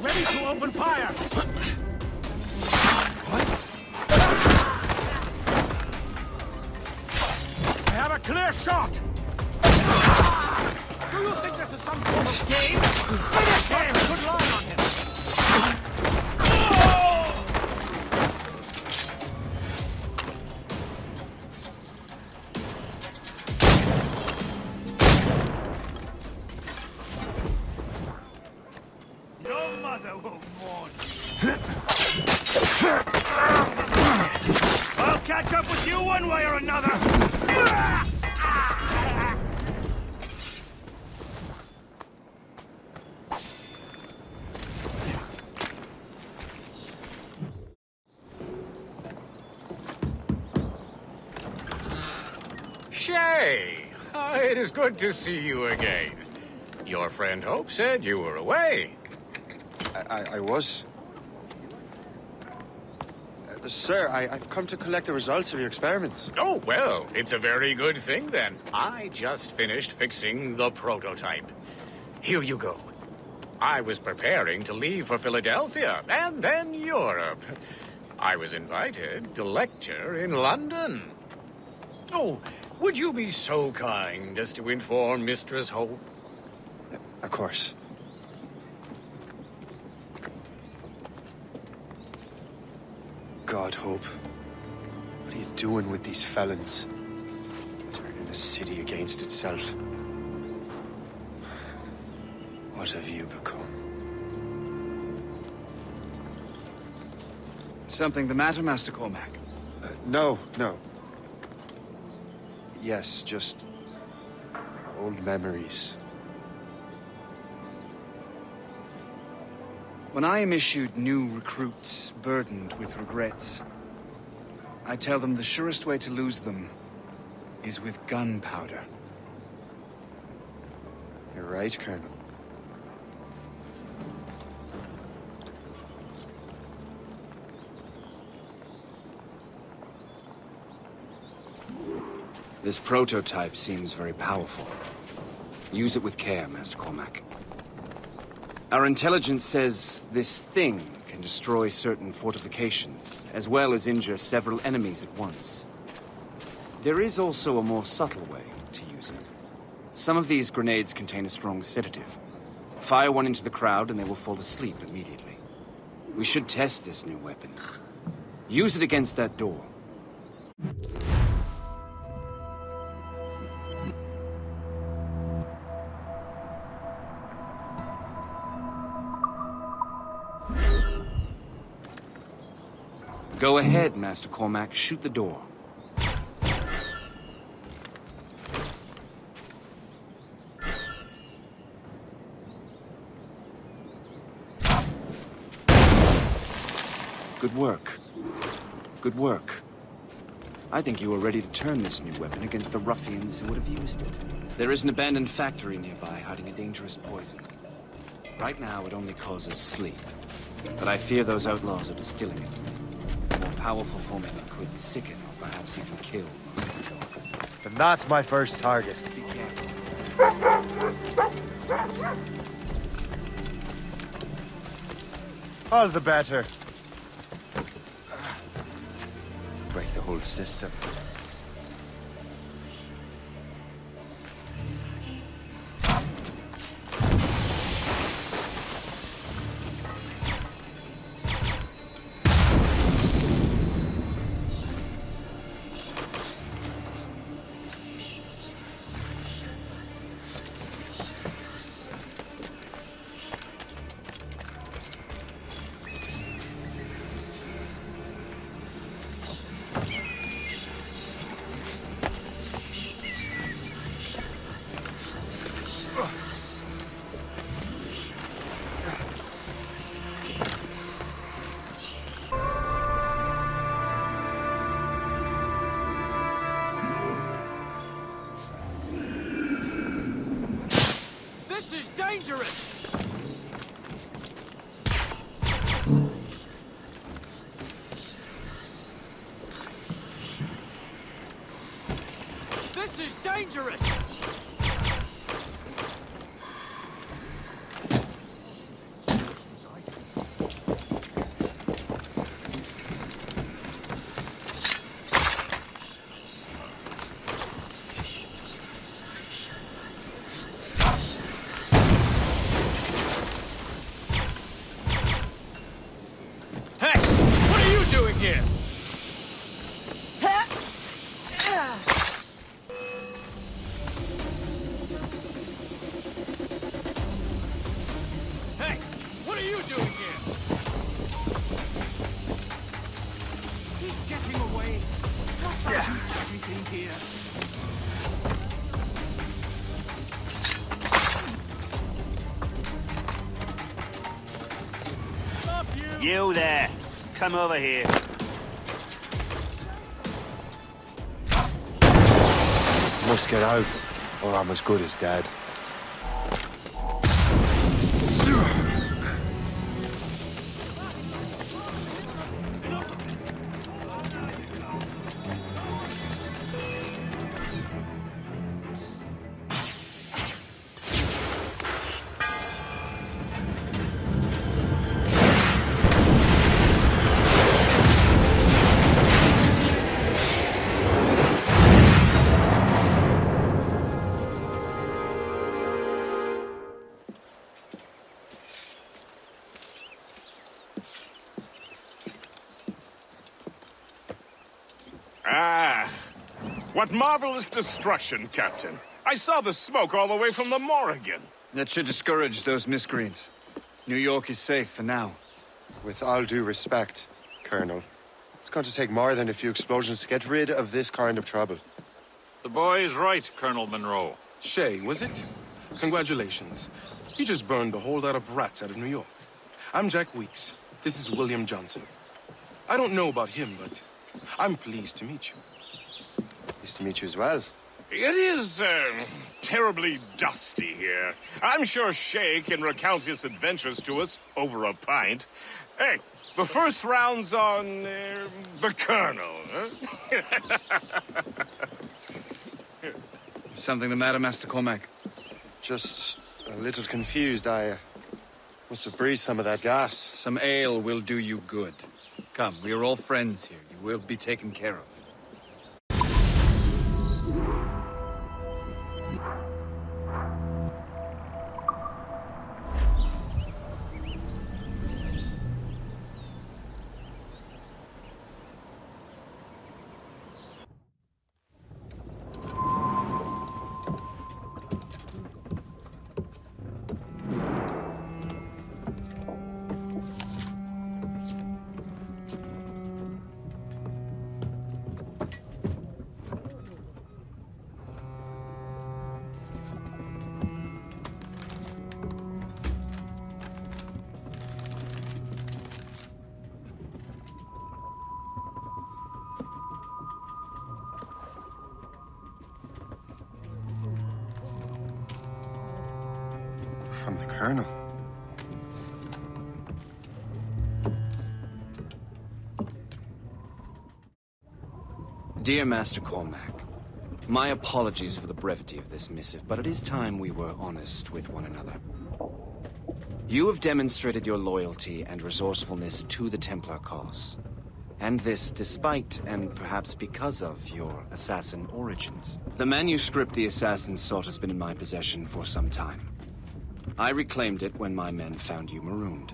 Ready to open fire! I have a clear shot! Do you think this is some sort of game? Finish him! Good line on him! Your mother will mourn. I'll catch up with you one way or another!
Shay! It is good to see you again. Your friend Hope said you were away.
I was. Sir, I've come to collect the results of your experiments.
Oh, well, it's a very good thing then. I just finished fixing the prototype. Here you go. I was preparing to leave for Philadelphia and then Europe. I was invited to lecture in London. Oh, would you be so kind as to inform Mistress Hope?
Of course. God, Hope. What are you doing with these felons? Turning the city against itself. What have you become?
Something the matter, Master Cormac?
No. Yes, just old memories.
When I am issued new recruits burdened with regrets, I tell them the surest way to lose them is with gunpowder.
You're right, Colonel.
This prototype seems very powerful. Use it with care, Master Cormac. Our intelligence says this thing can destroy certain fortifications, as well as injure several enemies at once. There is also a more subtle way to use it. Some of these grenades contain a strong sedative. Fire one into the crowd and they will fall asleep immediately. We should test this new weapon. Use it against that door. Go ahead, Master Cormac. Shoot the door. Good work. Good work. I think you are ready to turn this new weapon against the ruffians who would have used it. There is an abandoned factory nearby hiding a dangerous poison. Right now, it only causes sleep. But I fear those outlaws are distilling it. A more powerful formula could sicken or perhaps even kill.
Then that's my first target.
Be careful.
All the better.
Break the whole system.
This is dangerous! This is dangerous! Hey! What are you doing here? Hey! What are you doing here? He's getting away. Not everything here.
You there. Come over here.
Must get out, or I'm as good as dead.
Ah, what marvelous destruction, Captain. I saw the smoke all the way from the Morrigan.
That should discourage those miscreants. New York is safe for now.
With all due respect, Colonel, it's going to take more than a few explosions to get rid of this kind of trouble.
The boy is right, Colonel Monroe.
Shay, was it? Congratulations. You just burned a whole lot of rats out of New York. I'm Jack Weeks. This is William Johnson. I don't know about him, but I'm pleased to meet you.
Pleased to meet you as well.
It is, terribly dusty here. I'm sure Shay can recount his adventures to us over a pint. Hey, the first round's on, the Colonel, huh?
Something the matter, Master Cormac?
Just a little confused. I must have breathed some of that gas.
Some ale will do you good. Come, we are all friends here. You will be taken care of.
From the Colonel.
Dear Master Cormac, my apologies for the brevity of this missive, but it is time we were honest with one another. You have demonstrated your loyalty and resourcefulness to the Templar cause. And this despite, and perhaps because of, your assassin origins. The manuscript the assassin sought has been in my possession for some time. I reclaimed it when my men found you marooned.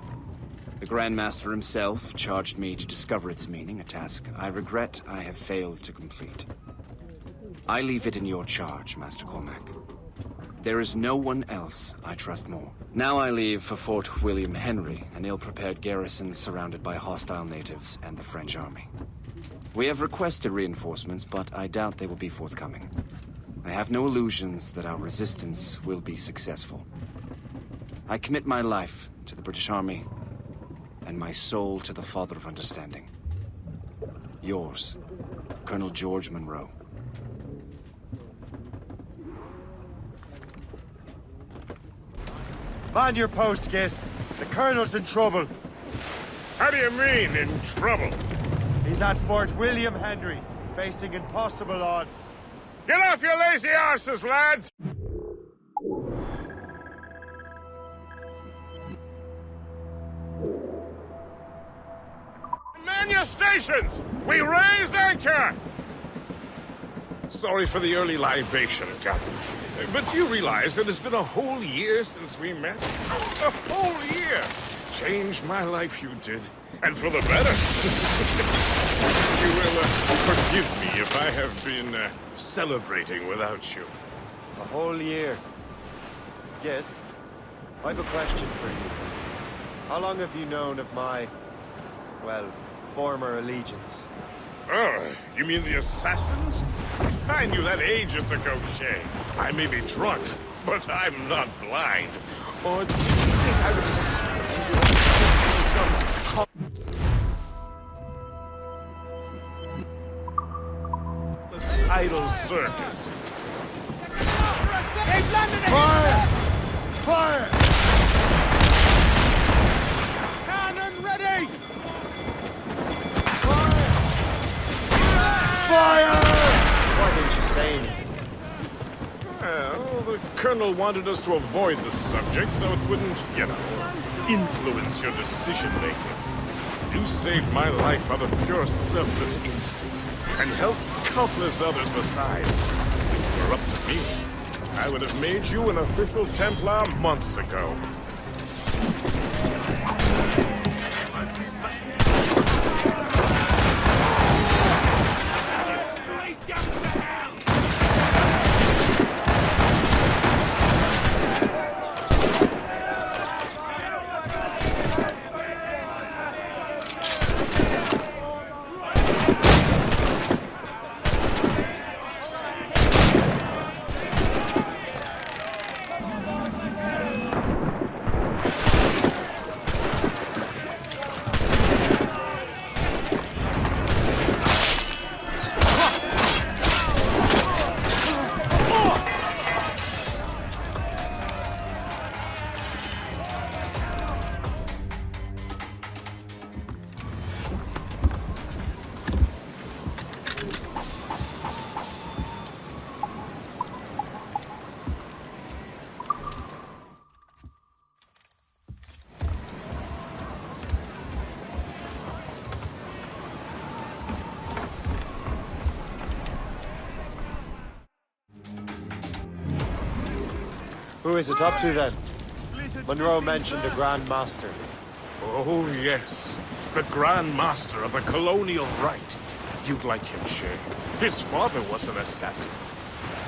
The Grand Master himself charged me to discover its meaning, a task I regret I have failed to complete. I leave it in your charge, Master Cormac. There is no one else I trust more. Now I leave for Fort William Henry, an ill-prepared garrison surrounded by hostile natives and the French army. We have requested reinforcements, but I doubt they will be forthcoming. I have no illusions that our resistance will be successful. I commit my life to the British Army, and my soul to the Father of Understanding. Yours, Colonel George Monroe.
Man your post, Gist. The Colonel's in trouble.
How do you mean, in trouble?
He's at Fort William Henry, facing impossible odds.
Get off your lazy arses, lads! Man your stations! We raise anchor! Sorry for the early libation, Captain. But you realize it has been a whole year since we met? A whole year! Changed my life, you did. And for the better. You will forgive me if I have been celebrating without you.
A whole year. Yes, I've a question for you. How long have you known of my, well, former allegiance?
Oh, you mean the assassins? I knew that ages ago, Shay. I may be drunk, but I'm not blind. Or did you think I would assume you had some homicidal circus?
Fire! Fire!
Cannon ready!
Fire! Why didn't you say anything?
Well, the Colonel wanted us to avoid the subject so it wouldn't, you know, influence your decision-making. You saved my life out of pure selfless instinct, and helped countless others besides. If it were up to me, I would have made you an official Templar months ago.
Who is it up to then? Monroe mentioned the Grand Master.
Oh, yes. The Grand Master of the Colonial Rite. You'd like him, Shay. His father was an assassin.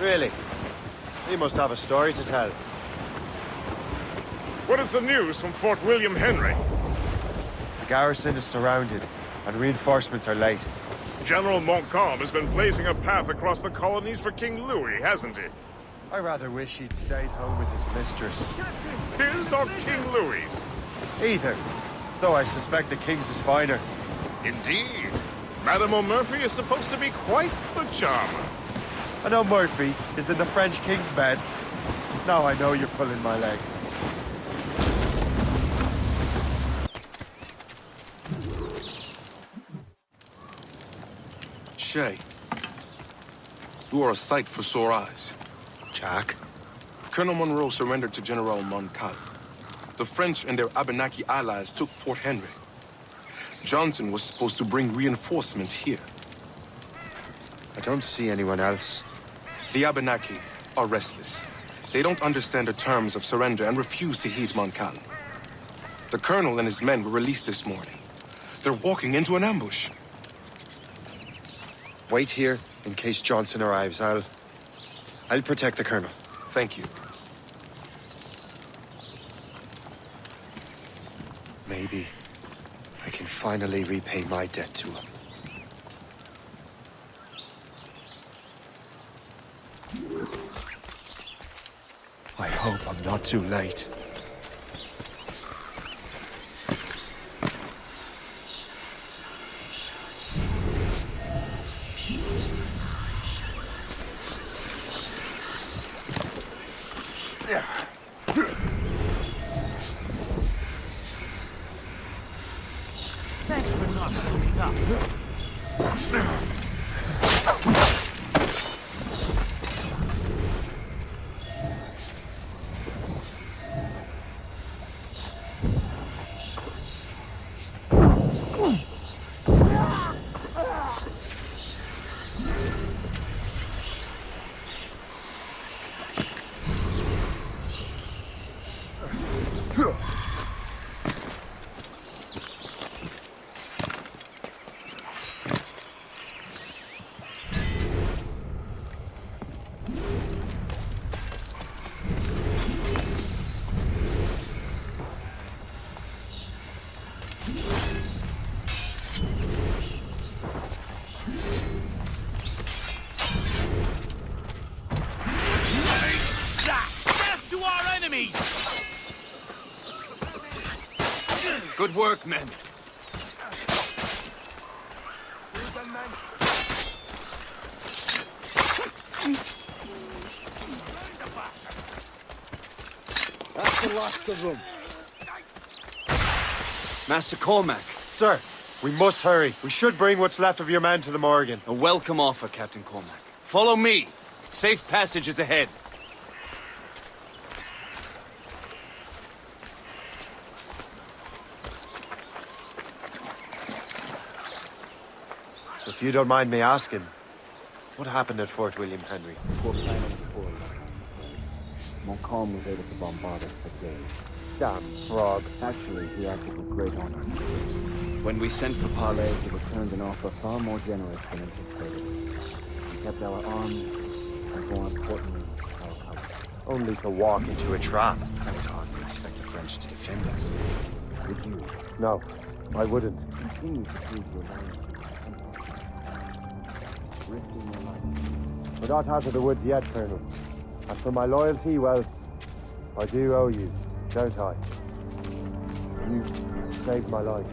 Really? He must have a story to tell.
What is the news from Fort William Henry?
The garrison is surrounded, and reinforcements are late.
General Montcalm has been blazing a path across the colonies for King Louis, hasn't he?
I rather wish he'd stayed home with his mistress.
His or King Louis?
Either. Though I suspect the king's is finer.
Indeed. Madame O'Murphy is supposed to be quite the charmer.
I know Murphy is in the French king's bed. Now I know you're pulling my leg.
Shay, you are a sight for sore eyes.
Jack?
Colonel Monroe surrendered to General Montcalm. The French and their Abenaki allies took Fort Henry. Johnson was supposed to bring reinforcements here.
I don't see anyone else.
The Abenaki are restless. They don't understand the terms of surrender and refuse to heed Montcalm. The Colonel and his men were released this morning. They're walking into an ambush.
Wait here in case Johnson arrives. I'll protect the Colonel.
Thank you.
Maybe I can finally repay my debt to him.
I hope I'm not too late.
Death to our enemies!
Good work, men.
That's the last of them.
Master Cormac.
Sir, we must hurry. We should bring what's left of your men to the Morgan.
A welcome offer, Captain Cormac. Follow me. Safe passage is ahead.
So if you don't mind me asking, what happened at Fort William Henry?
Poor planning poor. Montcalm was able to bombard us for days. Damn frog. Actually, he acted with great honor.
When we sent for parley,
He returned an offer far more generous than anticipated. He kept our arms, and more importantly, our house.
Only to walk into a trap.
I would hardly expect the French to defend us.
Would you
No, I wouldn't.
continue to prove your loyalty? Risking your life.
We're not out of the woods yet, Colonel. As for my loyalty, well, I do owe you, don't I? You saved my life.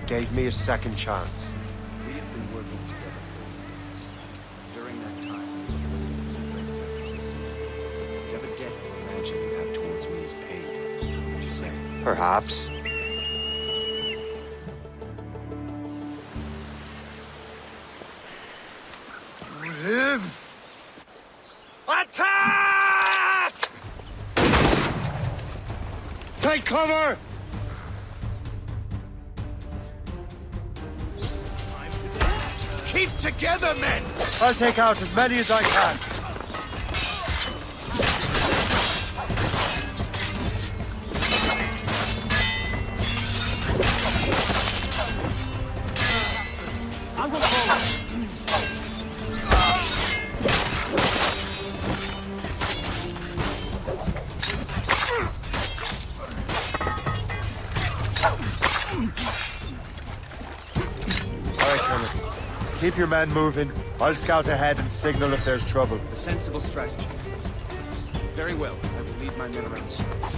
Gave me a second chance.
We have been working together. During that time, we were great services. Whatever debt you imagine you have towards me is paid. Would you say?
Perhaps.
Live! Attack!
Take cover!
Keep together, men!
I'll take out as many as I can.
I'm going forward.
All right, Colonel. Keep your men moving. I'll scout ahead and signal if there's trouble.
a sensible strategy. Very well. I will lead my men around the circle.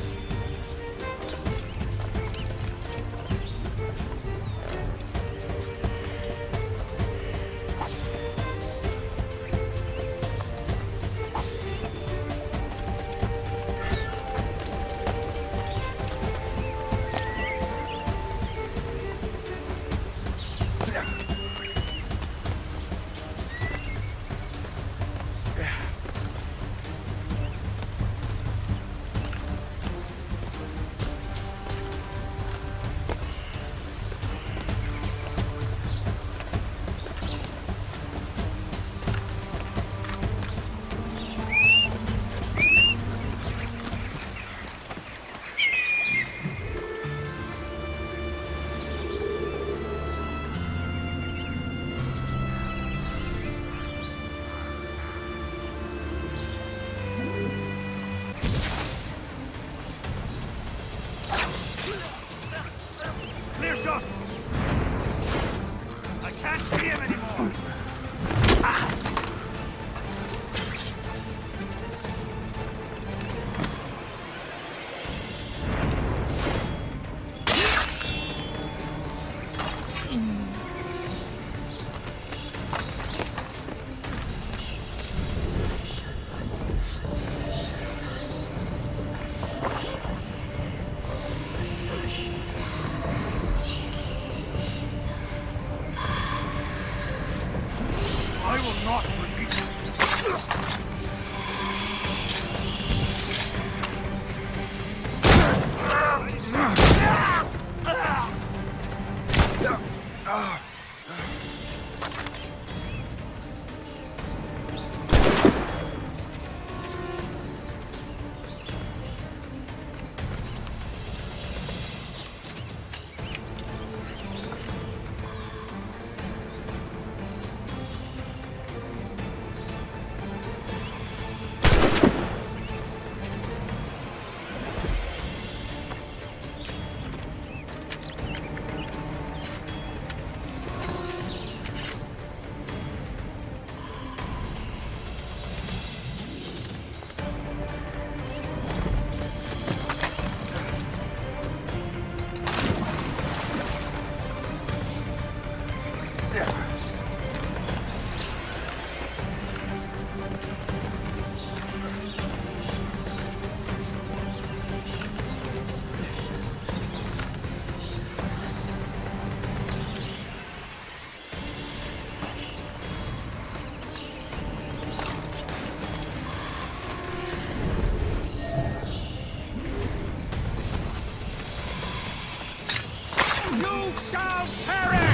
shall perish!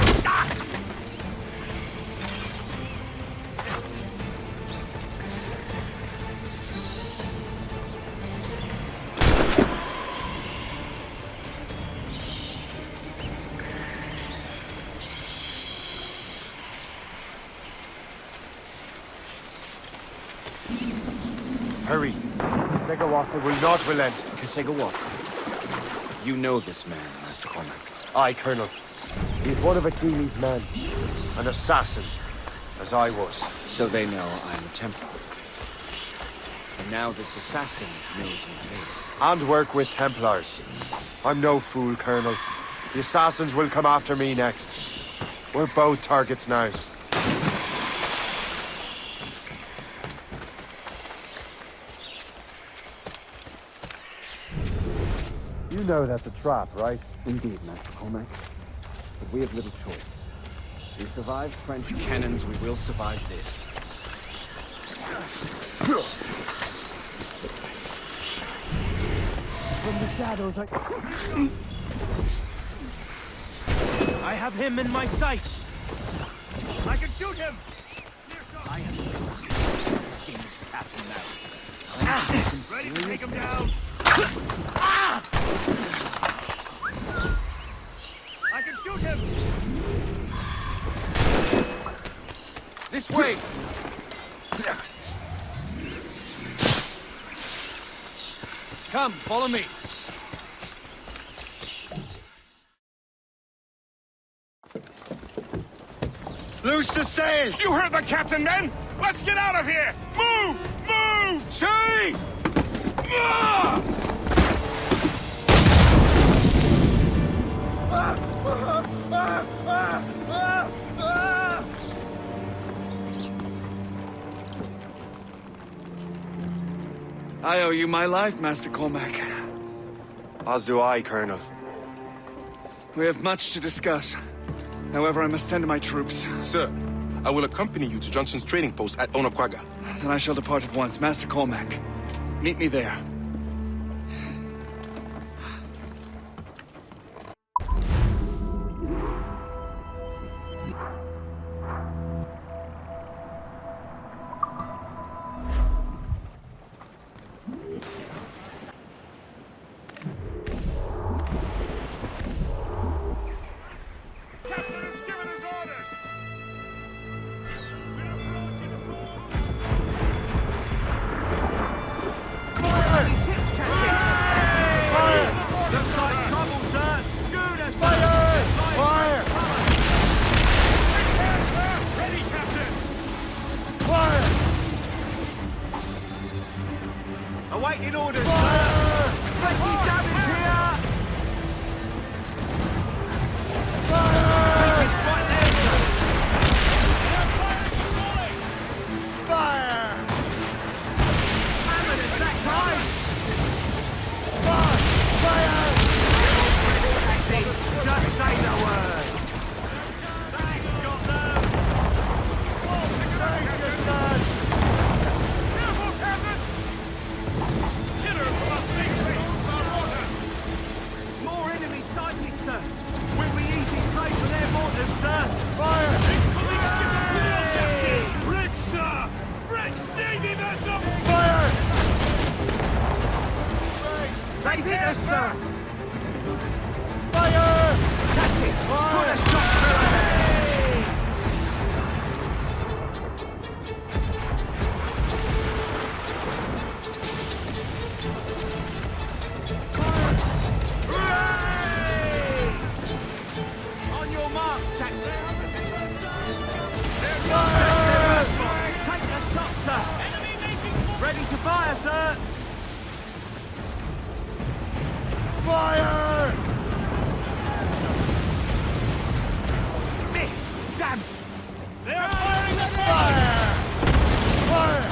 Hurry. Segawasa will not relent.
Kesegawasa. You know this man, Master Cormac.
Aye, Colonel. He's one of Achilles' men. An assassin, as I was.
So they know I am a Templar. And now this assassin knows you me.
And work with Templars. I'm no fool, Colonel. The assassins will come after me next. We're both targets now. You know that's a trap, right?
Indeed, Master Cormac. But we have little choice. We survived French cannons, we will survive this.
From the shadows, I have him in my sights. I can shoot him. I am this game is happening now. Ready to take him down. I can shoot him.
This way. Come, follow me.
Loose the sails!
You heard the captain, men! Let's get out of here! Move! Move!
See!
I owe you my life, Master Cormac.
As do I, Colonel.
We have much to discuss. However, I must tend to my troops.
Sir, I will accompany you to Johnson's trading post at Onakwaga.
Then I shall depart at once. Master Cormac, meet me there.
Awaiting orders, sir! Plenty damage here! Fire! Right there, sir! Fire! Hammered us that time! Fire! Just say the word! That's got them! Gracious, sir! Careful, Captain! More enemies sighted, sir. We'll be easy prey for their mortars, sir. Fire! Bridge, sir! French Navy vessel! Fire! They've hit us, sir! Fire! Captain, put a shot through it! Take the shot, sir! Ready to fire, sir! Fire! Miss! Damn! They're firing at fire! Fire!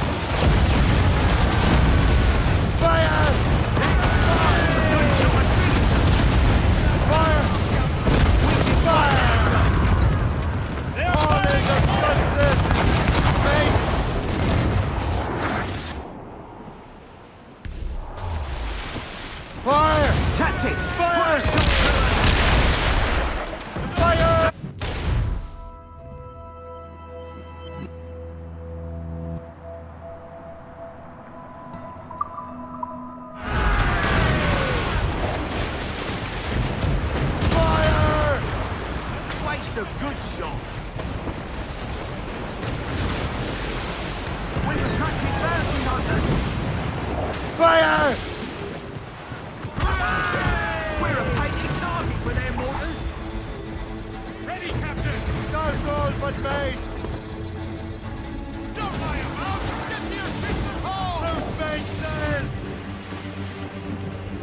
Fire! Fire! Fire! They're firing at Johnson! Fire! Captain! Fire! a good shot. We're attracting bounty hunters.
Fire!
We're a paying target for their mortars.
Ready, Captain!
Those all but mates!
Don't lie about! Get to your ships and haul!
Loose main sail!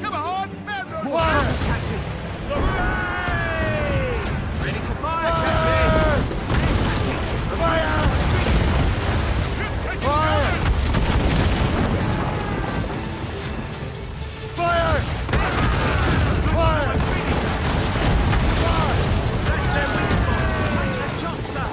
Come on, man!
Fire!
Captain. Ready to fire,
Fire!
Captain.
Fire! Fire! Fire! Fire!
That's their weak spot. Take the shot, sir.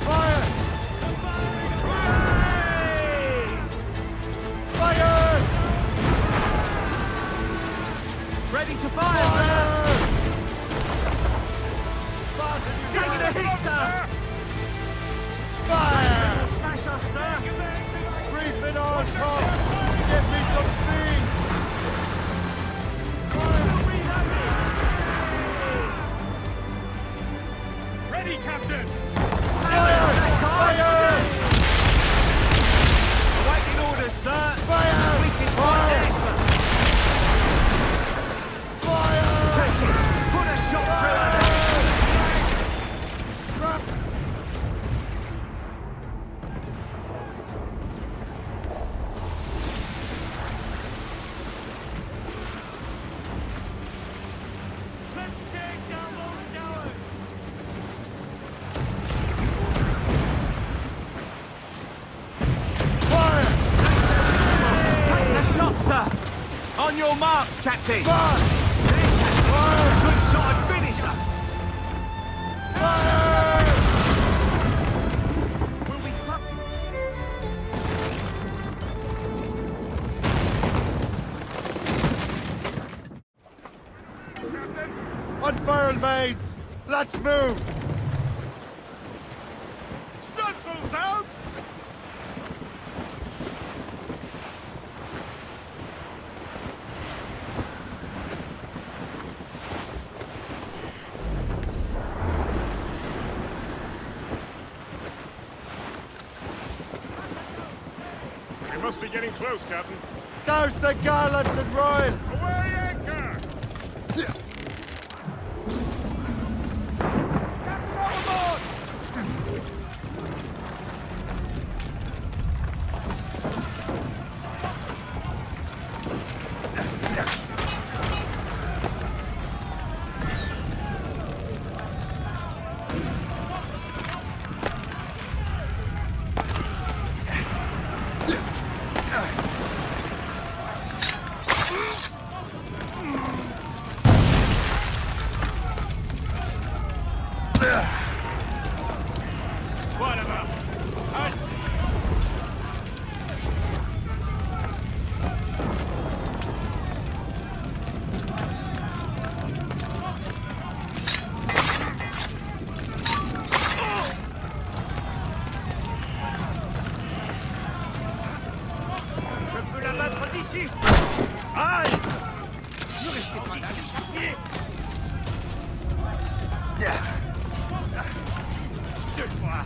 Fire! Fire!
Ready to fire, sir. Taking a hit, sir.
Fire!
Smash us, sir.
Brief it on top! Give me some speed!
Ready, Captain!
Fire! Fire!
Awaiting orders, sir.
Fire!
Weakest point there, sir.
Fire!
Captain, put a shot through her.
Fire!
Take the shot, sir. On your mark, Captain.
Fire!
Good shot and finisher.
Fire!
Will we cut?
Unfurl, mates! Let's move!
Stunsels out! We must be getting close, Captain.
Douse the gallants and royals!
Away anchor! Whatever.
Je peux la battre d'ici. Aïe! Ne restez pas là, les Je le vois.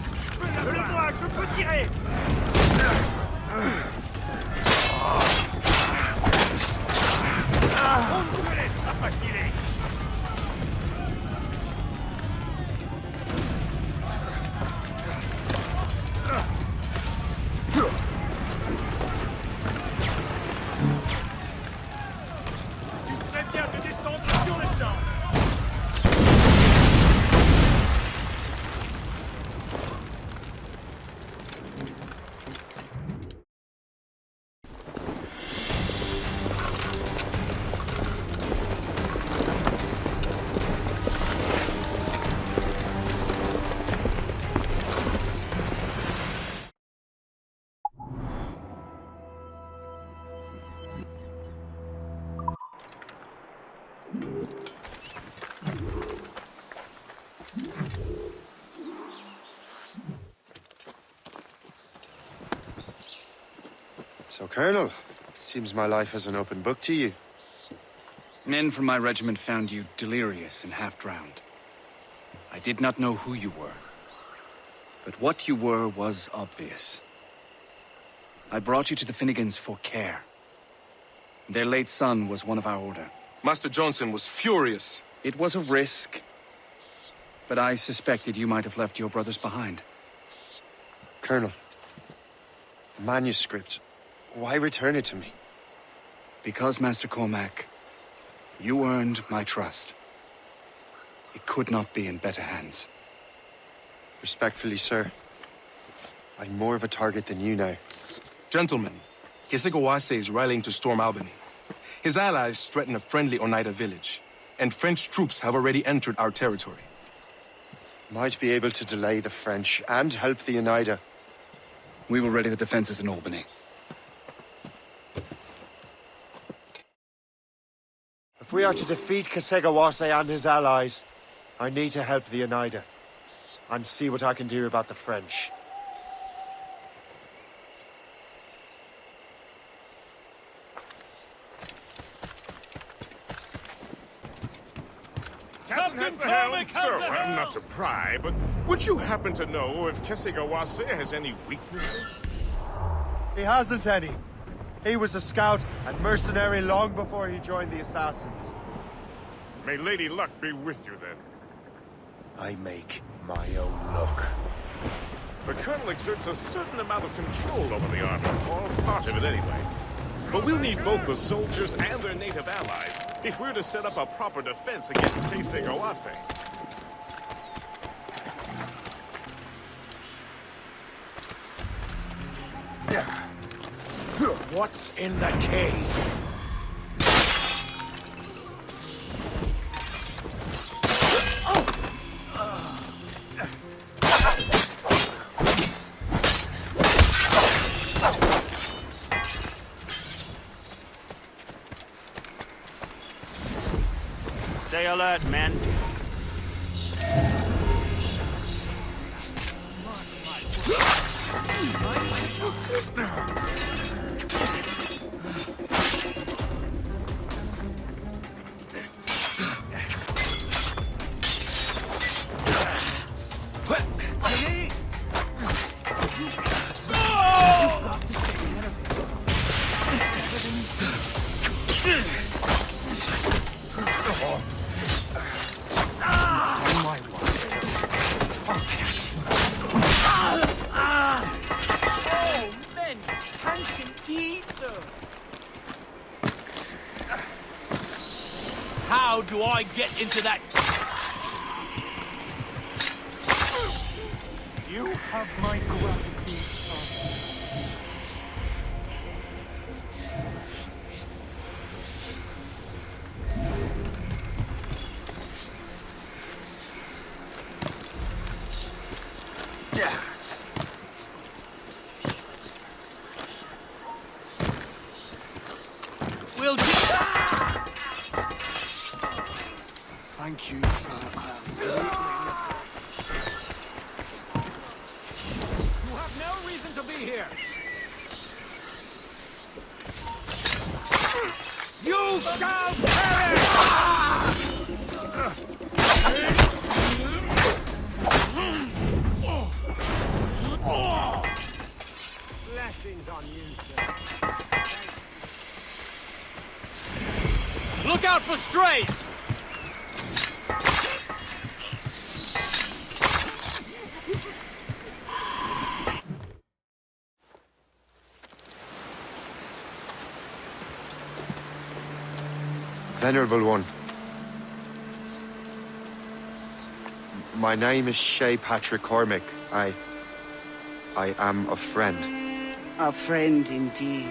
Je le vois, je peux tirer. On ne me laissera pas tirer.
Tu ferais bien de descendre sur le champ.
So, Colonel, it seems my life is an open book to you.
Men from my regiment found you delirious and half-drowned. I did not know who you were. But what you were was obvious. I brought you to the Finnegans for care. Their late son was one of our order.
Master Johnson was furious.
It was a risk, but I suspected you might have left your brothers behind.
Colonel, manuscript. Why return it to me?
Because, Master Cormac, you earned my trust. It could not be in better hands.
Respectfully, sir. I'm more of a target than you now.
Gentlemen, Kesegawase is rallying to storm Albany. His allies threaten a friendly Oneida village, and French troops have already entered our territory.
Might be able to delay the French and help the Oneida.
We will ready the defenses in Albany.
If we are to defeat Kesegawase and his allies, I need to help the Oneida and see what I can do about the French.
Captain Cormac, sir, I'm not to pry, but would you happen to know if Kesegawase has any weaknesses?
He hasn't any. He was a scout and mercenary long before he joined the Assassins.
May Lady Luck be with you, then.
I make my own luck.
The Colonel exerts a certain amount of control over the army, or part of it anyway. But we'll need both the soldiers and their native allies if we're to set up a proper defense against Kesegawase.
What's in the cave?
Stay alert, men.
How do I get into that?
You have my gratitude.
We'll get...
Thank you, sir.
You have no reason to be here. You shall perish! Blessings on you, sir.
Look out for strays!
Venerable one. My name is Shay Patrick Cormac. I am a friend.
A friend indeed.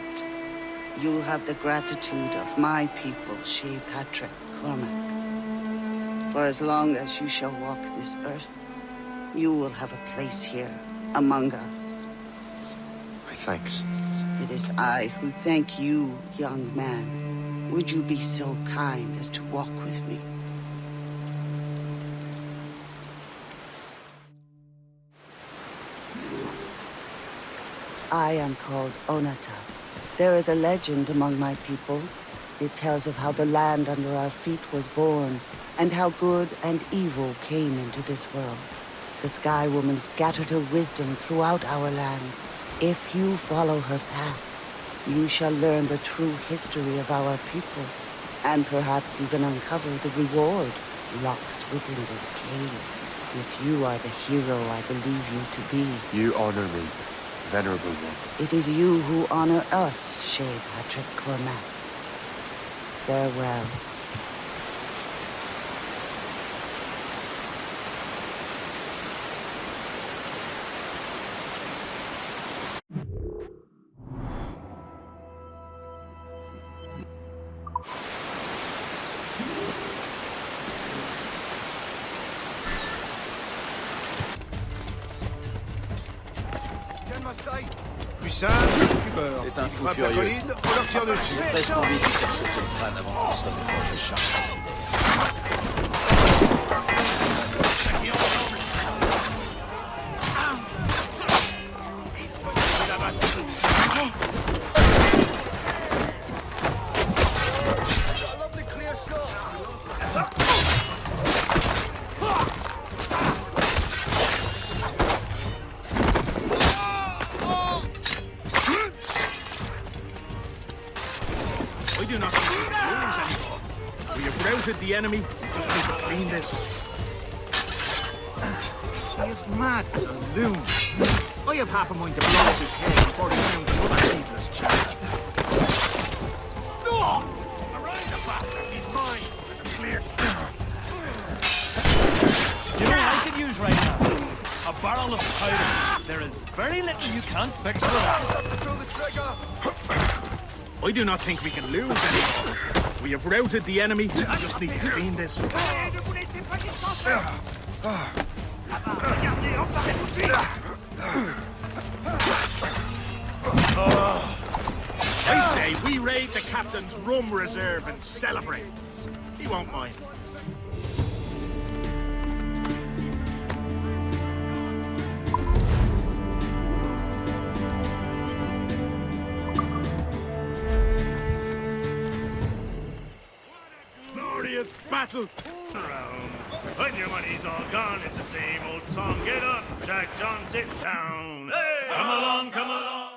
You have the gratitude of my people, Shay Patrick Cormac. For as long as you shall walk this earth, you will have a place here among us.
My thanks.
It is I who thank you, young man. Would you be so kind as to walk with me? I am called Onata. There is a legend among my people. It tells of how the land under our feet was born, and how good and evil came into this world. The Sky Woman scattered her wisdom throughout our land. If you follow her path, you shall learn the true history of our people, and perhaps even uncover the reward locked within this cave. If you are the hero I believe you to be.
You honor me, venerable one.
It is you who honor us, Shay Patrick Cormac. Farewell.
C'est un fou furieux. On leur tire dessus. J'ai presque envie de faire sauter le crâne avant qu'il sonne le port de charge.
We do not need to lose anymore. We have routed the enemy. We just need to clean this. He is mad as a loon. I have half a mind to blast his head before he mounts another needless charge. No! Around the bastard! He's mine! Clear. You know what I could use right now? A barrel of powder. There is very little you can't fix with that. Throw the trigger! I do not think we can lose anymore. We have routed the enemy. We just need to clean this. I say we raid the captain's rum reserve and celebrate. He won't mind. Battle around. When your money's all gone, it's the same old song. Get up, Jack John, sit down. Hey, come along, come along.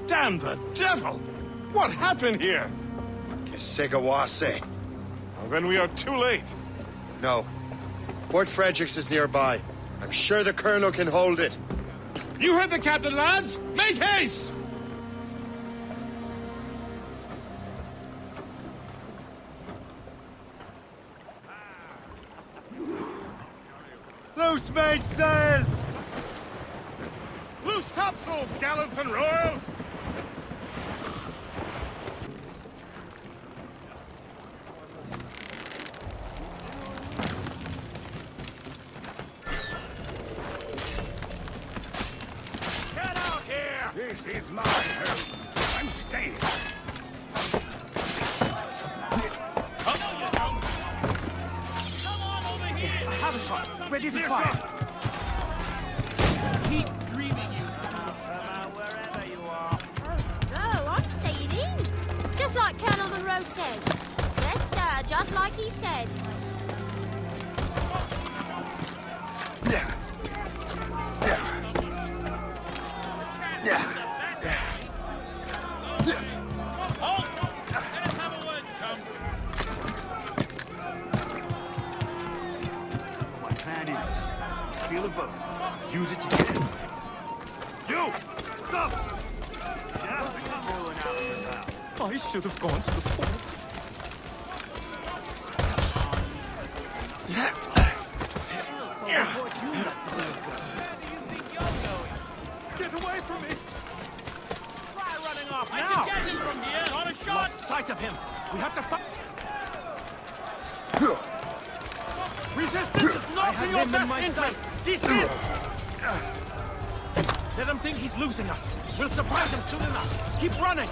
Damn the devil! What happened here?
Kesegawase.
Well, then we are too late.
No. Fort Fredericks is nearby. I'm sure the Colonel can hold it.
You heard the captain, lads! Make haste!
Loose mainsails! Loose topsails, gallants and royals! This is my home. I'm staying. Come on over here. I have a shot. Ready to fire. Keep dreaming, you fool. Wherever you are.
No, I'm staying. Just like Colonel Monroe said. Yes, sir, just like he said.
Yeah.
My plan is steal a boat, use it to get him. You! Stop! I should have gone to the fort. Get away from me! Try running off now! Get him from here! Not a shot! Lost sight of him. We have to fight. Resistance is not in your best interest. Desist! Let him think he's losing us. We'll surprise him soon enough. Keep running.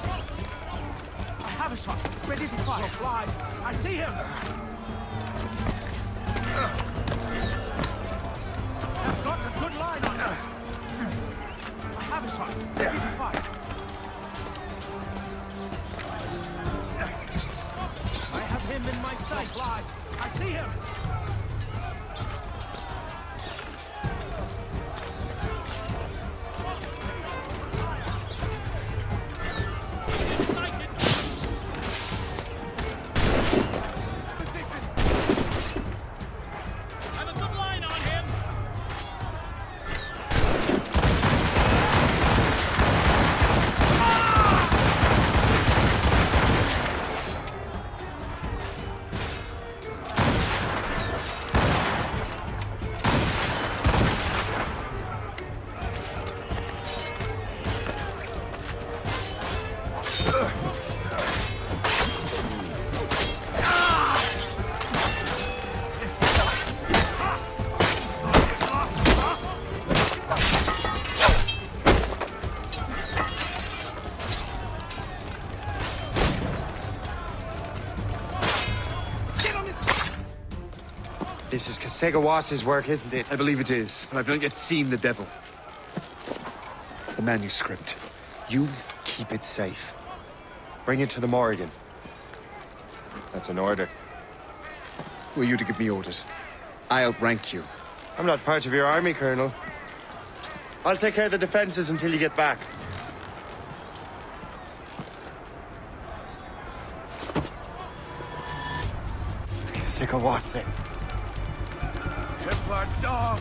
have a shot. Ready to fire. Flies. I see him. I've got a good line on him. I have a shot. Ready to fire. I have him in my sight. Flies. I see him.
This is Kasegawas's work, isn't it?
I believe it is, but I've not yet seen the devil. The manuscript.
You keep it safe. Bring it to the Morrigan. That's an order.
Who are you to give me orders? I outrank you.
I'm not part of your army, Colonel. I'll take care of the defenses until you get back. Kasegawase.
Templar dog!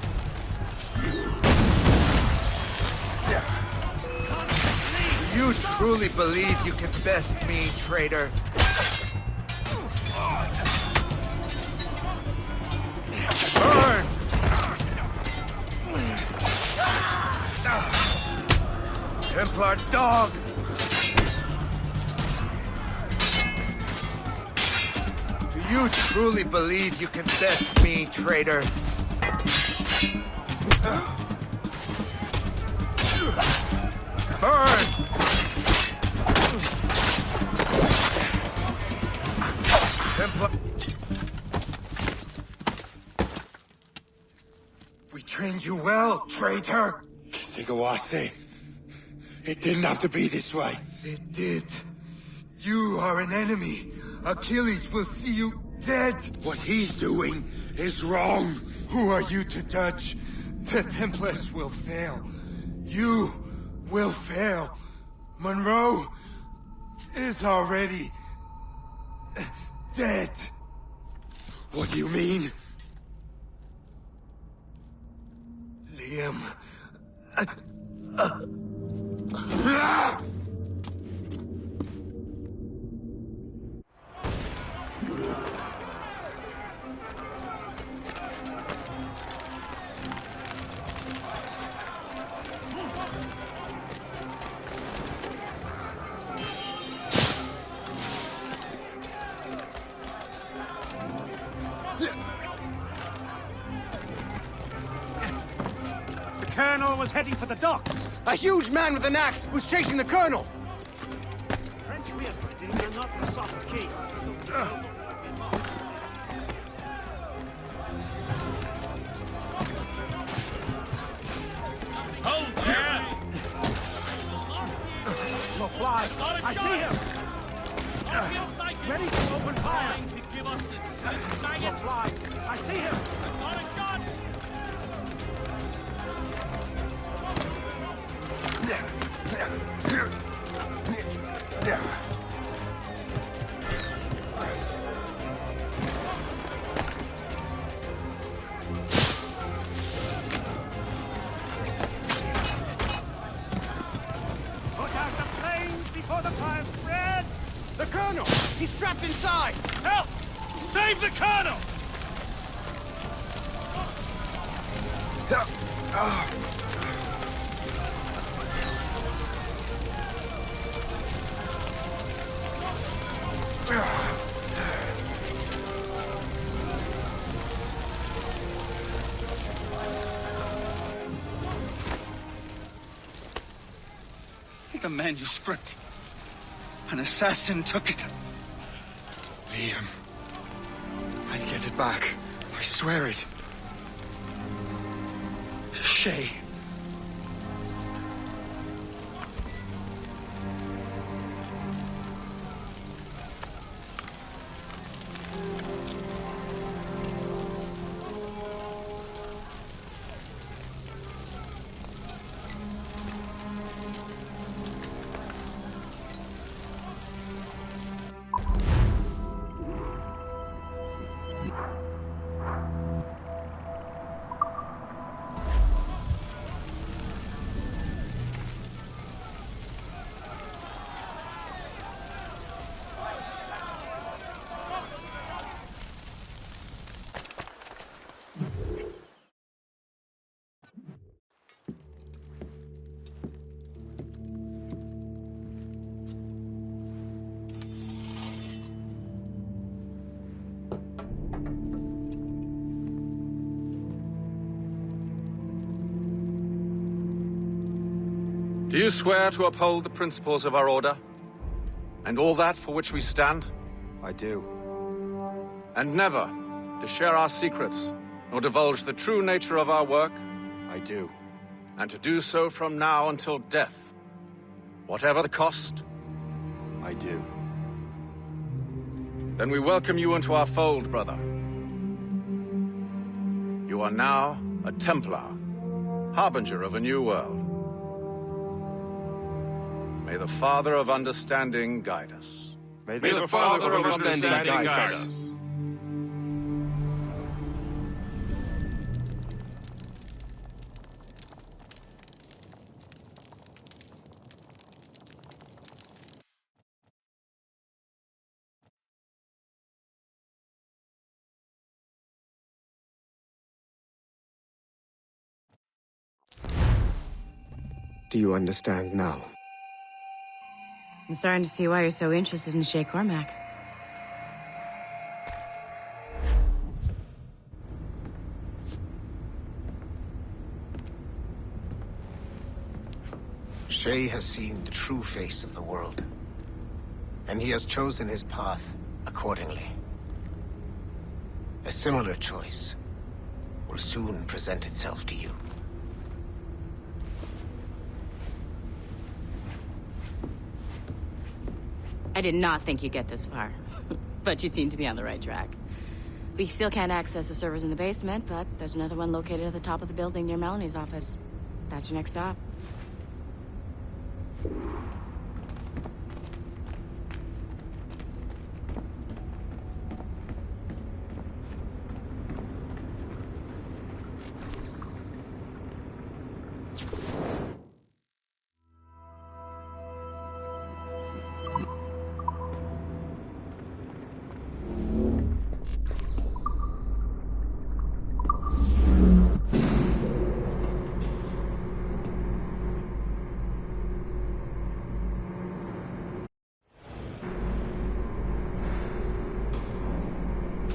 Do you truly believe you can best me, traitor? Burn! Templar dog! Do you truly believe you can best me, traitor? Burn! Templar... We trained you well, traitor!
Kasegawase. It didn't have to be this way.
It did. You are an enemy. Achilles will see you dead.
What he's doing is wrong.
Who are you to judge? The Templars will fail. You will fail. Monroe is already dead.
What do you mean?
Liam.
The Colonel was heading for the docks.
A huge man with an axe was chasing the Colonel!
French beer fighting are not the soft key.
Hold there!
No flies. I see him. Ready to open fire.
To give us this
No flies. I see him.
Got a shot!
Put out the flames before the fire spreads.
The Colonel! He's trapped inside!
Help! Save the Colonel!
The manuscript. An assassin took it.
Liam. I'll get it back. I swear it.
Shay.
Do you swear to uphold the principles of our order? And all that for which we stand?
I do.
And never to share our secrets, nor divulge the true nature of our work?
I do.
And to do so from now until death, whatever the cost?
I do.
Then we welcome you into our fold, brother. You are now a Templar, harbinger of a new world. May the Father of Understanding guide us.
May the Father of Understanding guide us.
Do you understand now?
I'm starting to see why you're so interested in Shay Cormac.
Shay has seen the true face of the world, and he has chosen his path accordingly. A similar choice will soon present itself to you.
I did not think you'd get this far, but you seem to be on the right track. We still can't access the servers in the basement, but there's another one located at the top of the building near Melanie's office. That's your next stop.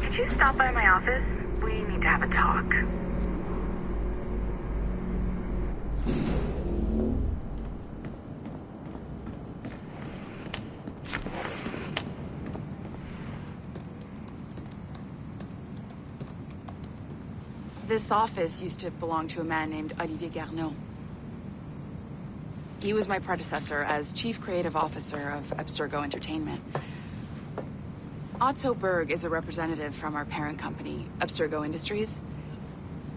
Could you stop by my office? We need to have a talk.
This office used to belong to a man named Olivier Garneau. He was my predecessor as Chief Creative Officer of Abstergo Entertainment. Otto Berg is a representative from our parent company, Abstergo Industries.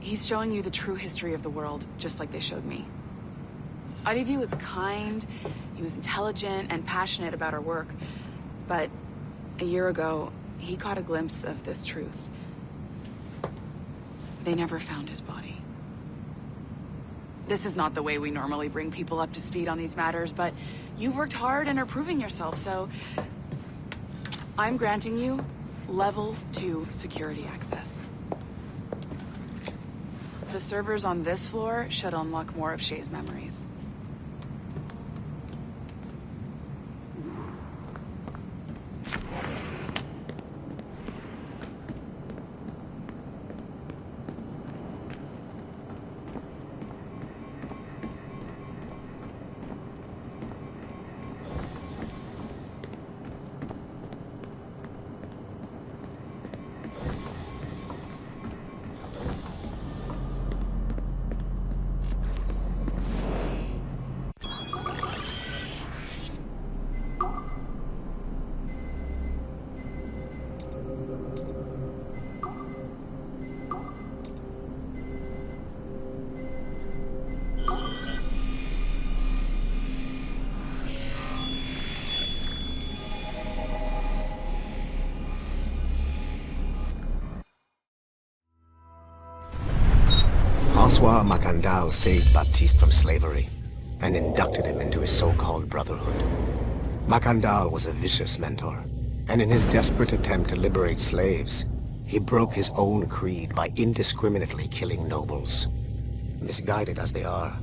He's showing you the true history of the world, just like they showed me. Olivier was kind, he was intelligent and passionate about our work, but a year ago, he caught a glimpse of this truth. They never found his body. This is not the way we normally bring people up to speed on these matters, but you've worked hard and are proving yourself, so I'm granting you level 2 security access. The servers on this floor should unlock more of Shay's memories.
Francois Macandal saved Baptiste from slavery and inducted him into his so-called brotherhood. Macandal was a vicious mentor, and in his desperate attempt to liberate slaves, he broke his own creed by indiscriminately killing nobles. Misguided as they are,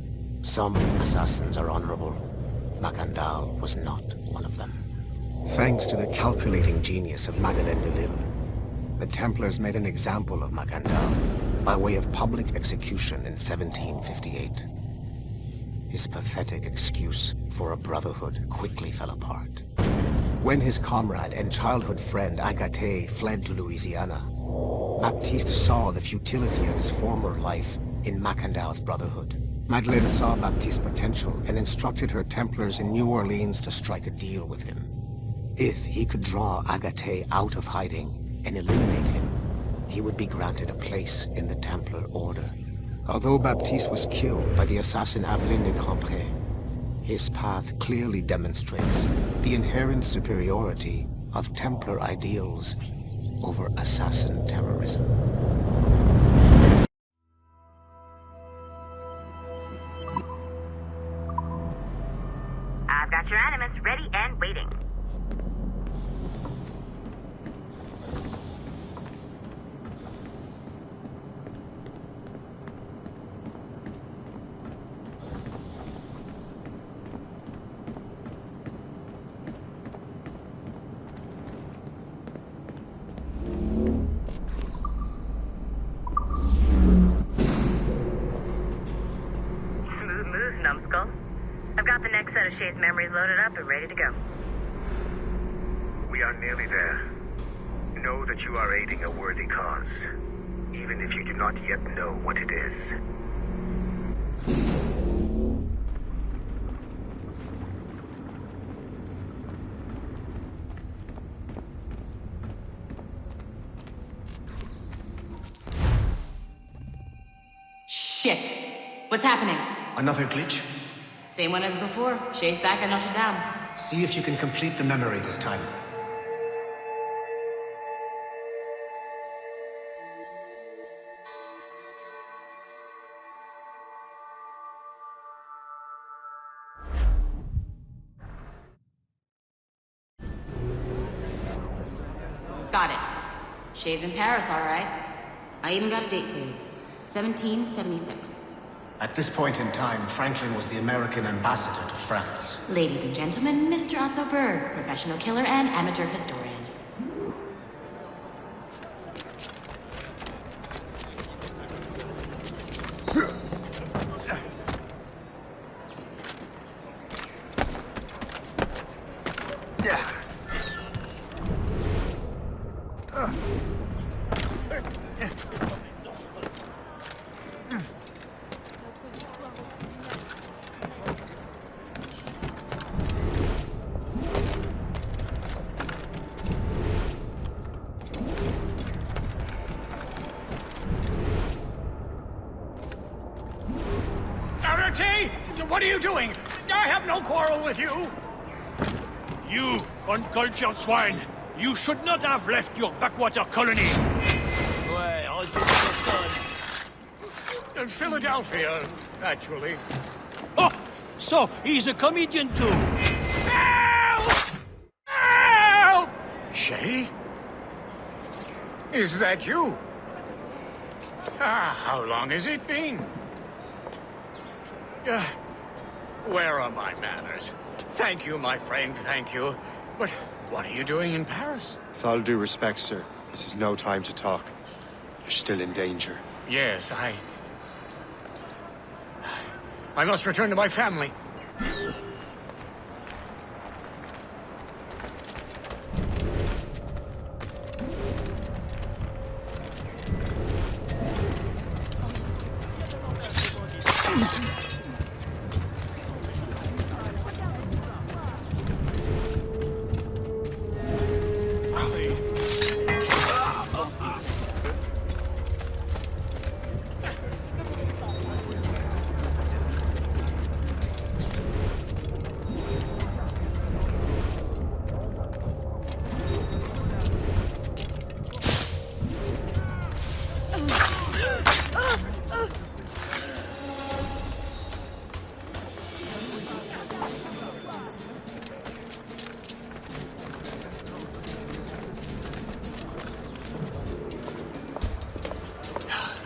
some assassins are honorable. Macandal was not one of them. Thanks to the calculating genius of Madeleine de Lille, the Templars made an example of Macandal by way of public execution in 1758. His pathetic excuse for a brotherhood quickly fell apart. When his comrade and childhood friend Agathe fled to Louisiana, Baptiste saw the futility of his former life in Macandal's brotherhood. Madeleine saw Baptiste's potential and instructed her Templars in New Orleans to strike a deal with him. If he could draw Agathe out of hiding and eliminate him, he would be granted a place in the Templar Order. Although Baptiste was killed by the assassin Aveline de Grandpré, his path clearly demonstrates the inherent superiority of Templar ideals over assassin terrorism.
I've got your Animus ready and waiting. Smooth moves, numbskull. I've got the next set of Shay's memories loaded up and ready to go.
We are nearly there. Know that you are aiding a worthy cause, even if you do not yet know what it is.
Shit. What's happening?
Another glitch?
Same one as before. Shay's back at Notre Dame.
See if you can complete the memory this time.
Got it. Shay's in Paris, all right. I even got a date for you. 1776.
At this point in time, Franklin was the American ambassador to France.
Ladies and gentlemen, Mr. Otto Berg, professional killer and amateur historian.
What are you doing? I have no quarrel with you. You, uncultured swine. You should not have left your backwater colony.
Ouais, I just
In Philadelphia, actually. Oh, so he's a comedian too. Help! Help! Shay? Is that you? How long has it been? Where are my manners? Thank you, my friend, thank you. But what are you doing in Paris?
With all due respect, sir, this is no time to talk. You're still in danger.
Yes, I must return to my family.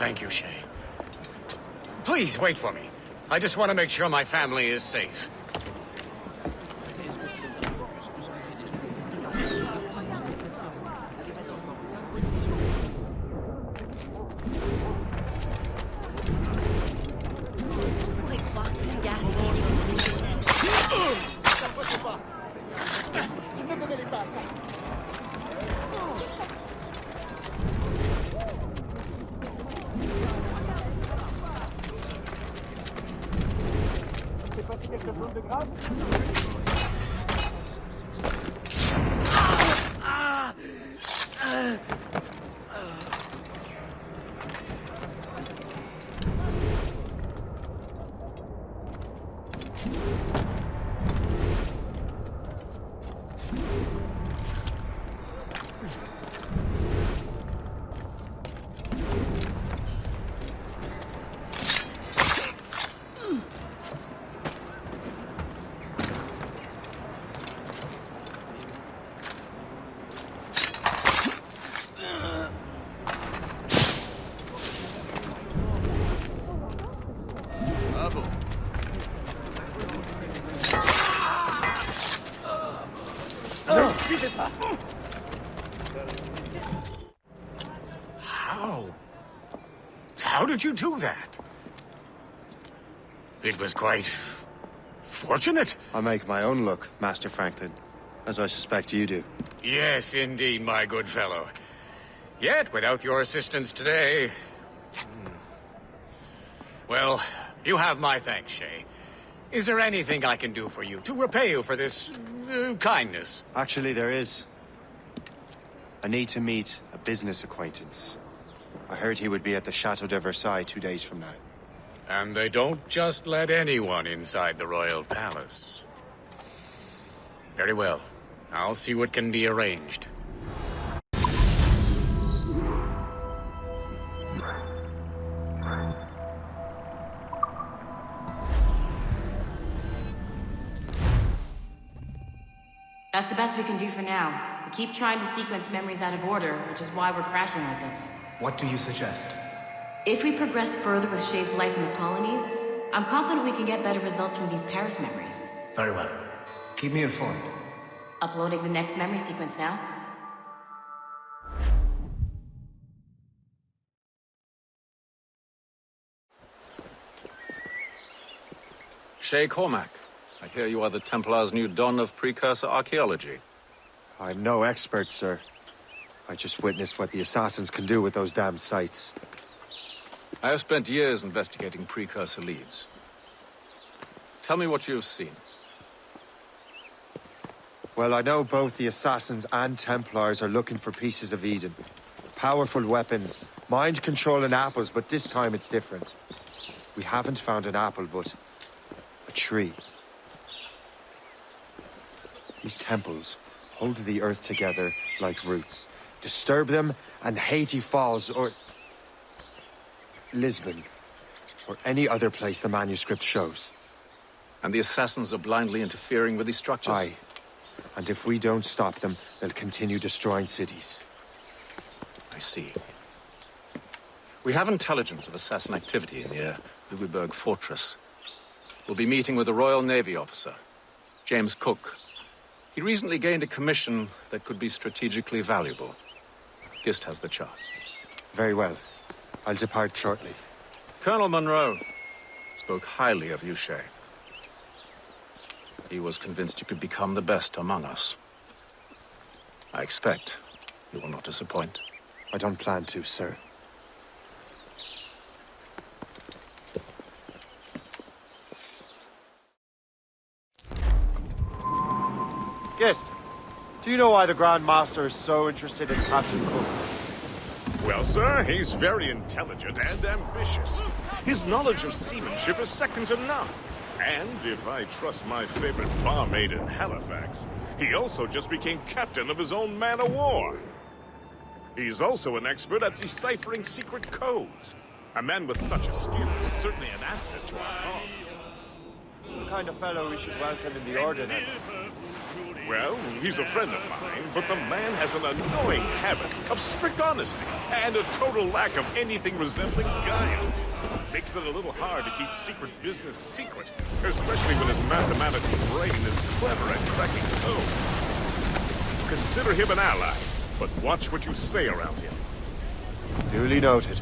Thank you, Shay. Please, wait for me. I just want to make sure my family is safe. How did you do that? It was quite fortunate.
I make my own luck, Master Franklin, as I suspect you do.
Yes, indeed, my good fellow. Yet, without your assistance today... Well, you have my thanks, Shay. Is there anything I can do for you to repay you for this kindness?
Actually, there is. I need to meet a business acquaintance. I heard he would be at the Chateau de Versailles 2 days from now.
And they don't just let anyone inside the royal palace. Very well. I'll see what can be arranged.
That's the best we can do for now. We keep trying to sequence memories out of order, which is why we're crashing like this.
What do you suggest?
If we progress further with Shay's life in the colonies, I'm confident we can get better results from these Paris memories.
Very well. Keep me informed.
Uploading the next memory sequence now.
Shay Cormac, I hear you are the Templar's new don of precursor archaeology.
I'm no expert, sir. I just witnessed what the assassins can do with those damn sites.
I have spent years investigating precursor leads. Tell me what you have seen.
Well, I know both the assassins and Templars are looking for pieces of Eden. Powerful weapons, mind-controlling apples, but this time it's different. We haven't found an apple, but a tree. These temples hold the earth together like roots. Disturb them, and Haiti falls, or Lisbon, or any other place the manuscript shows.
And the assassins are blindly interfering with these structures?
Aye. And if we don't stop them, they'll continue destroying cities.
I see. We have intelligence of assassin activity near Louisburg Fortress. We'll be meeting with a Royal Navy officer, James Cook. He recently gained a commission that could be strategically valuable. Gist has the charts.
Very well. I'll depart shortly.
Colonel Monroe spoke highly of you, Shay. He was convinced you could become the best among us. I expect you will not disappoint.
I don't plan to, sir.
Gist, do you know why the Grand Master is so interested in Captain Cook?
Well, sir, he's very intelligent and ambitious. His knowledge of seamanship is second to none. And if I trust my favorite barmaid in Halifax, he also just became captain of his own man-of-war. He's also an expert at deciphering secret codes. A man with such a skill is certainly an asset to our cause.
the kind of fellow we should welcome in the Order, then.
Well, he's a friend of mine, but the man has an annoying habit of strict honesty and a total lack of anything resembling guile. Makes it a little hard to keep secret business secret, especially when his mathematical brain is clever at cracking codes. Consider him an ally, but watch what you say around him.
Duly noted.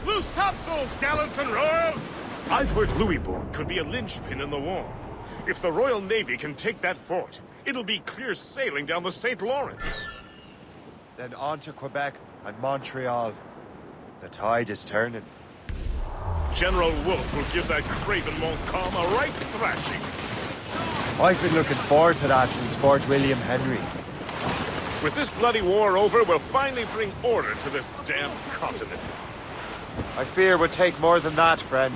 Loose topsails, gallants and royals! I've heard Louisbourg could be a linchpin in the war. If the Royal Navy can take that fort, it'll be clear sailing down the St. Lawrence.
Then on to Quebec and Montreal. The tide is turning.
General Wolfe will give that craven Montcalm a right thrashing.
I've been looking forward to that since Fort William Henry.
With this bloody war over, we'll finally bring order to this damn continent.
I fear it would take more than that, friend.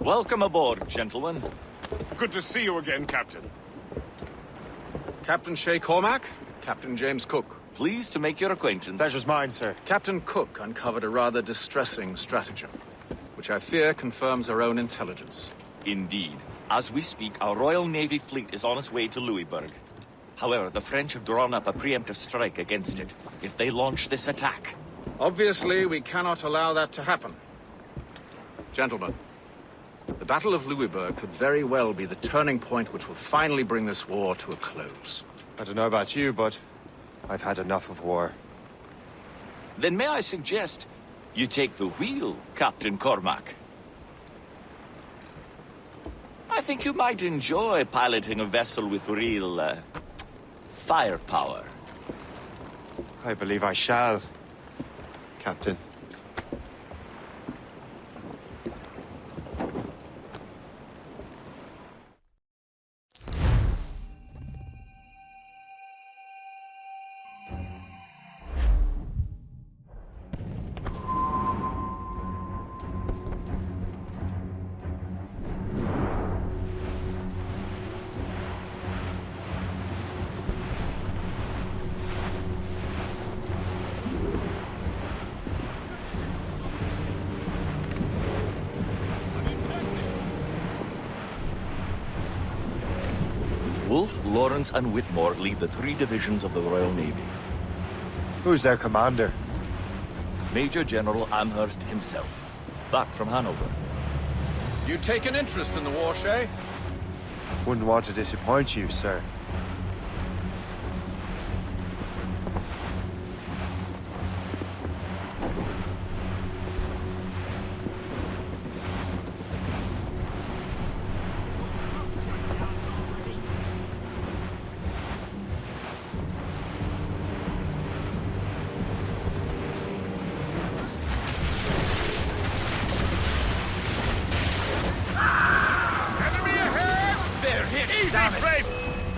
Welcome aboard, gentlemen.
Good to see you again, Captain.
Captain Shay Cormac, Captain James Cook.
Pleased to make your acquaintance.
Pleasure's mine, sir.
Captain Cook uncovered a rather distressing stratagem, which I fear confirms our own intelligence.
Indeed. As we speak, our Royal Navy fleet is on its way to Louisbourg. However, the French have drawn up a preemptive strike against it if they launch this attack.
Obviously, we cannot allow that to happen. Gentlemen, the Battle of Louisbourg could very well be the turning point which will finally bring this war to a close.
I don't know about you, but I've had enough of war.
Then may I suggest you take the wheel, Captain Cormac? I think you might enjoy piloting a vessel with real, firepower.
I believe I shall, Captain.
Wolfe, Lawrence, and Whitmore lead the 3 divisions of the Royal Navy.
Who's their commander?
Major General Amherst himself, back from Hanover.
You take an interest in the war, Shay?
Wouldn't want to disappoint you, sir.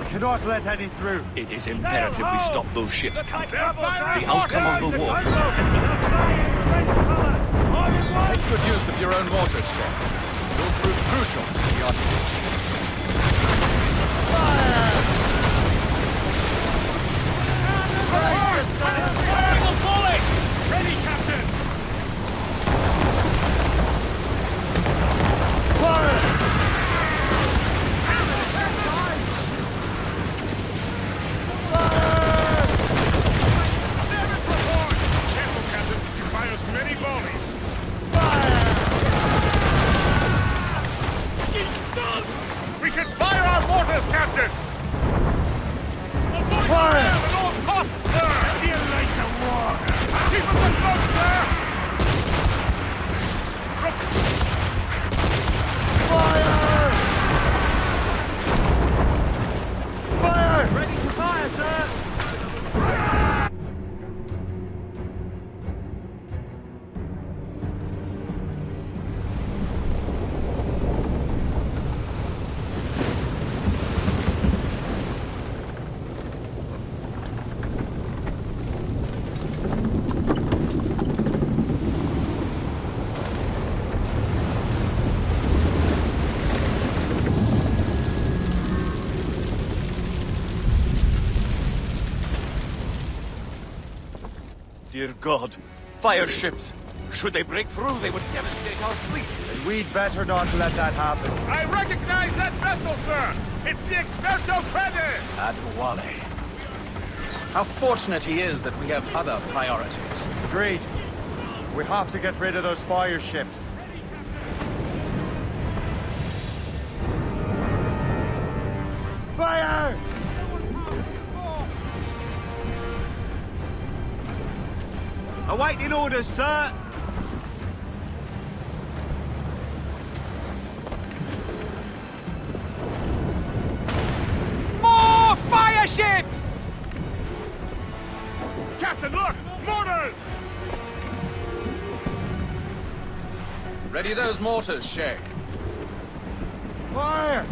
Cannot let any through.
It is imperative we stop those ships, Captain. The outcome of the war.
Make good use of your own mortars, Shay. It will prove crucial to the artillery.
Ready, Captain! Many volleys. We should fire our mortars, Captain! Avoid fire at all costs, sir! You like the war! Keep us afloat, sir!
Fire! Fire! Ready to fire, sir!
Dear God. Fire ships. Should they break through, they would devastate our fleet.
And we'd better not let that happen.
I recognize that vessel, sir! It's the Experto Crede!
Adewale. How fortunate he is that we have other priorities.
Agreed. We have to get rid of those fire ships. Fire!
Awaiting orders, sir.
More fire ships!
Captain, look! Mortars!
Ready those mortars, Shay.
Fire!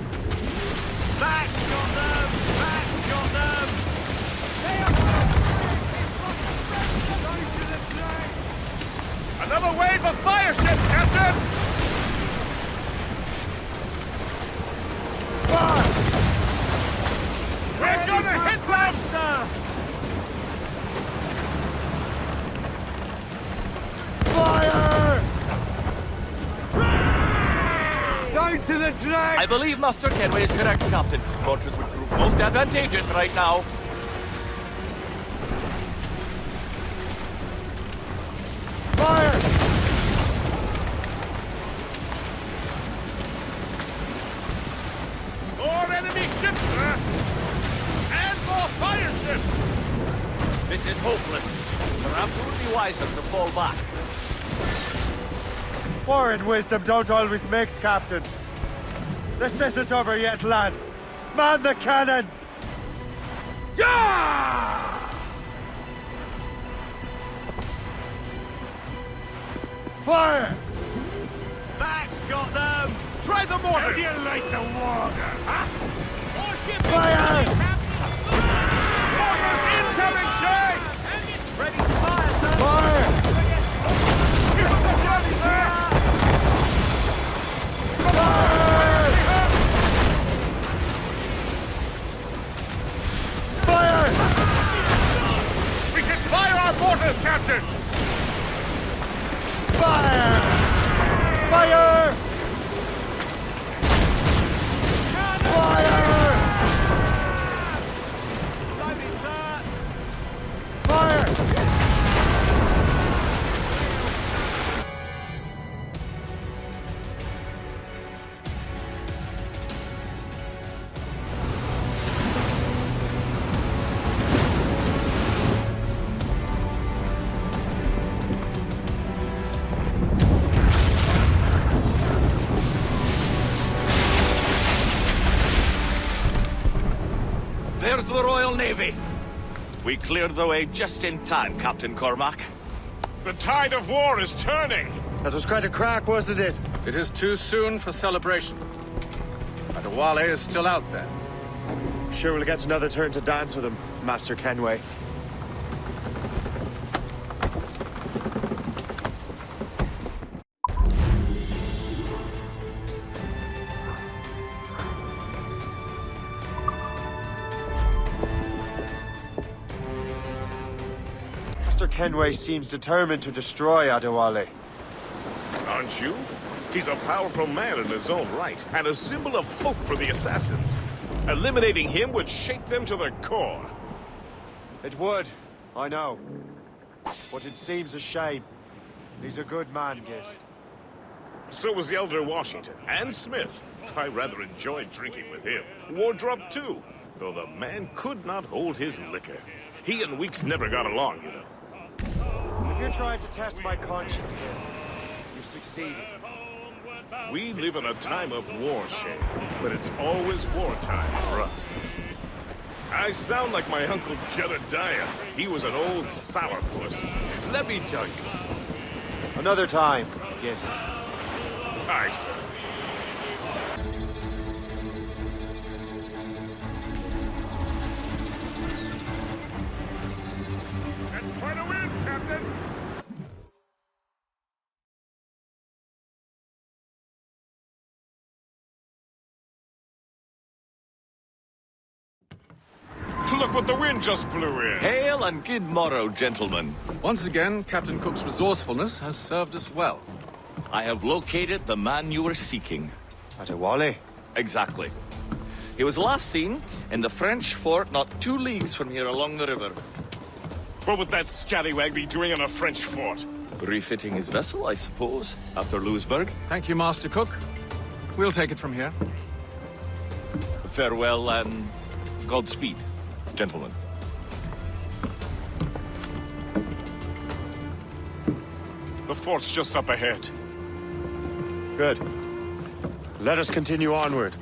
That's got them! That's got them!
Another wave of fire ships, Captain!
Fire!
We're gonna hit them!
Sir!
Fire! Down to the drag!
I believe Master Kenway is correct, Captain. Launchers would prove most advantageous right now.
Fire!
More enemy ships, sir! And more fire ships!
This is hopeless. We're absolutely wiser to fall back.
War and wisdom don't always mix, Captain. This isn't over yet, lads. Man the cannons!
Yeah!
Fire!
That's got them!
Try the mortar! How do you like the water, huh? More ships!
Fire!
Mortars incoming, Shay!
Ready to fire, sir!
Fire!
Give us a gun, sir!
Fire! Fire!
We should fire our mortars, Captain!
Fire! Fire! Fire!
Loading, sir!
Fire!
There's the Royal Navy. We cleared the way just in time, Captain Cormac.
The tide of war is turning.
That was quite a crack, wasn't it?
It is too soon for celebrations. Adewale is still out there.
I'm sure we'll get another turn to dance with him, Master Kenway. Master Kenway seems determined to destroy Adewale.
Aren't you? He's a powerful man in his own right, and a symbol of hope for the assassins. Eliminating him would shake them to the core.
It would, I know. But it seems a shame. He's a good man, Gist.
So was the Elder Washington, and Smith. I rather enjoyed drinking with him. Wardrop, too, though the man could not hold his liquor. He and Weeks never got along, you know.
If you're trying to test my conscience, Gist, you've succeeded.
We live in a time of war, Shay, but it's always wartime for us. I sound like my Uncle Jedediah. He was an old sourpuss. Let me tell you.
Another time, Gist.
Aye, sir.
That's quite a win, Captain!
look what the wind just blew in.
Hail and good morrow, gentlemen.
Once again, Captain Cook's resourcefulness has served us well.
I have located the man you were seeking.
Adewale?
Exactly. He was last seen in the French fort not 2 leagues from here along the river.
What would that scallywag be doing in a French fort?
Refitting his vessel, I suppose, after Louisburg.
Thank you, Master Cook. We'll take it from here.
Farewell and Godspeed, gentlemen.
The fort's just up ahead.
Good. Let us continue onward.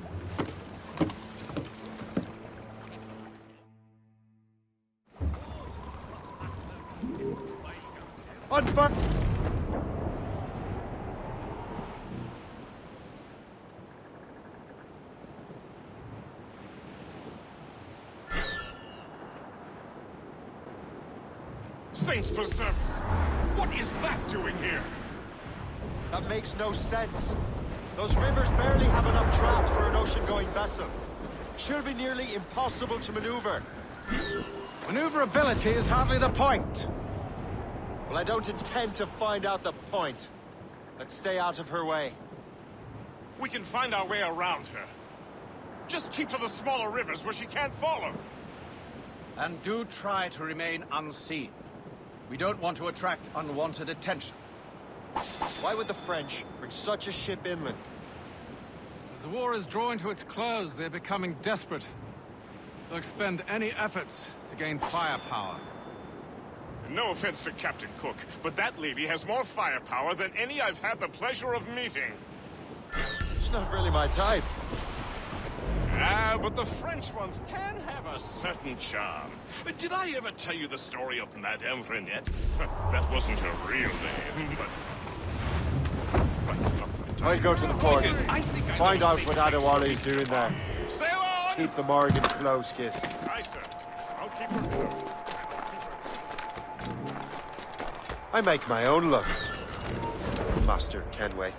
Unfire!
Saints preserve us! What is that doing here?
That makes no sense. Those rivers barely have enough draft for an ocean-going vessel. Should be nearly impossible to maneuver.
Maneuverability is hardly the point.
Well, I don't intend to find out the point. Let's stay out of her way.
We can find our way around her. Just keep to the smaller rivers where she can't follow.
And do try to remain unseen. We don't want to attract unwanted attention.
Why would the French bring such a ship inland?
As the war is drawing to its close, they're becoming desperate. They'll expend any efforts to gain firepower.
No offense to Captain Cook, but that lady has more firepower than any I've had the pleasure of meeting.
She's not really my type.
Ah, but the French ones can have a certain charm. Did I ever tell you the story of Madame Renette? That wasn't her real name, but...
I'll go to the fort. Find out what Adewale's doing there.
Sail on!
Keep the Morgan close-kissed.
Aye, sir. I'll keep her close.
I make my own luck, Master Kenway.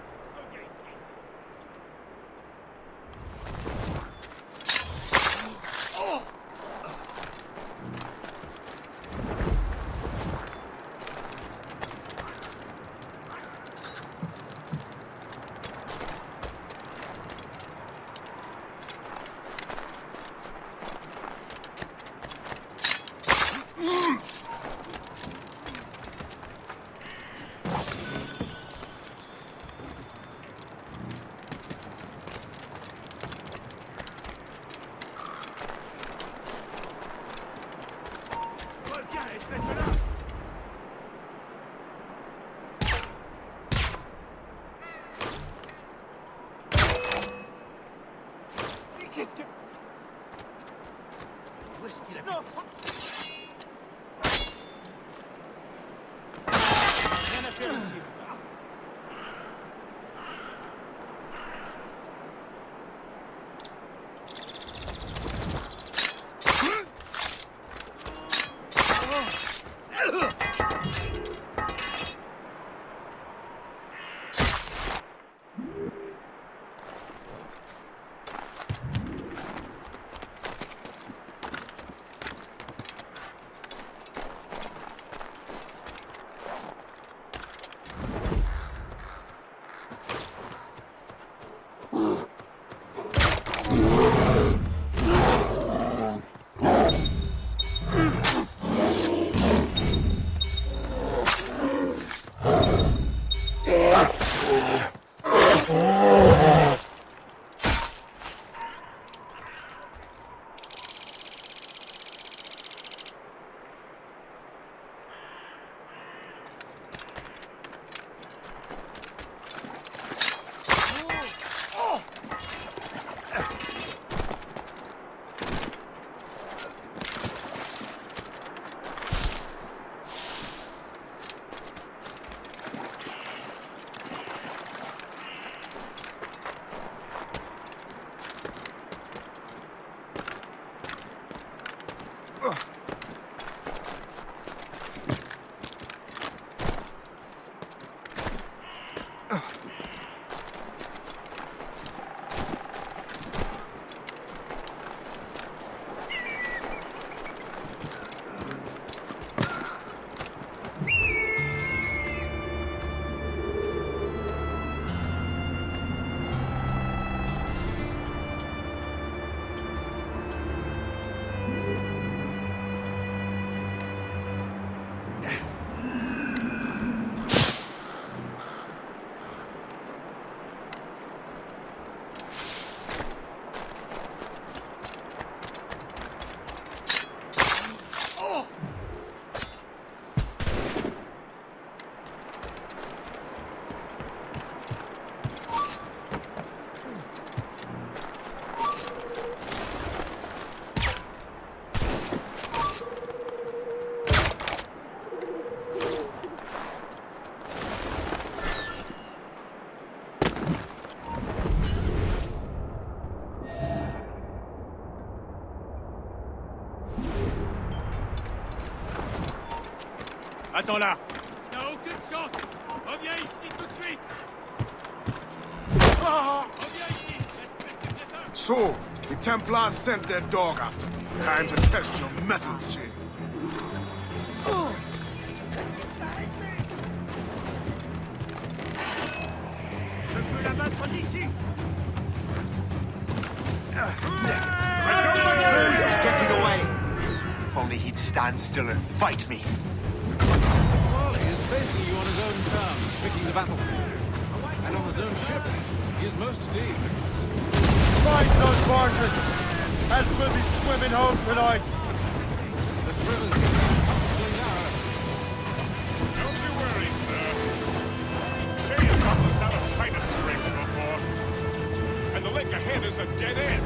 Attends là. T'as aucune chance. Reviens ici tout de suite. Reviens ici.
So, the Templars sent their dog after me. Time to test your metal, Shay.
Je peux l'abattre d'ici.
He's getting away. If only he'd stand still and fight me.
Well, he is facing you on his own terms, picking the battlefield. And on his own ship. He is most fatigued.
Find those barges, else we'll be swimming home tonight.
This river's getting uncomfortably narrow.
Don't you worry, sir. Shay has gotten us out of tighter straits before. And the lake ahead is a dead end.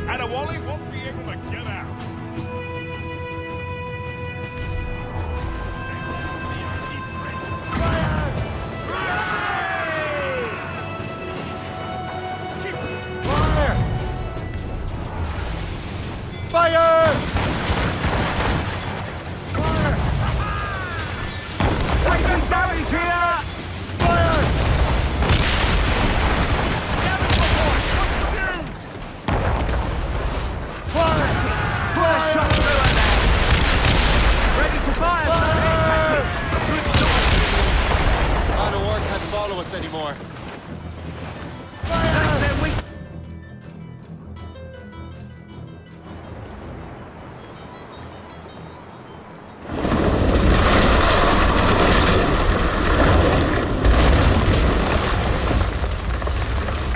Adewale won't be able to get out.
Fire! Fire! Taking damage here! Fire! Fire! Fire! Ready to fire! Fire! Good shot!
Man of war can't follow us anymore.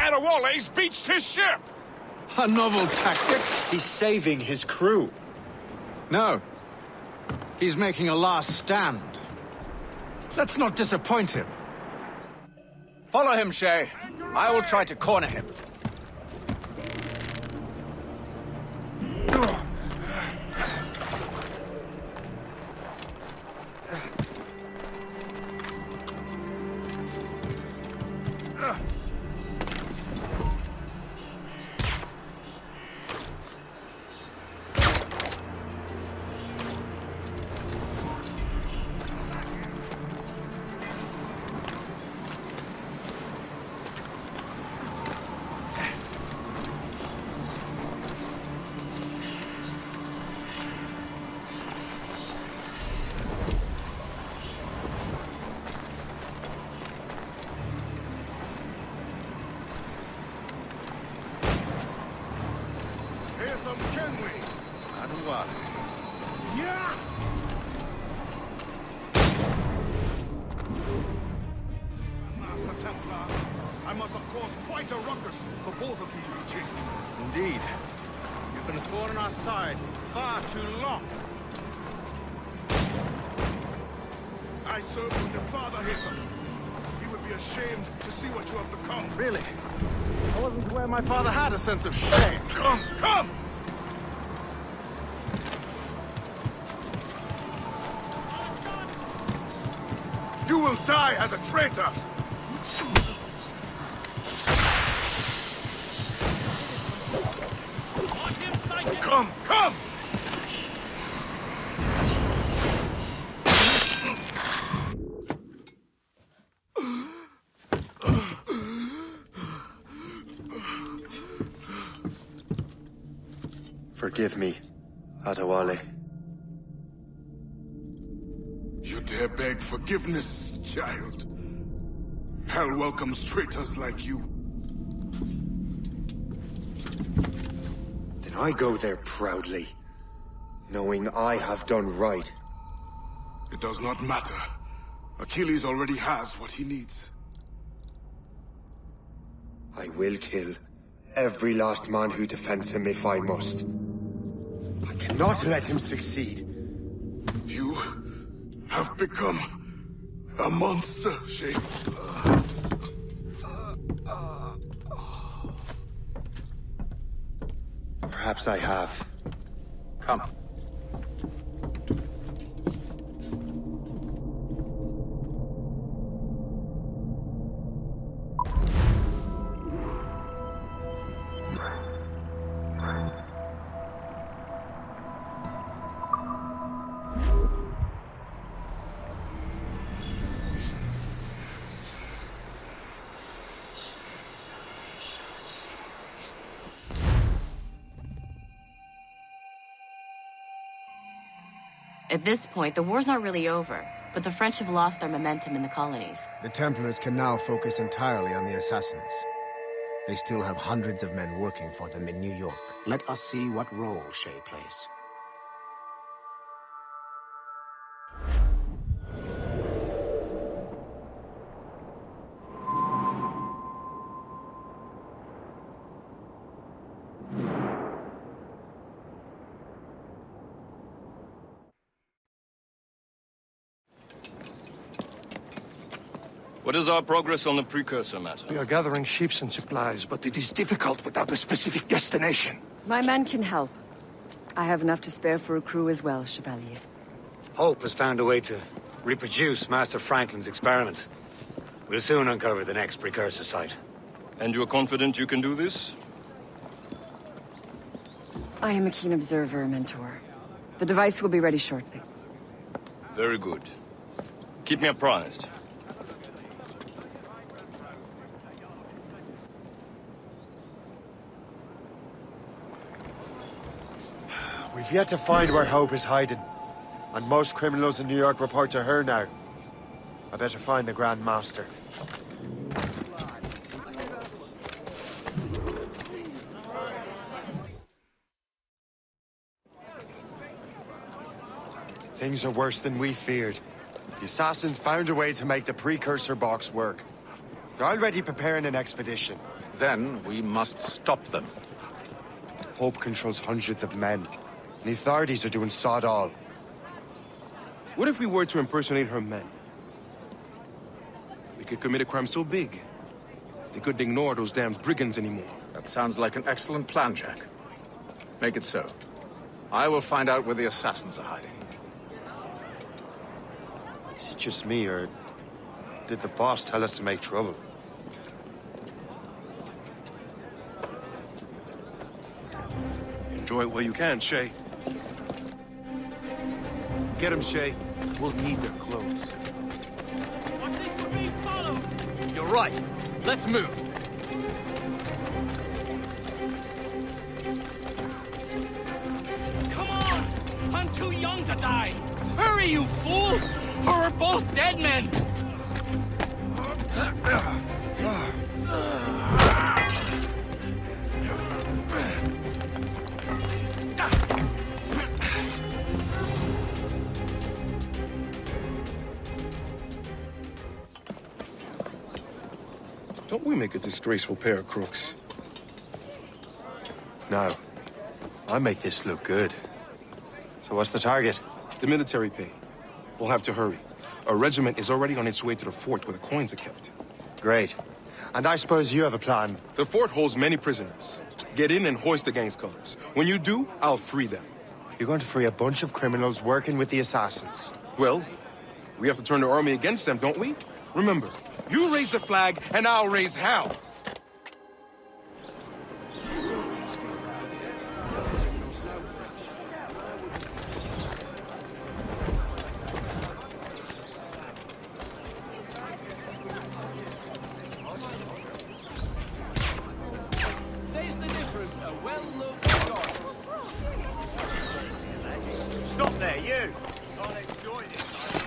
Adewale's beached his ship!
A novel tactic?
He's saving his crew.
No. He's making a last stand. Let's not disappoint him. Follow him, Shay. I will try to corner him.
Here's some Kenway.
Adewale.
Yeah! Master Templar, I must have caused quite a ruckus for both of you to be chasing.
Indeed. You've been a thorn in our side far too long.
I served with your father here. He would be ashamed to see what you have become.
Really? I wasn't aware my father had a sense of shame.
Come, come! You will die as a traitor! Come, come!
Forgive me, Adewale.
You dare beg forgiveness, child? Hell welcomes traitors like you.
Then I go there proudly, knowing I have done right.
It does not matter. Achilles already has what he needs.
I will kill every last man who defends him if I must. I cannot let him succeed.
You have become a monster, Shay.
Perhaps I have.
Come.
At this point, the war's not really over, but the French have lost their momentum in the colonies.
The Templars can now focus entirely on the assassins. They still have hundreds of men working for them in New York. Let us see what role Shay plays.
What is our progress on the precursor matter?
We are gathering ships and supplies, but it is difficult without a specific destination.
My men can help. I have enough to spare for a crew as well, Chevalier.
Hope has found a way to reproduce Master Franklin's experiment. We'll soon uncover the next precursor site.
And you're confident you can do this?
I am a keen observer, Mentor. The device will be ready shortly.
Very good. Keep me apprised.
We've yet to find where Hope is hiding. And most criminals in New York report to her now. I better find the Grand Master. Things are worse than we feared. The assassins found a way to make the precursor box work. They're already preparing an expedition.
Then we must stop them.
Hope controls hundreds of men. And the authorities are doing sod all.
What if we were to impersonate her men? We could commit a crime so big, they couldn't ignore those damn brigands anymore.
That sounds like an excellent plan, Jack. Make it so. I will find out where the assassins are hiding.
Is it just me, or did the boss tell us to make trouble?
Enjoy it while you can, Shay. Get them, Shay. We'll need their clothes.
You're right. Let's move. Come on! I'm too young to die. Hurry, you fool! Or we're both dead men!
Don't we make a disgraceful pair of crooks?
No. I make this look good. So what's the target?
The military pay. We'll have to hurry. A regiment is already on its way to the fort where the coins are kept.
Great. And I suppose you have a plan.
The fort holds many prisoners. Get in and hoist the gang's colors. When you do, I'll free them.
You're going to free a bunch of criminals working with the assassins.
Well, we have to turn the army against them, don't we? Remember, you raise the flag, and I'll raise hell!
There's the difference, a well-loved dog.
Stop there, you! Can't enjoy this.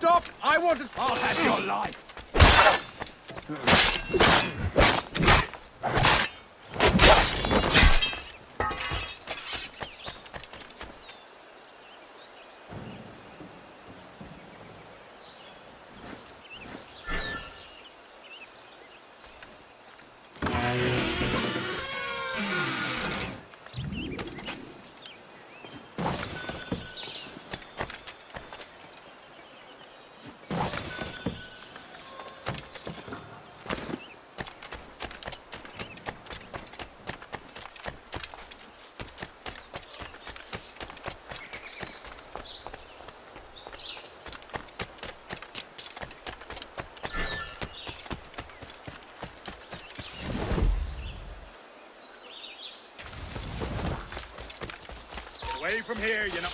Stop! I want to...
I'll have your life! Away from here, you know.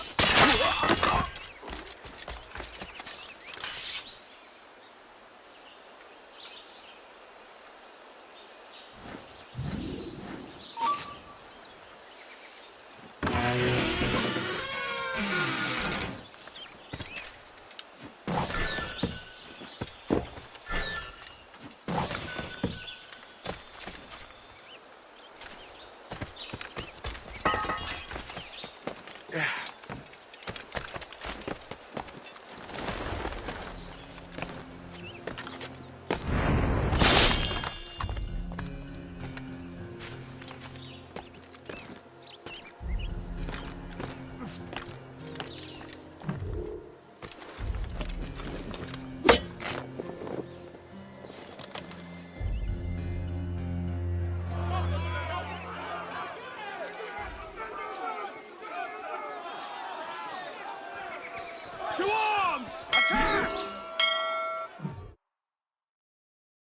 To arms! Attack!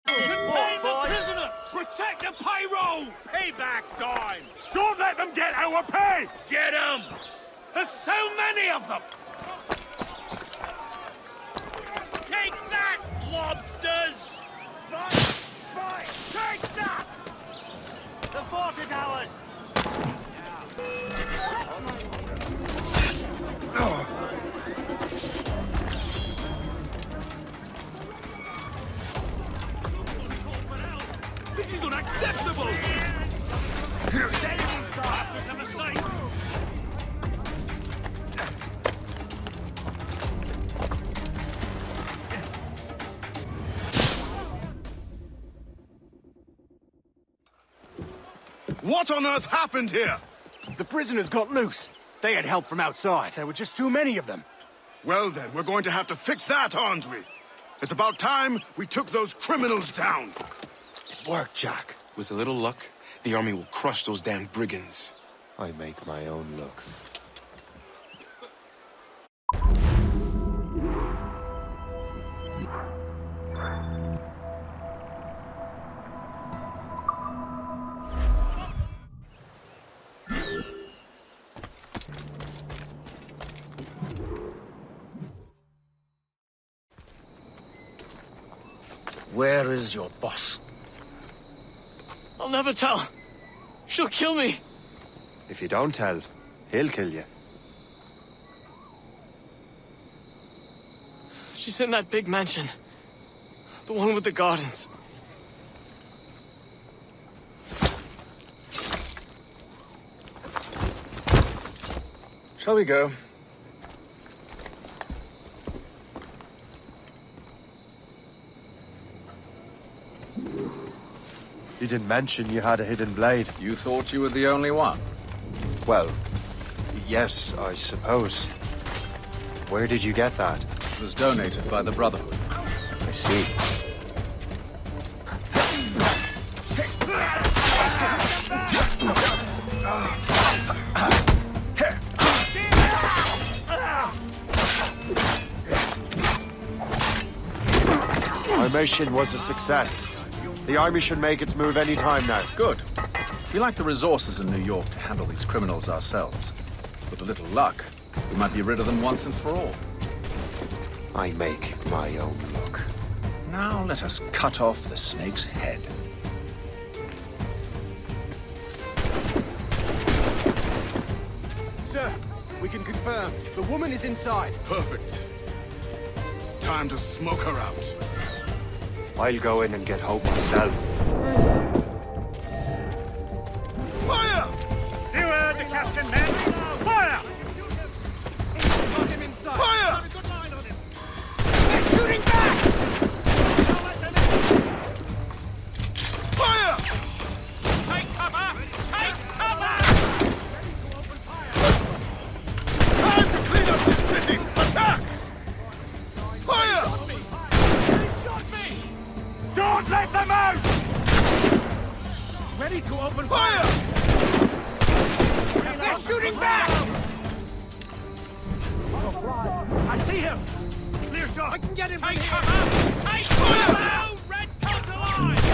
Detain the prisoners! Protect the payroll! Payback time! Don't let them get our pay! Get them! There's so many of them! Take that, lobsters! Fight! Take that! The fort is ours! This is unacceptable! After a mistake!
What on earth happened here?
The prisoners got loose. They had help from outside. There were just too many of them.
Well then, we're going to have to fix that, aren't we? It's about time we took those criminals down.
Work, Jack. With a little luck, the army will crush those damn brigands.
I make my own luck.
Where is your boss?
I'll never tell. She'll kill me.
If you don't tell, he'll kill you.
She's in that big mansion. The one with the gardens.
Shall we go?
You didn't mention you had a hidden blade.
You thought you were the only one?
Well, yes, I suppose. Where did you get that?
It was donated by the Brotherhood.
I see. Our mission was a success. The army should make its move any time now.
Good. We lack the resources in New York to handle these criminals ourselves. With a little luck, we might be rid of them once and for all.
I make my own luck.
Now let us cut off the snake's head.
Sir, we can confirm. The woman is inside.
Perfect. time to smoke her out.
I'll go in and get Hope myself.
Fire! You heard the captain, men. Fire!
Got him inside.
Fire!
Got a good line on him.
They're shooting back! Fire! Take cover! Take cover! Time to clean up this city! Attack! Fire!
They shot me.
Don't let them out!
Ready to open
Fire! They're shooting back!
I see him.
Clear shot!
I can get him.
Take cover! Take fire! Red coat alive!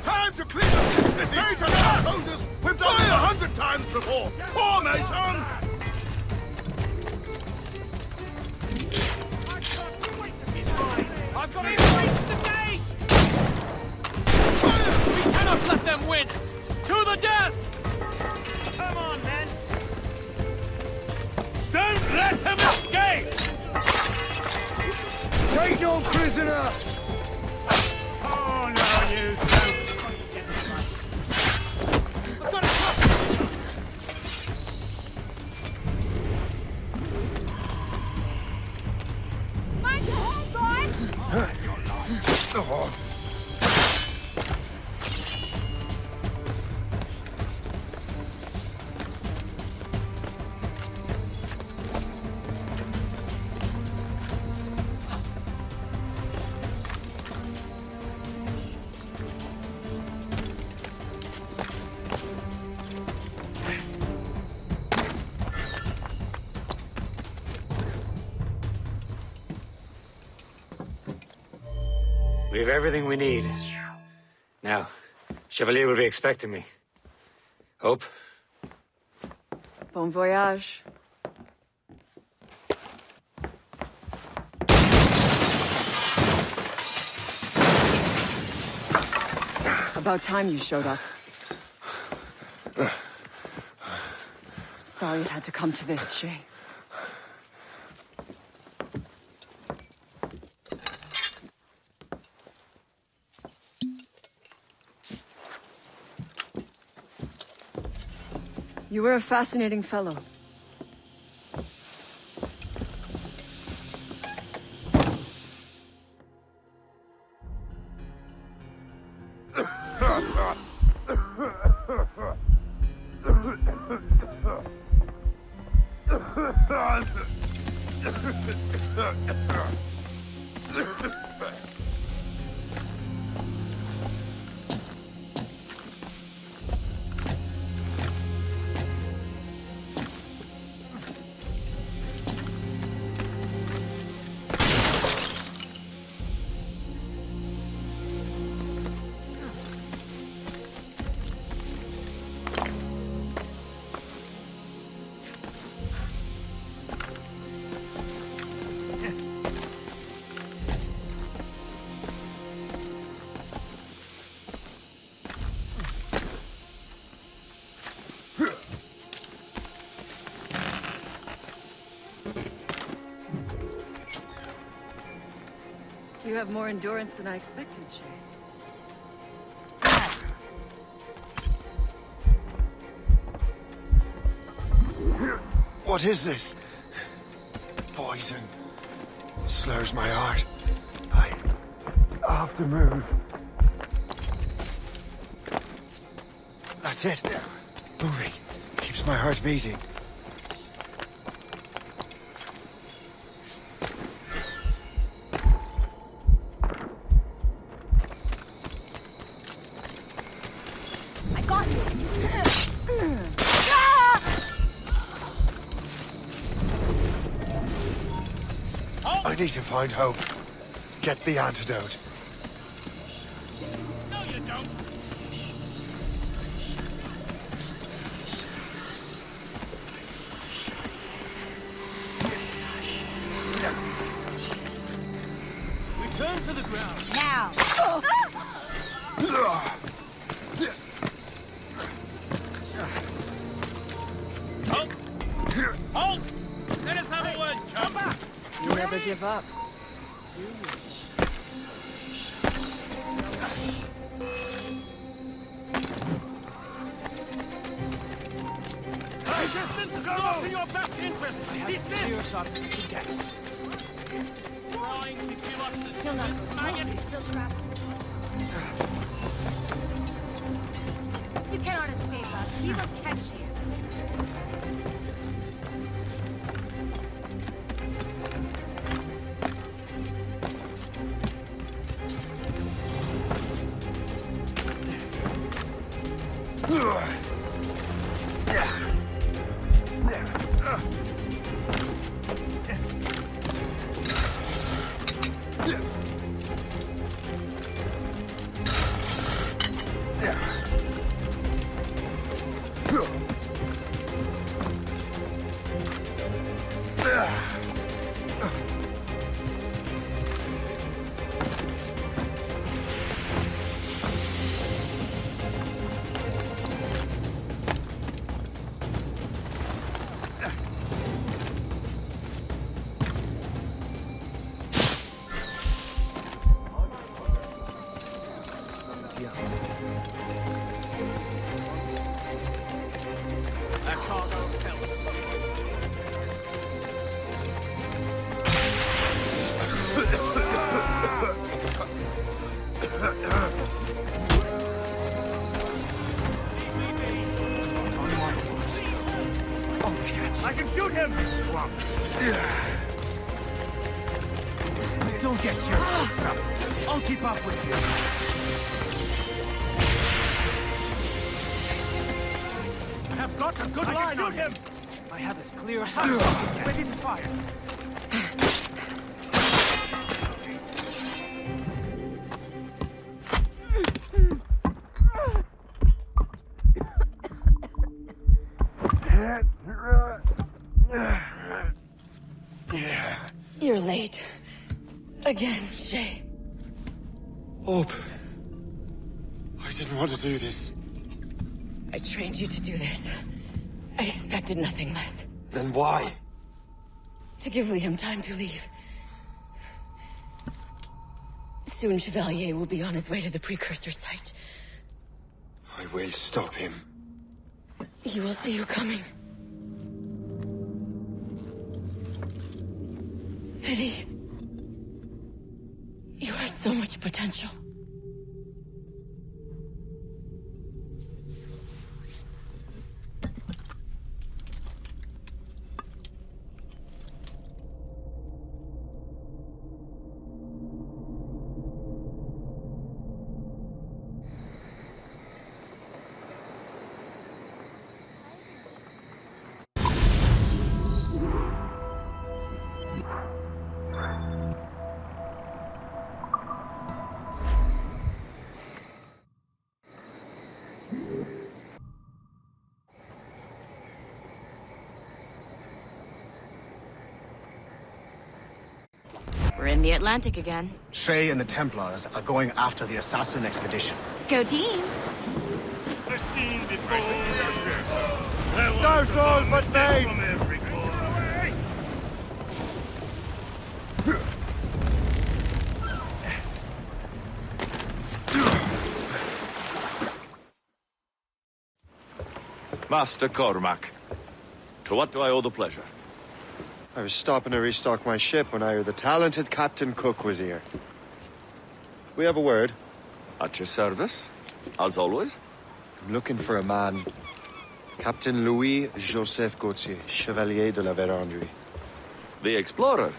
Time to clean up this city! Stay to our soldiers! We've done it 100 times before! Formation!
He's mine. I've got to reach the gate. We cannot let them win. To the death!
Come on, men! Don't let him escape!
Take no prisoner!
Oh, no, you don't!
I've got to trust him.
Mind your own, boy!
Oh.
We have everything we need. Now, Chevalier will be expecting me. Hope?
Bon voyage. About time you showed up. Sorry it had to come to this, Shay. You were a fascinating fellow. You have more endurance than I expected, Shay.
What is this? Poison. Slurs my heart. I have to move. That's it. Moving. Keeps my heart beating.
I got you!
I need to find Hope. Get the antidote.
No, you don't!
Return to the ground.
Now!
Halt! Let us have a word, chum!
You never give up.
Resistance is not in your best interest! Desist!
Clear shot of the deck.
Trying to give us the
He'll not go
maggot!
He'll trap. You cannot escape us. We will catch you.
That cargo fell. I can shoot him!
Promise. Don't get your hopes up. I'll keep up with you.
I have got a good line on him!
I have as clear a shot as I can get. Ready to fire.
You're late. Again, Shay.
Hope. I didn't want to do this.
I trained you to do this. I expected nothing less.
Then why?
To give Liam time to leave. Soon Chevalier will be on his way to the precursor site.
I will stop him.
He will see you coming. Pity. You had so much potential.
We're in the Atlantic again.
Shay and the Templars are going after the assassin expedition.
Go team!
I've seen before.
Those all but me!
From every corner.
Master Cormac, to what do I owe the pleasure?
I was stopping to restock my ship when I heard the talented Captain Cook was here. We have a word.
At your service, as always.
I'm looking for a man. Captain Louis-Joseph Gauthier, Chevalier de la Vérendrye.
The explorer.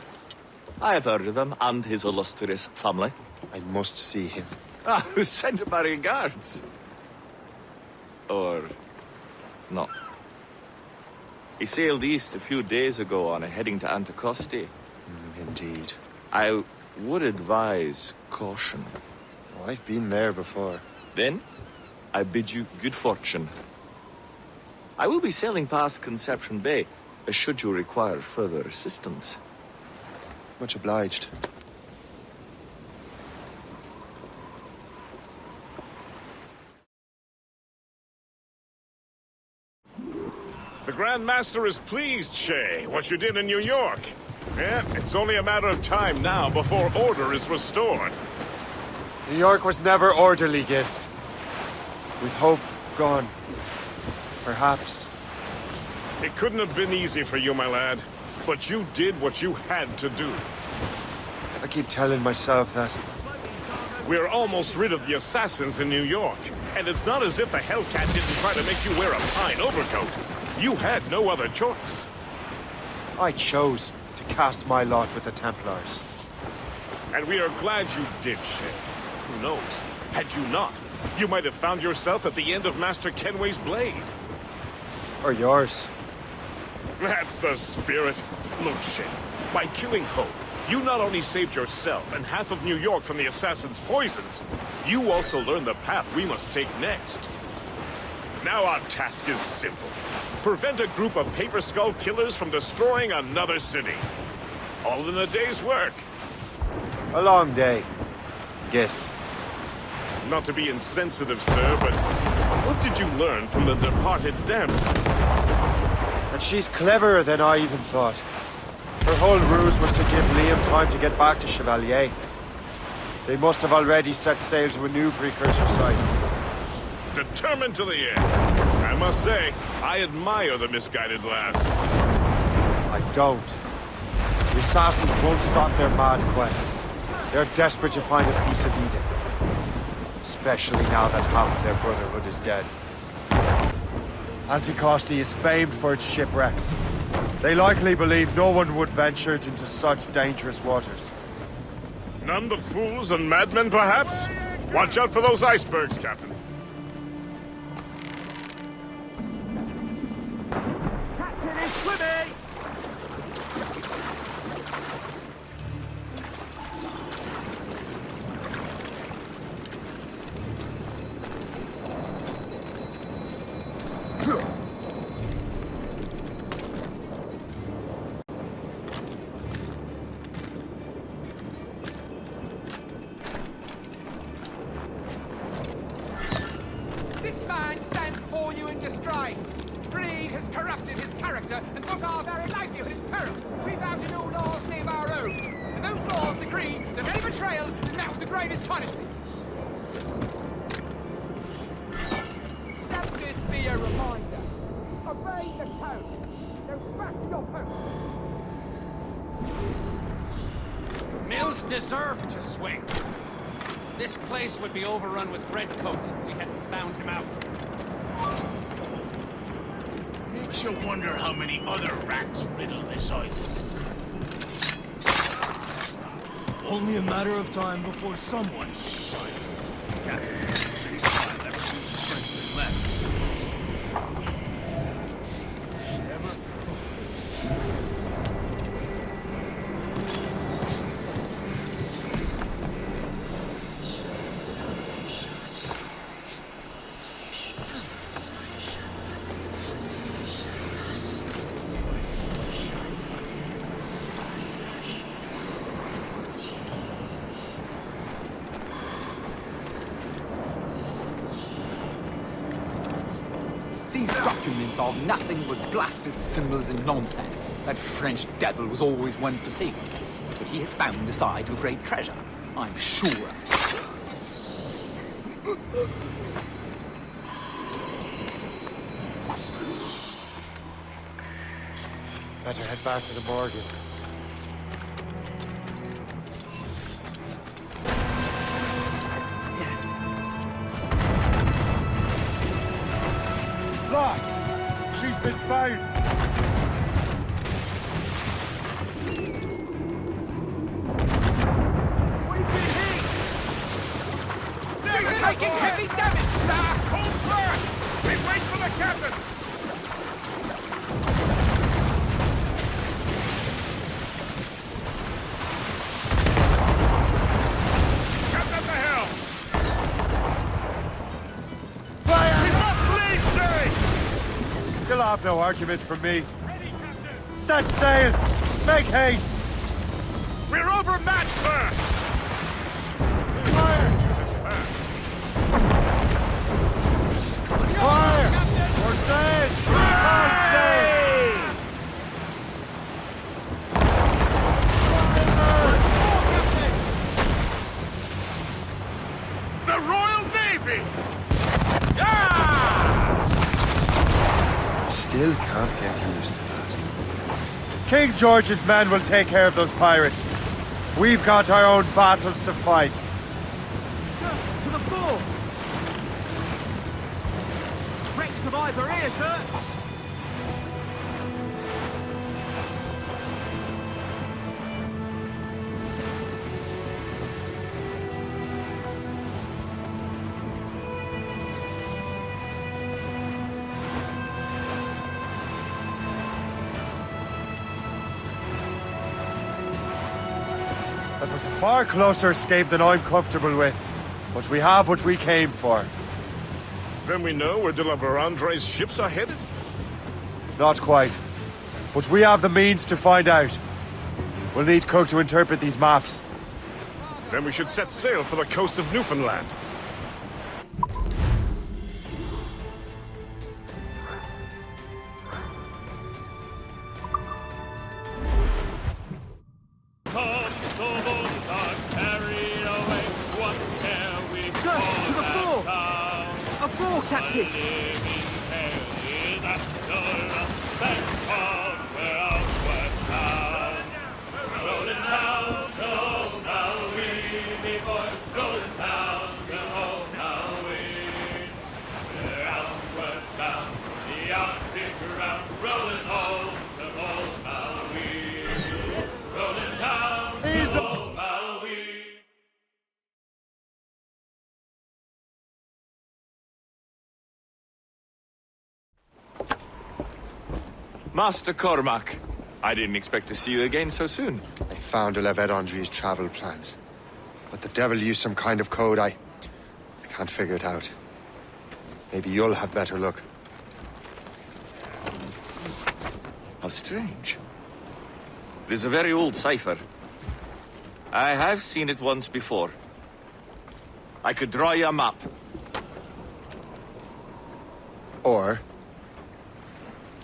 I have heard of him and his illustrious family.
I must see him.
Ah, send him my regards. Or not. He sailed east a few days ago on a heading to Anticosti.
Indeed.
I would advise caution.
Oh, I've been there before.
Then, I bid you good fortune. I will be sailing past Conception Bay, should you require further assistance.
Much obliged.
The Grand Master is pleased, Shay, what you did in New York. Yeah, it's only a matter of time now before order is restored.
New York was never orderly, Gist. With hope gone, perhaps.
It couldn't have been easy for you, my lad. But you did what you had to do.
I keep telling myself that.
We're almost rid of the assassins in New York. And it's not as if the Hellcat didn't try to make you wear a pine overcoat. You had no other choice.
I chose to cast my lot with the Templars.
And we are glad you did, Shay. Who knows? Had you not, you might have found yourself at the end of Master Kenway's blade.
Or yours.
That's the spirit. Look, Shay, by killing Hope, you not only saved yourself and half of New York from the assassin's poisons, you also learned the path we must take next. Now our task is simple. Prevent a group of Paper Skull killers from destroying another city. All in a day's work.
A long day. Gist.
Not to be insensitive, sir, but what did you learn from the departed damsel?
That she's cleverer than I even thought. Her whole ruse was to give Liam time to get back to Chevalier. They must have already set sail to a new precursor site.
Determined to the end. I must say, I admire the misguided lass.
I don't. The assassins won't stop their mad quest. They're desperate to find a piece of Eden. Especially now that half of their brotherhood is dead. Anticosti is famed for its shipwrecks. They likely believe no one would venture into such dangerous waters.
None but fools and madmen, perhaps? Watch out for those icebergs, Captain.
Captain is swimming!
This man stands before you in disgrace. Greed has corrupted his character and put our very livelihood in peril. We vow to no laws save our own. And those laws decree that any betrayal is met with the greatest punishment. Let this be a reminder. Obey the code. Go back to your post.
Mills deserved to swing. This place would be overrun with redcoats if we hadn't found him out.
Makes you wonder how many other rats riddle this island.
Only a matter of time before someone dies. Captain's spending time ever since the Frenchmen left.
These documents are nothing but blasted symbols and nonsense. That French devil was always one for secrets, but he has found the side to a great treasure, I'm sure.
Better head back to the Morgan. Lost! She's been found!
They're taking heavy damage, sir!
Hold first! We wait for the captain! Captain at the helm!
Fire!
We must leave, Shay!
You'll have no argument from me. Set sails! Make haste!
We're overmatched, sir!
Fire! Fire! We're saved! We're saved!
Navy!
Still can't get used to that. King George's men will take care of those pirates. We've got our own battles to fight.
Sir, to the fore! Wreck survivor here, sir!
That was a far closer escape than I'm comfortable with. But we have what we came for.
Then we know where De La Vérendrye's ships are headed?
Not quite. But we have the means to find out. We'll need Cook to interpret these maps.
Then we should set sail for the coast of Newfoundland.
Sir, to the fore! A fore, Captain!
Master Cormac, I didn't expect to see you again so soon.
I found De La Vérendrye's travel plans. But the devil used some kind of code. I can't figure it out. Maybe you'll have better luck.
How strange. It is a very old cipher. I have seen it once before. I could draw you a map.
Or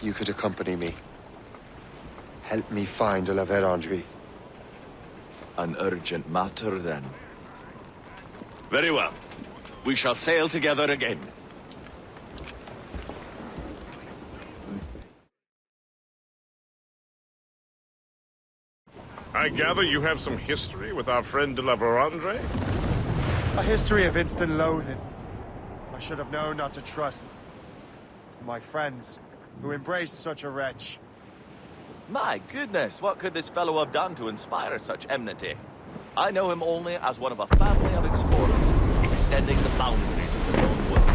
you could accompany me. Help me find De La Vérendrye.
An urgent matter, then. Very well. We shall sail together again.
I gather you have some history with our friend De La Vérendrye?
A history of instant loathing. I should have known not to trust my friends who embraced such a wretch.
My goodness, what could this fellow have done to inspire such enmity? I know him only as one of a family of explorers, extending the boundaries of the known world.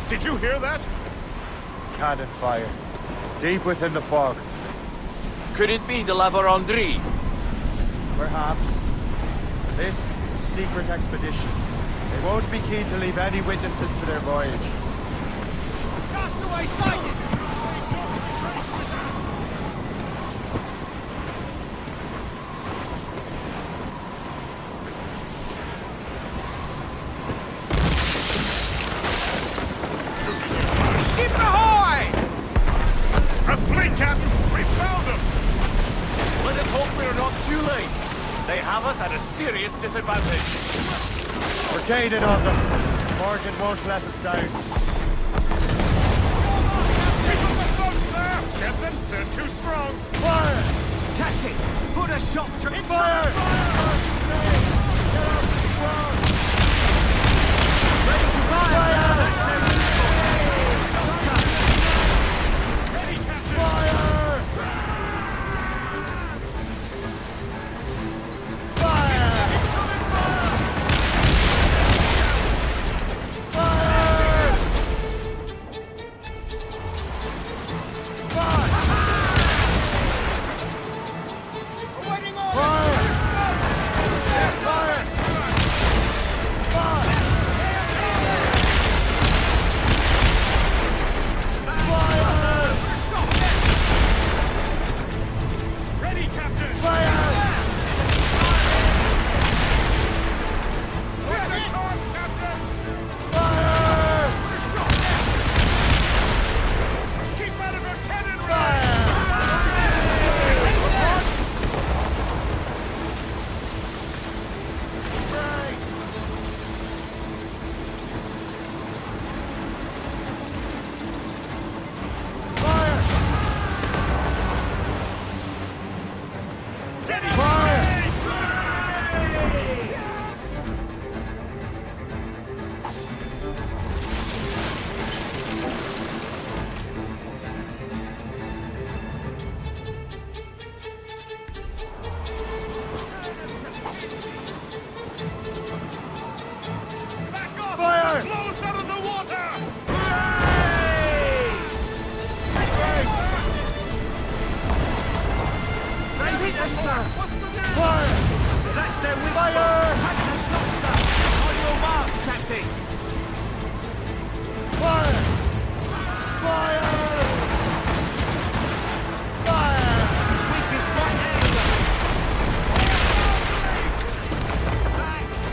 Did you hear that?
Cannon fire. Deep within the fog.
Could it be De La Vérendrye?
Perhaps. This is a secret expedition. They won't be keen to leave any witnesses to their voyage.
Castaway sighted! Ship ahoy!
A fleet, Captain! We found them!
Let us hope we're not too late. They have us at a serious disadvantage.
We're gaining on them. Morgan won't let us down.
Keep on the boat, sir! Captain, they're too strong!
Fire!
Captain, put a shot through...
Fire!
Ready to fire!
Ready, Captain!
Fire!
empty!
Fire! Fire! Fire!
Weakest right there, sir!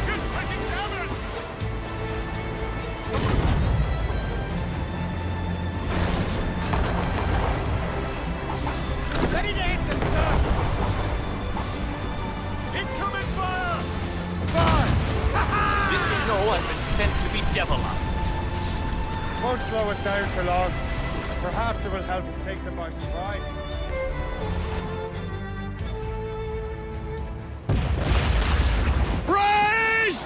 Shoot fucking cover!
Ready to hit them, sir!
Incoming fire!
This snow has been sent to bedevil us.
Won't slow us down for long. Perhaps it will help us take them by surprise.
Brace!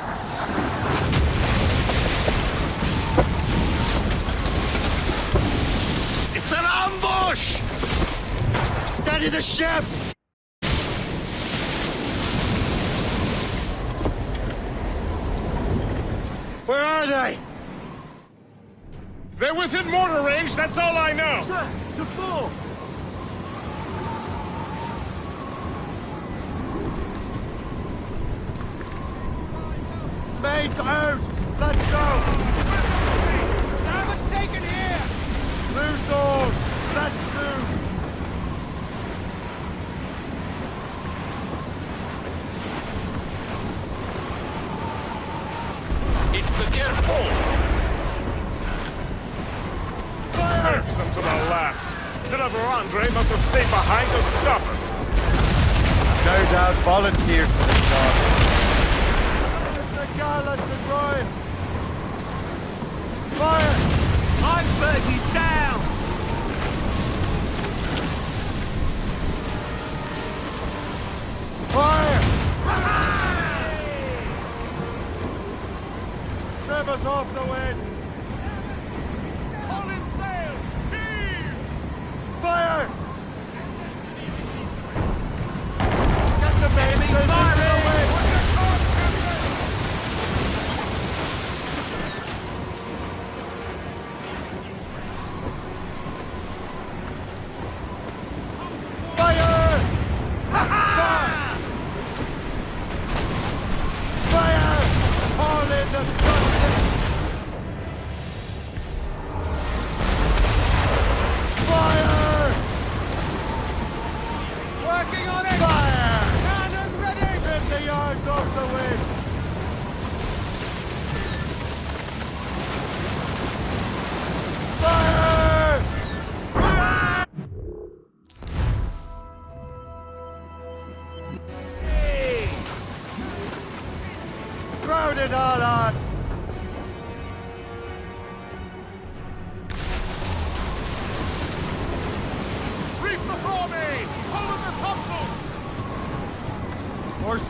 It's an ambush!
Steady the ship! Where are they?
They're within mortar range, that's all I know.
Sir, to full!
Mates out! Let's go!
Damage taken here!
Loose all! Let's move!
It's the dear foe.
Irksome to the last. Deliver Andre must have stayed behind to stop us.
No doubt volunteered for the job. Mr. Gallants and Ryan! Fire!
Iceberg, he's down!
Fire! Trevor's off the wind!
All in sail! Heave!
Fire! Get the baby! Fire! Fire! Fire! All in the front! Fire!
Working on it!
Fire!
Cannon ready!
Trim the yards off the wind! Fire! Crowd it all on!
Reef before me! Hold up the topsails!
Horse.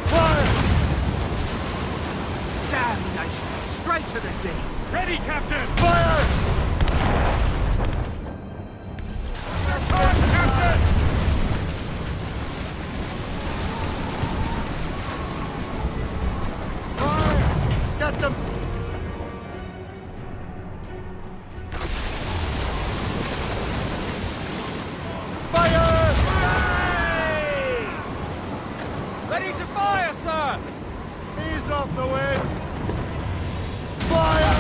Fire!
Damnation! Straight to the deep!
Ready, Captain!
Fire!
Your course, Captain!
Fire! Get them! Fire!
Ready to fire, sir!
Ease off the wind! Fire!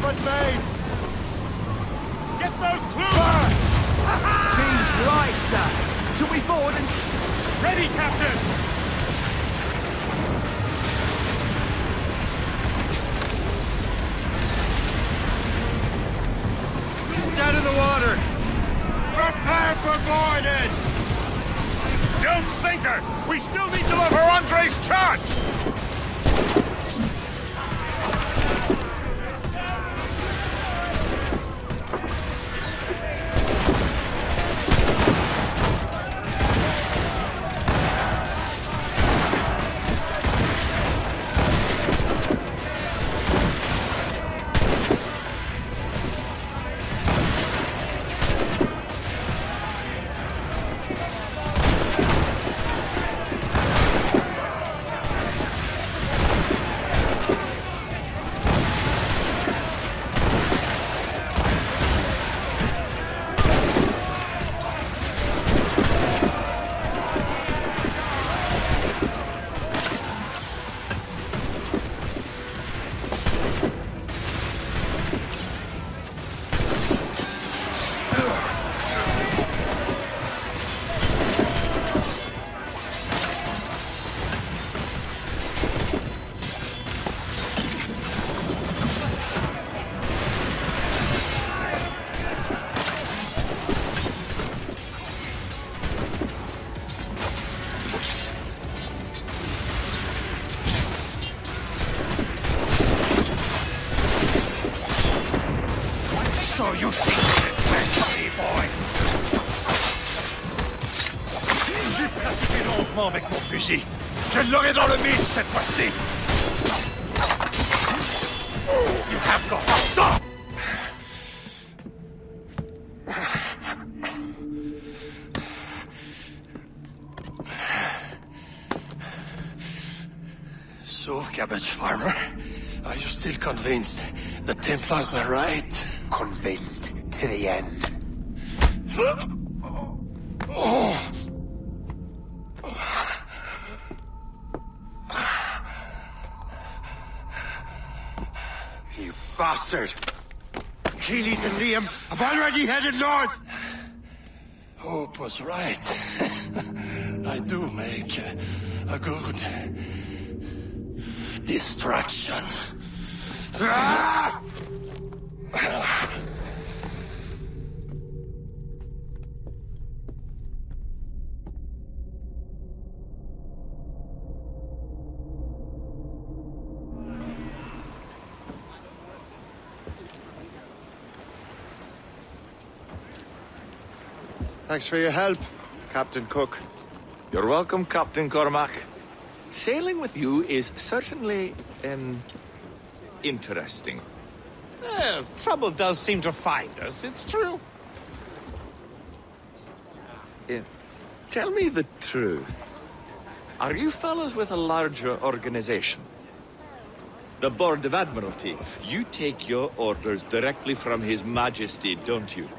but made!
Get those clues!
Key's right, sir. Shall we board and...
Ready, Captain!
He's down in the water! Prepare for boarding!
Don't sink her! We still need to deliver Andre's charts!
So you think you're me, boy? J'ai pratiqué longuement avec mon fusil. Je l'aurai dans le mille cette fois-ci. You have got some. So, cabbage farmer, are you still convinced the Templars are right?
Convinced to the end.
Oh.
You bastard! Achilles and Liam have already headed north!
Hope was right. I do make a good distraction.
Ah!
Thanks for your help, Captain Cook.
You're welcome, Captain Cormac. Sailing with you is certainly, interesting.
Trouble does seem to find us, it's true.
Tell me the truth. Are you fellows with a larger organization? The Board of Admiralty. You take your orders directly from His Majesty, don't you?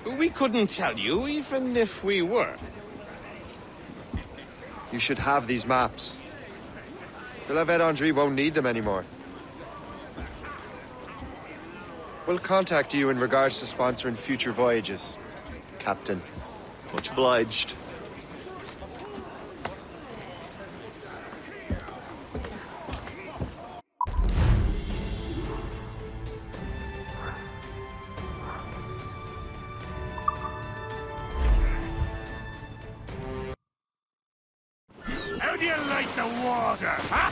We couldn't tell you, even if we were.
You should have these maps. De la Vérendrye won't need them anymore. We'll contact you in regards to sponsoring future voyages, Captain.
Much obliged.
How do you like the water, huh?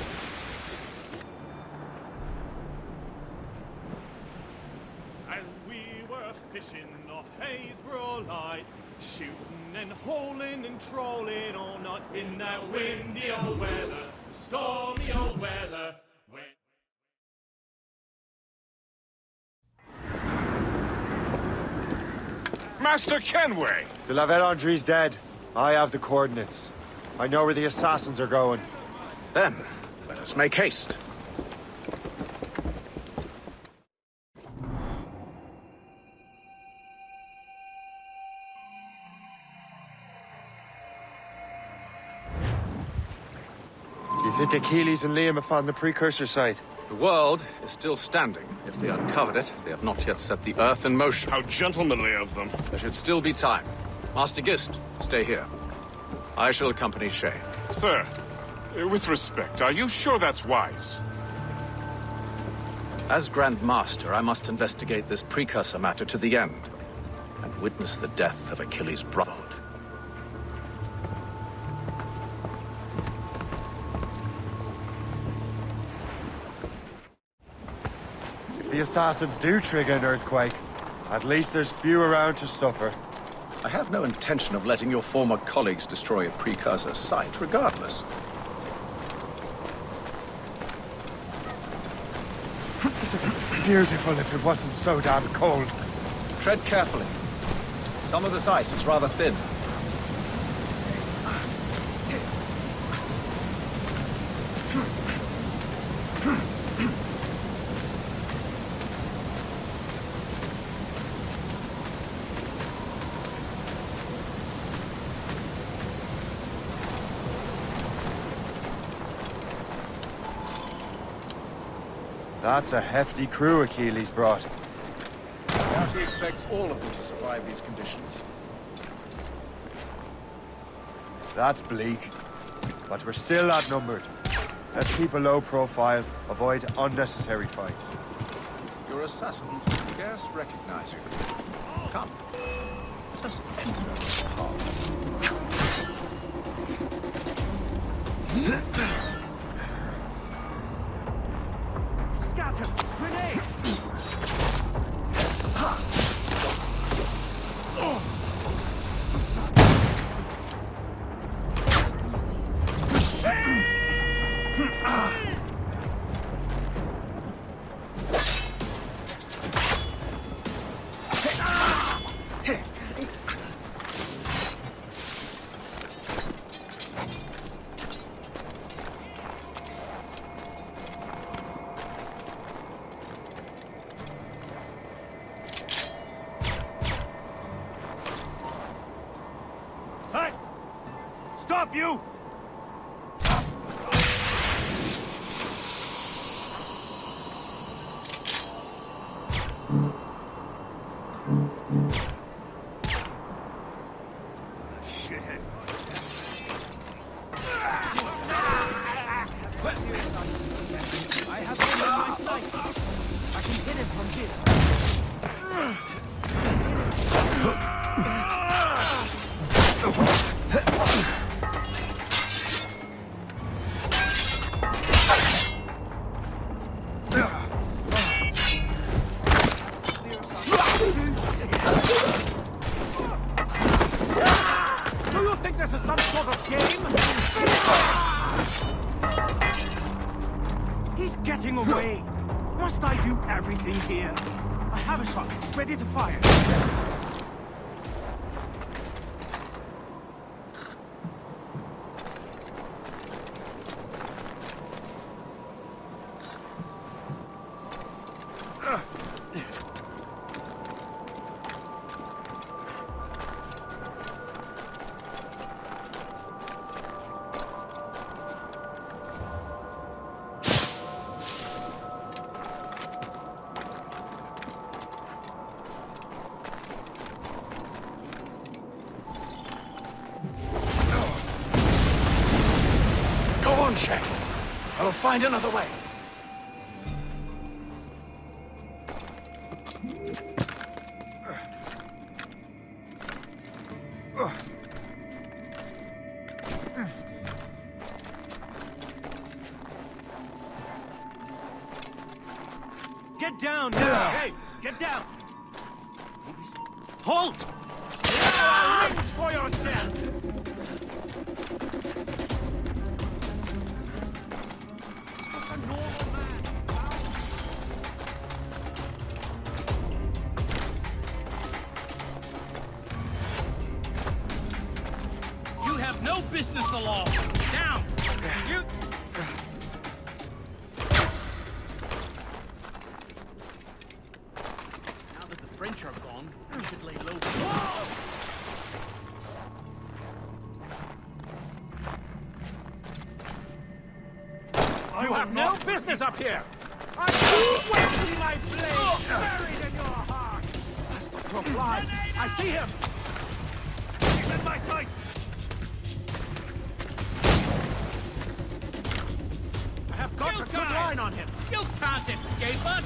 As we were fishing off Haysborough Light, shooting and holing and trolling all night in that windy old weather, stormy old weather.
Master Kenway!
De la Vérendrye's dead. I have the coordinates. I know where the assassins are going.
Then, let us make haste.
Do you think Achilles and Liam have found the precursor site?
The world is still standing. If they uncovered it, they have not yet set the Earth in motion.
How gentlemanly of them.
There should still be time. Master Gist, stay here. I shall accompany Shay.
Sir, with respect, are you sure that's wise?
As Grand Master, I must investigate this precursor matter to the end, and witness the death of Achilles' brotherhood.
If the assassins do trigger an earthquake, at least there's few around to suffer.
I have no intention of letting your former colleagues destroy a precursor site, regardless.
Beautiful if it wasn't so damn cold.
Tread carefully. Some of this ice is rather thin.
That's a hefty crew Achilles brought.
I doubt he expects all of them to survive these conditions.
That's bleak. But we're still outnumbered. Let's keep a low profile, avoid unnecessary fights.
Your assassins will scarce recognize you. Come, let us enter the hall.
Scatter! Grenade!
help you? Shithead.
I have him in my sight. I can hit him from here.
Do you think this is some sort of game?
He's getting away. Must I do everything here? I have a shot, ready to fire.
Go on, Jack. I will find another way.
Get down now! Hey, get down! Halt!
Rings for your death!
You have no business along! Down! You... Now that the French are gone, we should lay low.
You have no business up here! I will see my blade buried in your heart!
That's the crook flies! I see him!
He's in my sights!
I have got a good line on him! You can't escape us!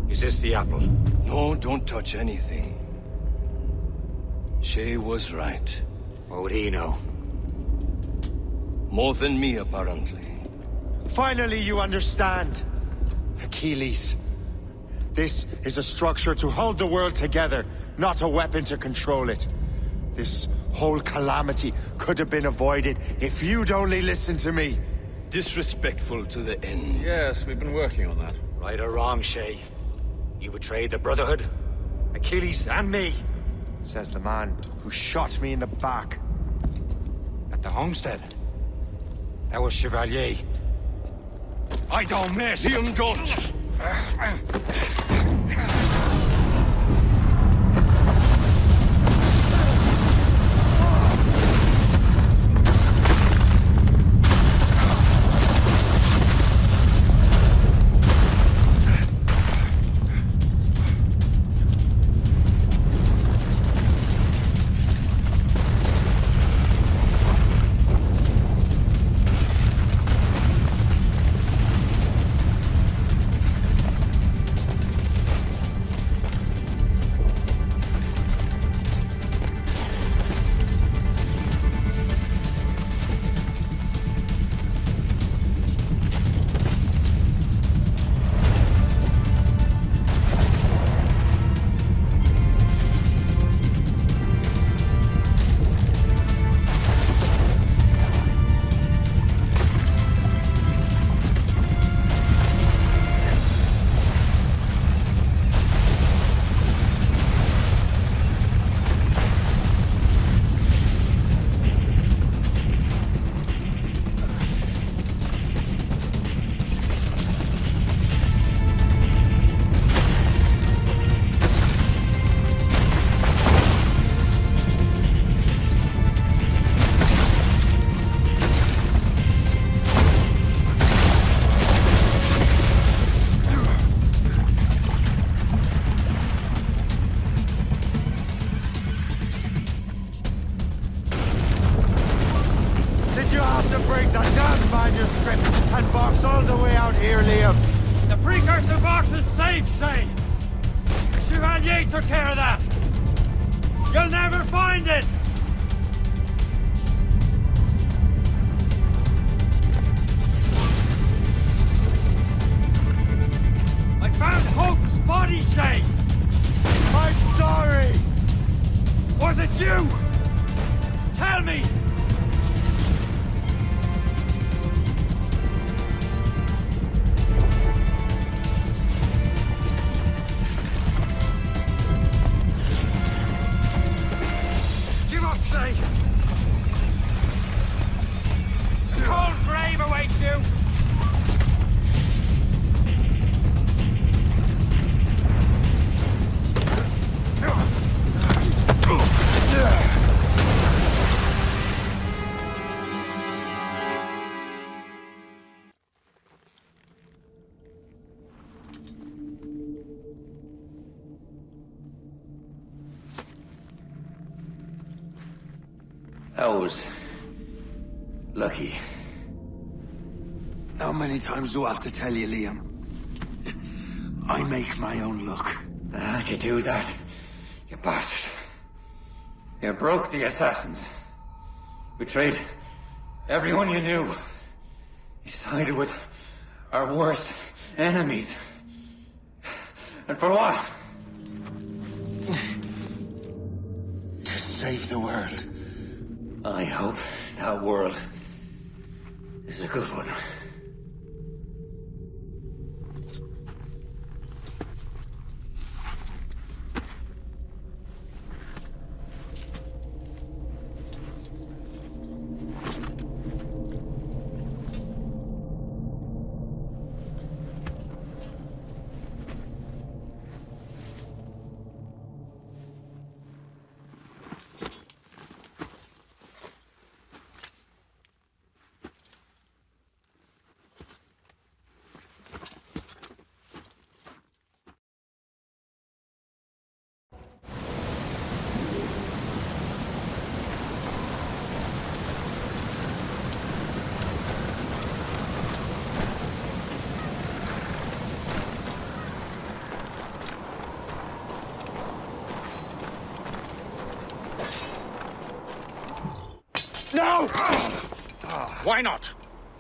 Is this the apple?
No, don't touch anything.
Shay was right.
What would he know?
More than me, apparently.
Finally, you understand. Achilles. This is a structure to hold the world together, not a weapon to control it. This whole calamity could have been avoided if you'd only listened to me.
Disrespectful to the end.
Yes, we've been working on that.
Right or wrong, Shay? You betrayed the Brotherhood, Achilles, and me.
Says the man who shot me in the back.
At the homestead. That was Chevalier. I don't miss!
Liam, don't!
Break that damn manuscript and box all the way out here, Liam.
The precursor box is safe, Shay. Chevalier took care of that. You'll never find it. I found Hope's body, Shay.
I'm sorry.
Was it you? Tell me. A cold grave awaits you!
That was... lucky.
How many times do I have to tell you, Liam? I make my own luck.
How'd you do that, you bastard? You broke the assassins. Betrayed everyone you knew. You sided with our worst enemies. And for what?
To save the world.
I hope that world is a good one.
Why not?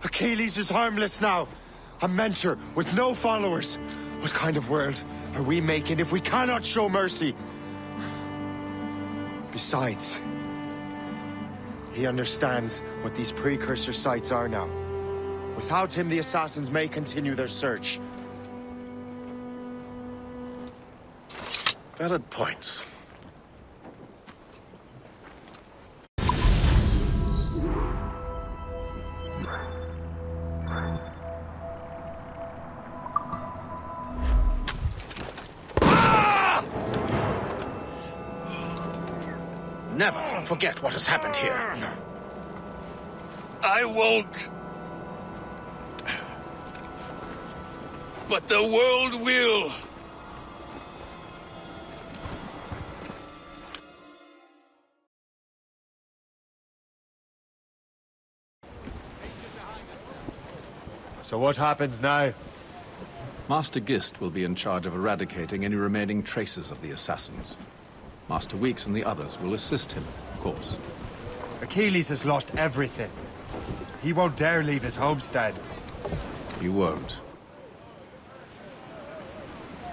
Achilles is harmless now. A mentor with no followers. What kind of world are we making if we cannot show mercy? Besides, he understands what these precursor sites are now. Without him, the assassins may continue their search.
Valid points. Never forget what has happened here.
I won't. But the world will.
So what happens now?
Master Gist will be in charge of eradicating any remaining traces of the assassins. Master Weeks and the others will assist him, of course.
Achilles has lost everything. He won't dare leave his homestead.
He won't.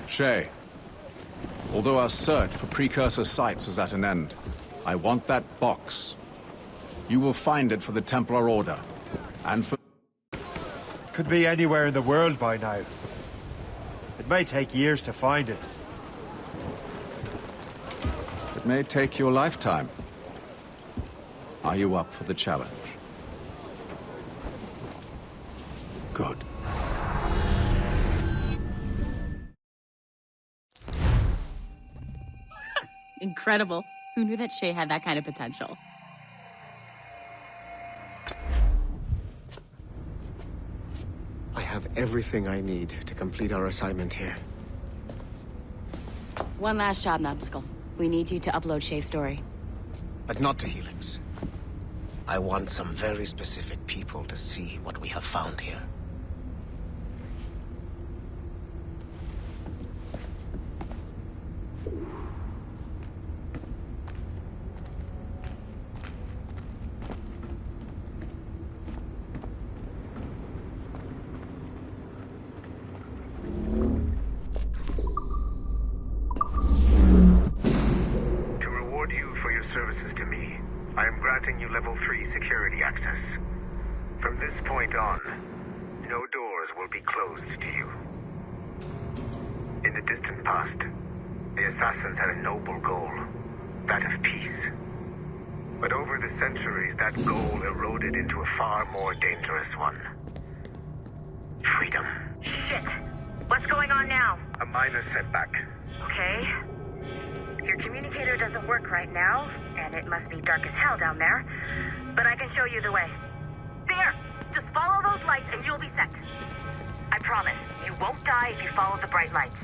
Shay, although our search for precursor sites is at an end, I want that box. You will find it for the Templar Order, and for...
Could be anywhere in the world by now. It may take years to find it.
It may take your lifetime. Are you up for the challenge? Good.
Incredible. Who knew that Shay had that kind of potential?
I have everything I need to complete our assignment here.
One last job, Numbskull. We need you to upload Shay's story.
But not to Helix. I want some very specific people to see what we have found here.
Services to me, I am granting you level 3 security access. From this point on, no doors will be closed to you. In the distant past, the assassins had a noble goal, that of peace. But over the centuries, that goal eroded into a far more dangerous one. Freedom.
Shit. What's going on now?
A minor setback.
Okay. Your communicator doesn't work right now, and it must be dark as hell down there. But I can show you the way. There! Just follow those lights and you'll be set. I promise, you won't die if you follow the bright lights.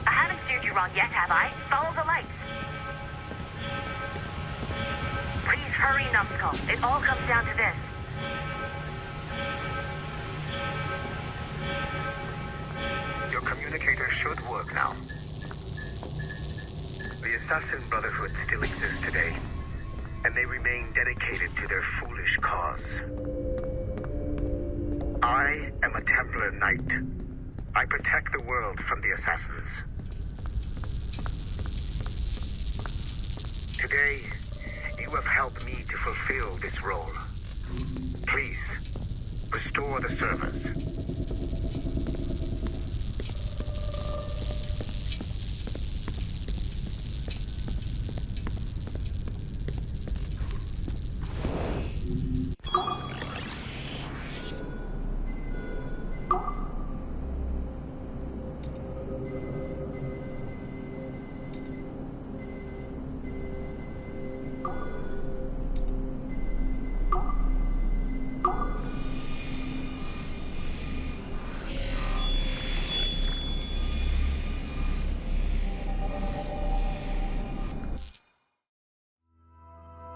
I haven't steered you wrong yet, have I? Follow the lights. Please hurry, Numbskull. It all comes down to this.
Your communicator should work now. The Assassin Brotherhood still exists today, and they remain dedicated to their foolish cause. I am a Templar Knight. I protect the world from the assassins. Today, you have helped me to fulfill this role. Please, restore the servers.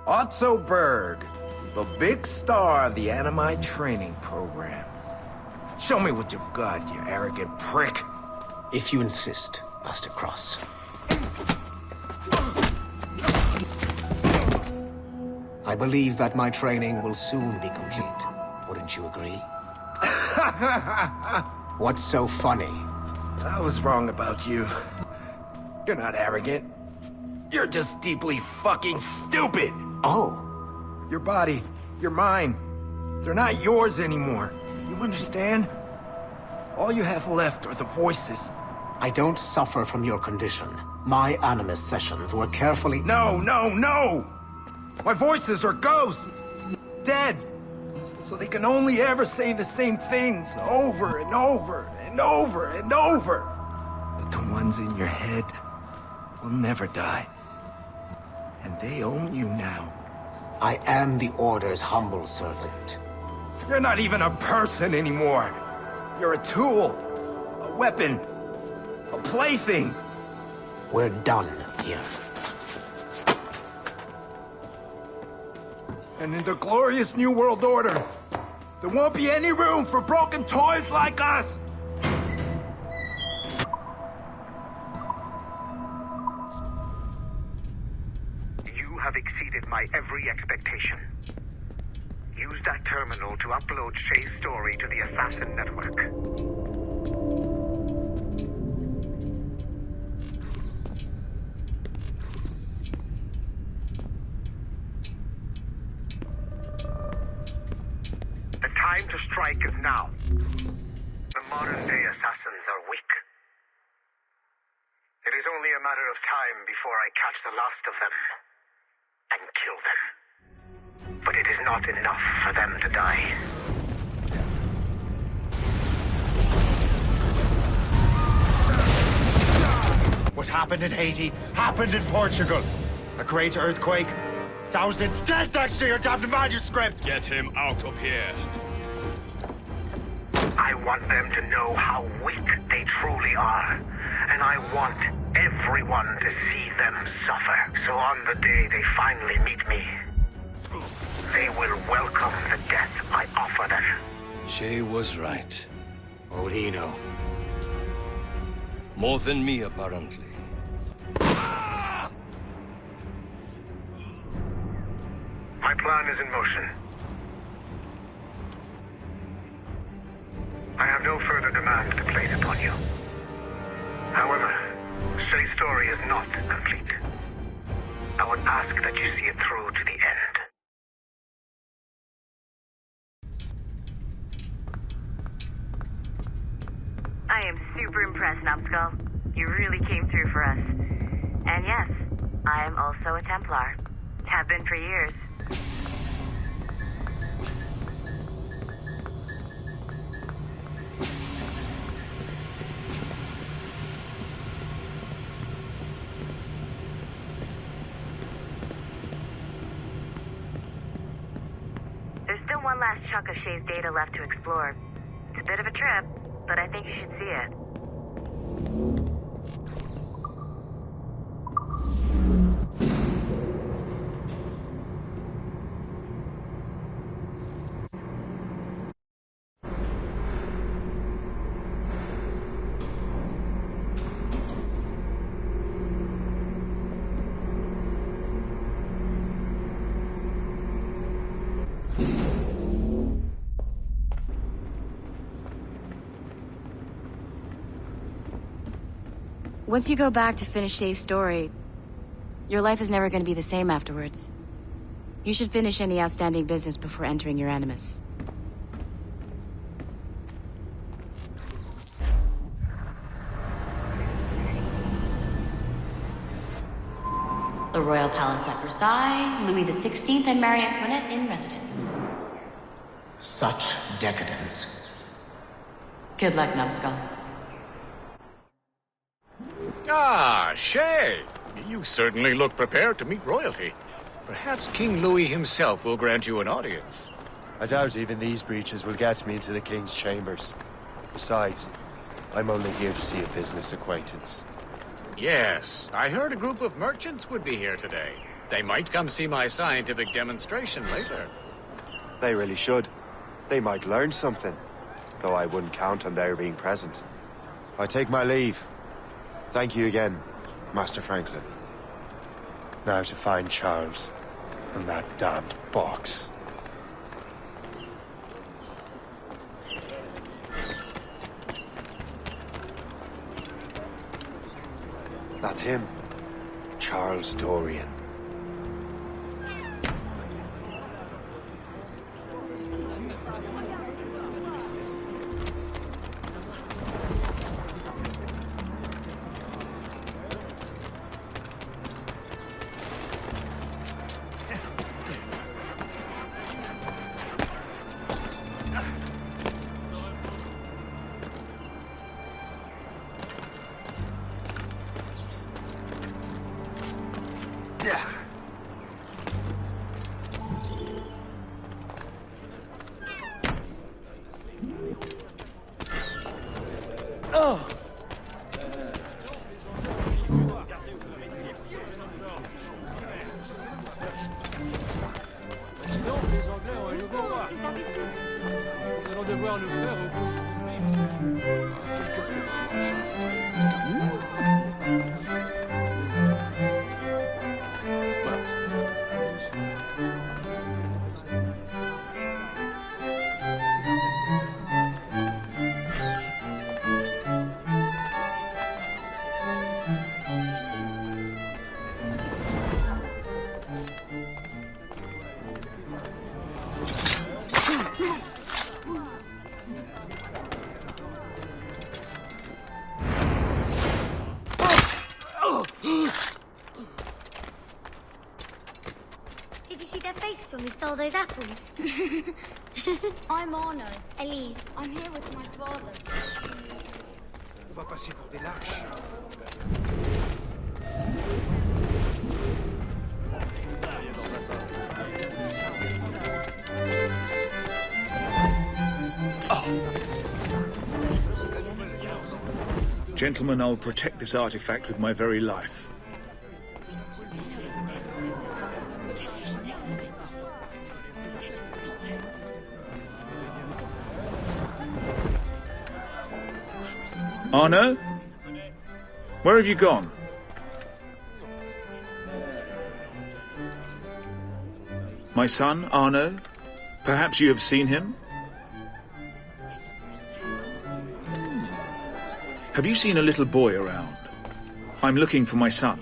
Otto Berg, the big star of the Animi training program. Show me what you've got, you arrogant prick.
If you insist, Master Cross. I believe that my training will soon be complete. Wouldn't you agree? What's so funny?
I was wrong about you. You're not arrogant. You're just deeply fucking stupid!
Oh.
Your body, your mind, they're not yours anymore. You understand? All you have left are the voices.
I don't suffer from your condition. My Animus sessions were carefully—
No, no, no! My voices are ghosts! Dead! So they can only ever say the same things over and over and over and over. But the ones in your head will never die. And they own you now.
I am the Order's humble servant.
You're not even a person anymore. You're a tool, a weapon, a plaything.
We're done here.
And in the glorious New World Order, there won't be any room for broken toys like us!
You have exceeded my every expectation. Use that terminal to upload Shay's story to the Assassin Network. The time to strike is now. The modern-day assassins are weak. It is only a matter of time before I catch the last of them and kill them. But it is not enough for them to die.
What happened in Haiti happened in Portugal. A great earthquake. Thousands dead thanks to your damned manuscript!
Get him out of here.
I want them to know how weak they truly are. And I want everyone to see them suffer. So on the day they finally meet me, they will welcome the death I offer them.
Shay was right. All he know. More than me, apparently.
My plan is in motion. I have no further demands to place upon you. However, Shay's story is not complete. I would ask that you see it through to the end.
I am super impressed, Numbskull. You really came through for us. And yes, I am also a Templar. Have been for years. There's still one last chunk of Shay's data left to explore. It's a bit of a trip, but I think you should see it.
Once you go back to finish Shay's story, your life is never going to be the same afterwards. You should finish any outstanding business before entering your Animus. The Royal Palace at Versailles, Louis XVI and Marie Antoinette in residence.
Such decadence.
Good luck, Numbskull.
Ah, Shay! You certainly look prepared to meet royalty. Perhaps King Louis himself will grant you an audience.
I doubt even these breaches will get me into the King's chambers. Besides, I'm only here to see a business acquaintance.
Yes, I heard a group of merchants would be here today. They might come see my scientific demonstration later.
They really should. They might learn something, though I wouldn't count on their being present. I take my leave. Thank you again, Master Franklin. Now to find Charles
And that damned box. That's him. Charles Dorian.
Oh!
Sinon, les Anglais ont un nouveau roi. Nous allons devoir nous faire
Did you see their faces when we stole those apples? I'm Arno. Elise. I'm here with my father.
On va passer pour des lâches.
Gentlemen, I'll protect this artifact with my very life. Arno? Where have you gone? My son, Arno? Perhaps you have seen him? Have you seen a little boy around? I'm looking for my son.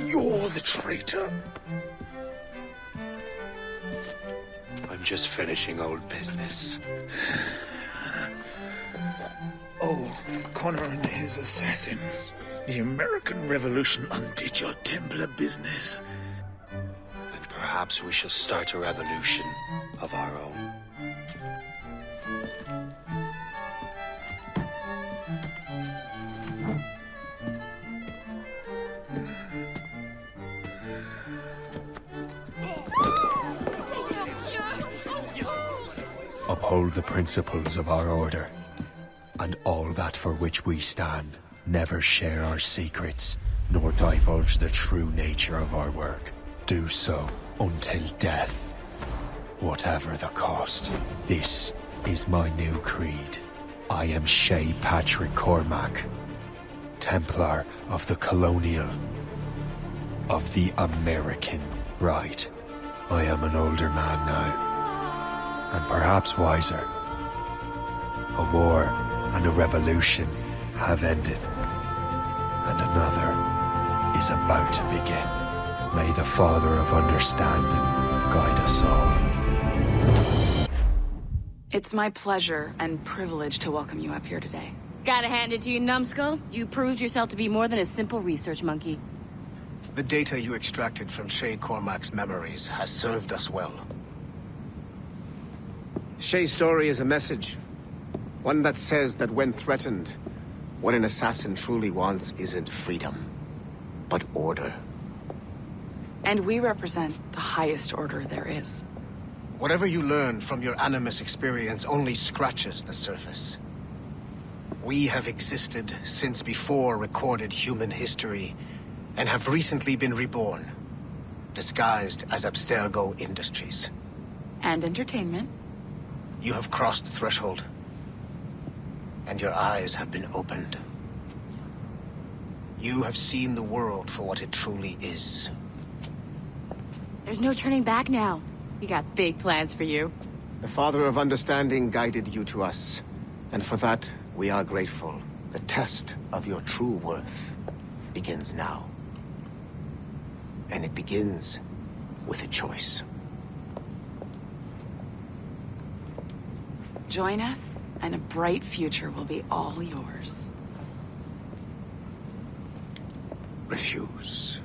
You're the traitor. I'm just finishing old business.
Oh, Connor and his assassins. The American Revolution undid your Templar business.
Then perhaps we shall start a revolution of our own. Uphold the principles of our order, and all that for which we stand. Never share our secrets, nor divulge the true nature of our work. Do so until death, whatever the cost. This is my new creed. I am Shay Patrick Cormac, Templar of the Colonial, of the American right. I am an older man now, and perhaps wiser. A war and a revolution have ended, and another is about to begin. May the Father of Understanding guide us all.
It's my pleasure and privilege to welcome you up here today.
Gotta hand it to you, numbskull. You proved yourself to be more than a simple research monkey.
The data you extracted from Shay Cormac's memories has served us well. Shay's story is a message. One that says that when threatened, what an assassin truly wants isn't freedom, but order.
And we represent the highest order there is.
Whatever you learned from your Animus experience only scratches the surface. We have existed since before recorded human history, and have recently been reborn, disguised as Abstergo Industries.
And entertainment.
You have crossed the threshold, and your eyes have been opened. You have seen the world for what it truly is.
There's no turning back now. We got big plans for you.
The Father of Understanding guided you to us, and for that, we are grateful. The test of your true worth begins now. And it begins with a choice.
Join us, and a bright future will be all yours.
Refuse.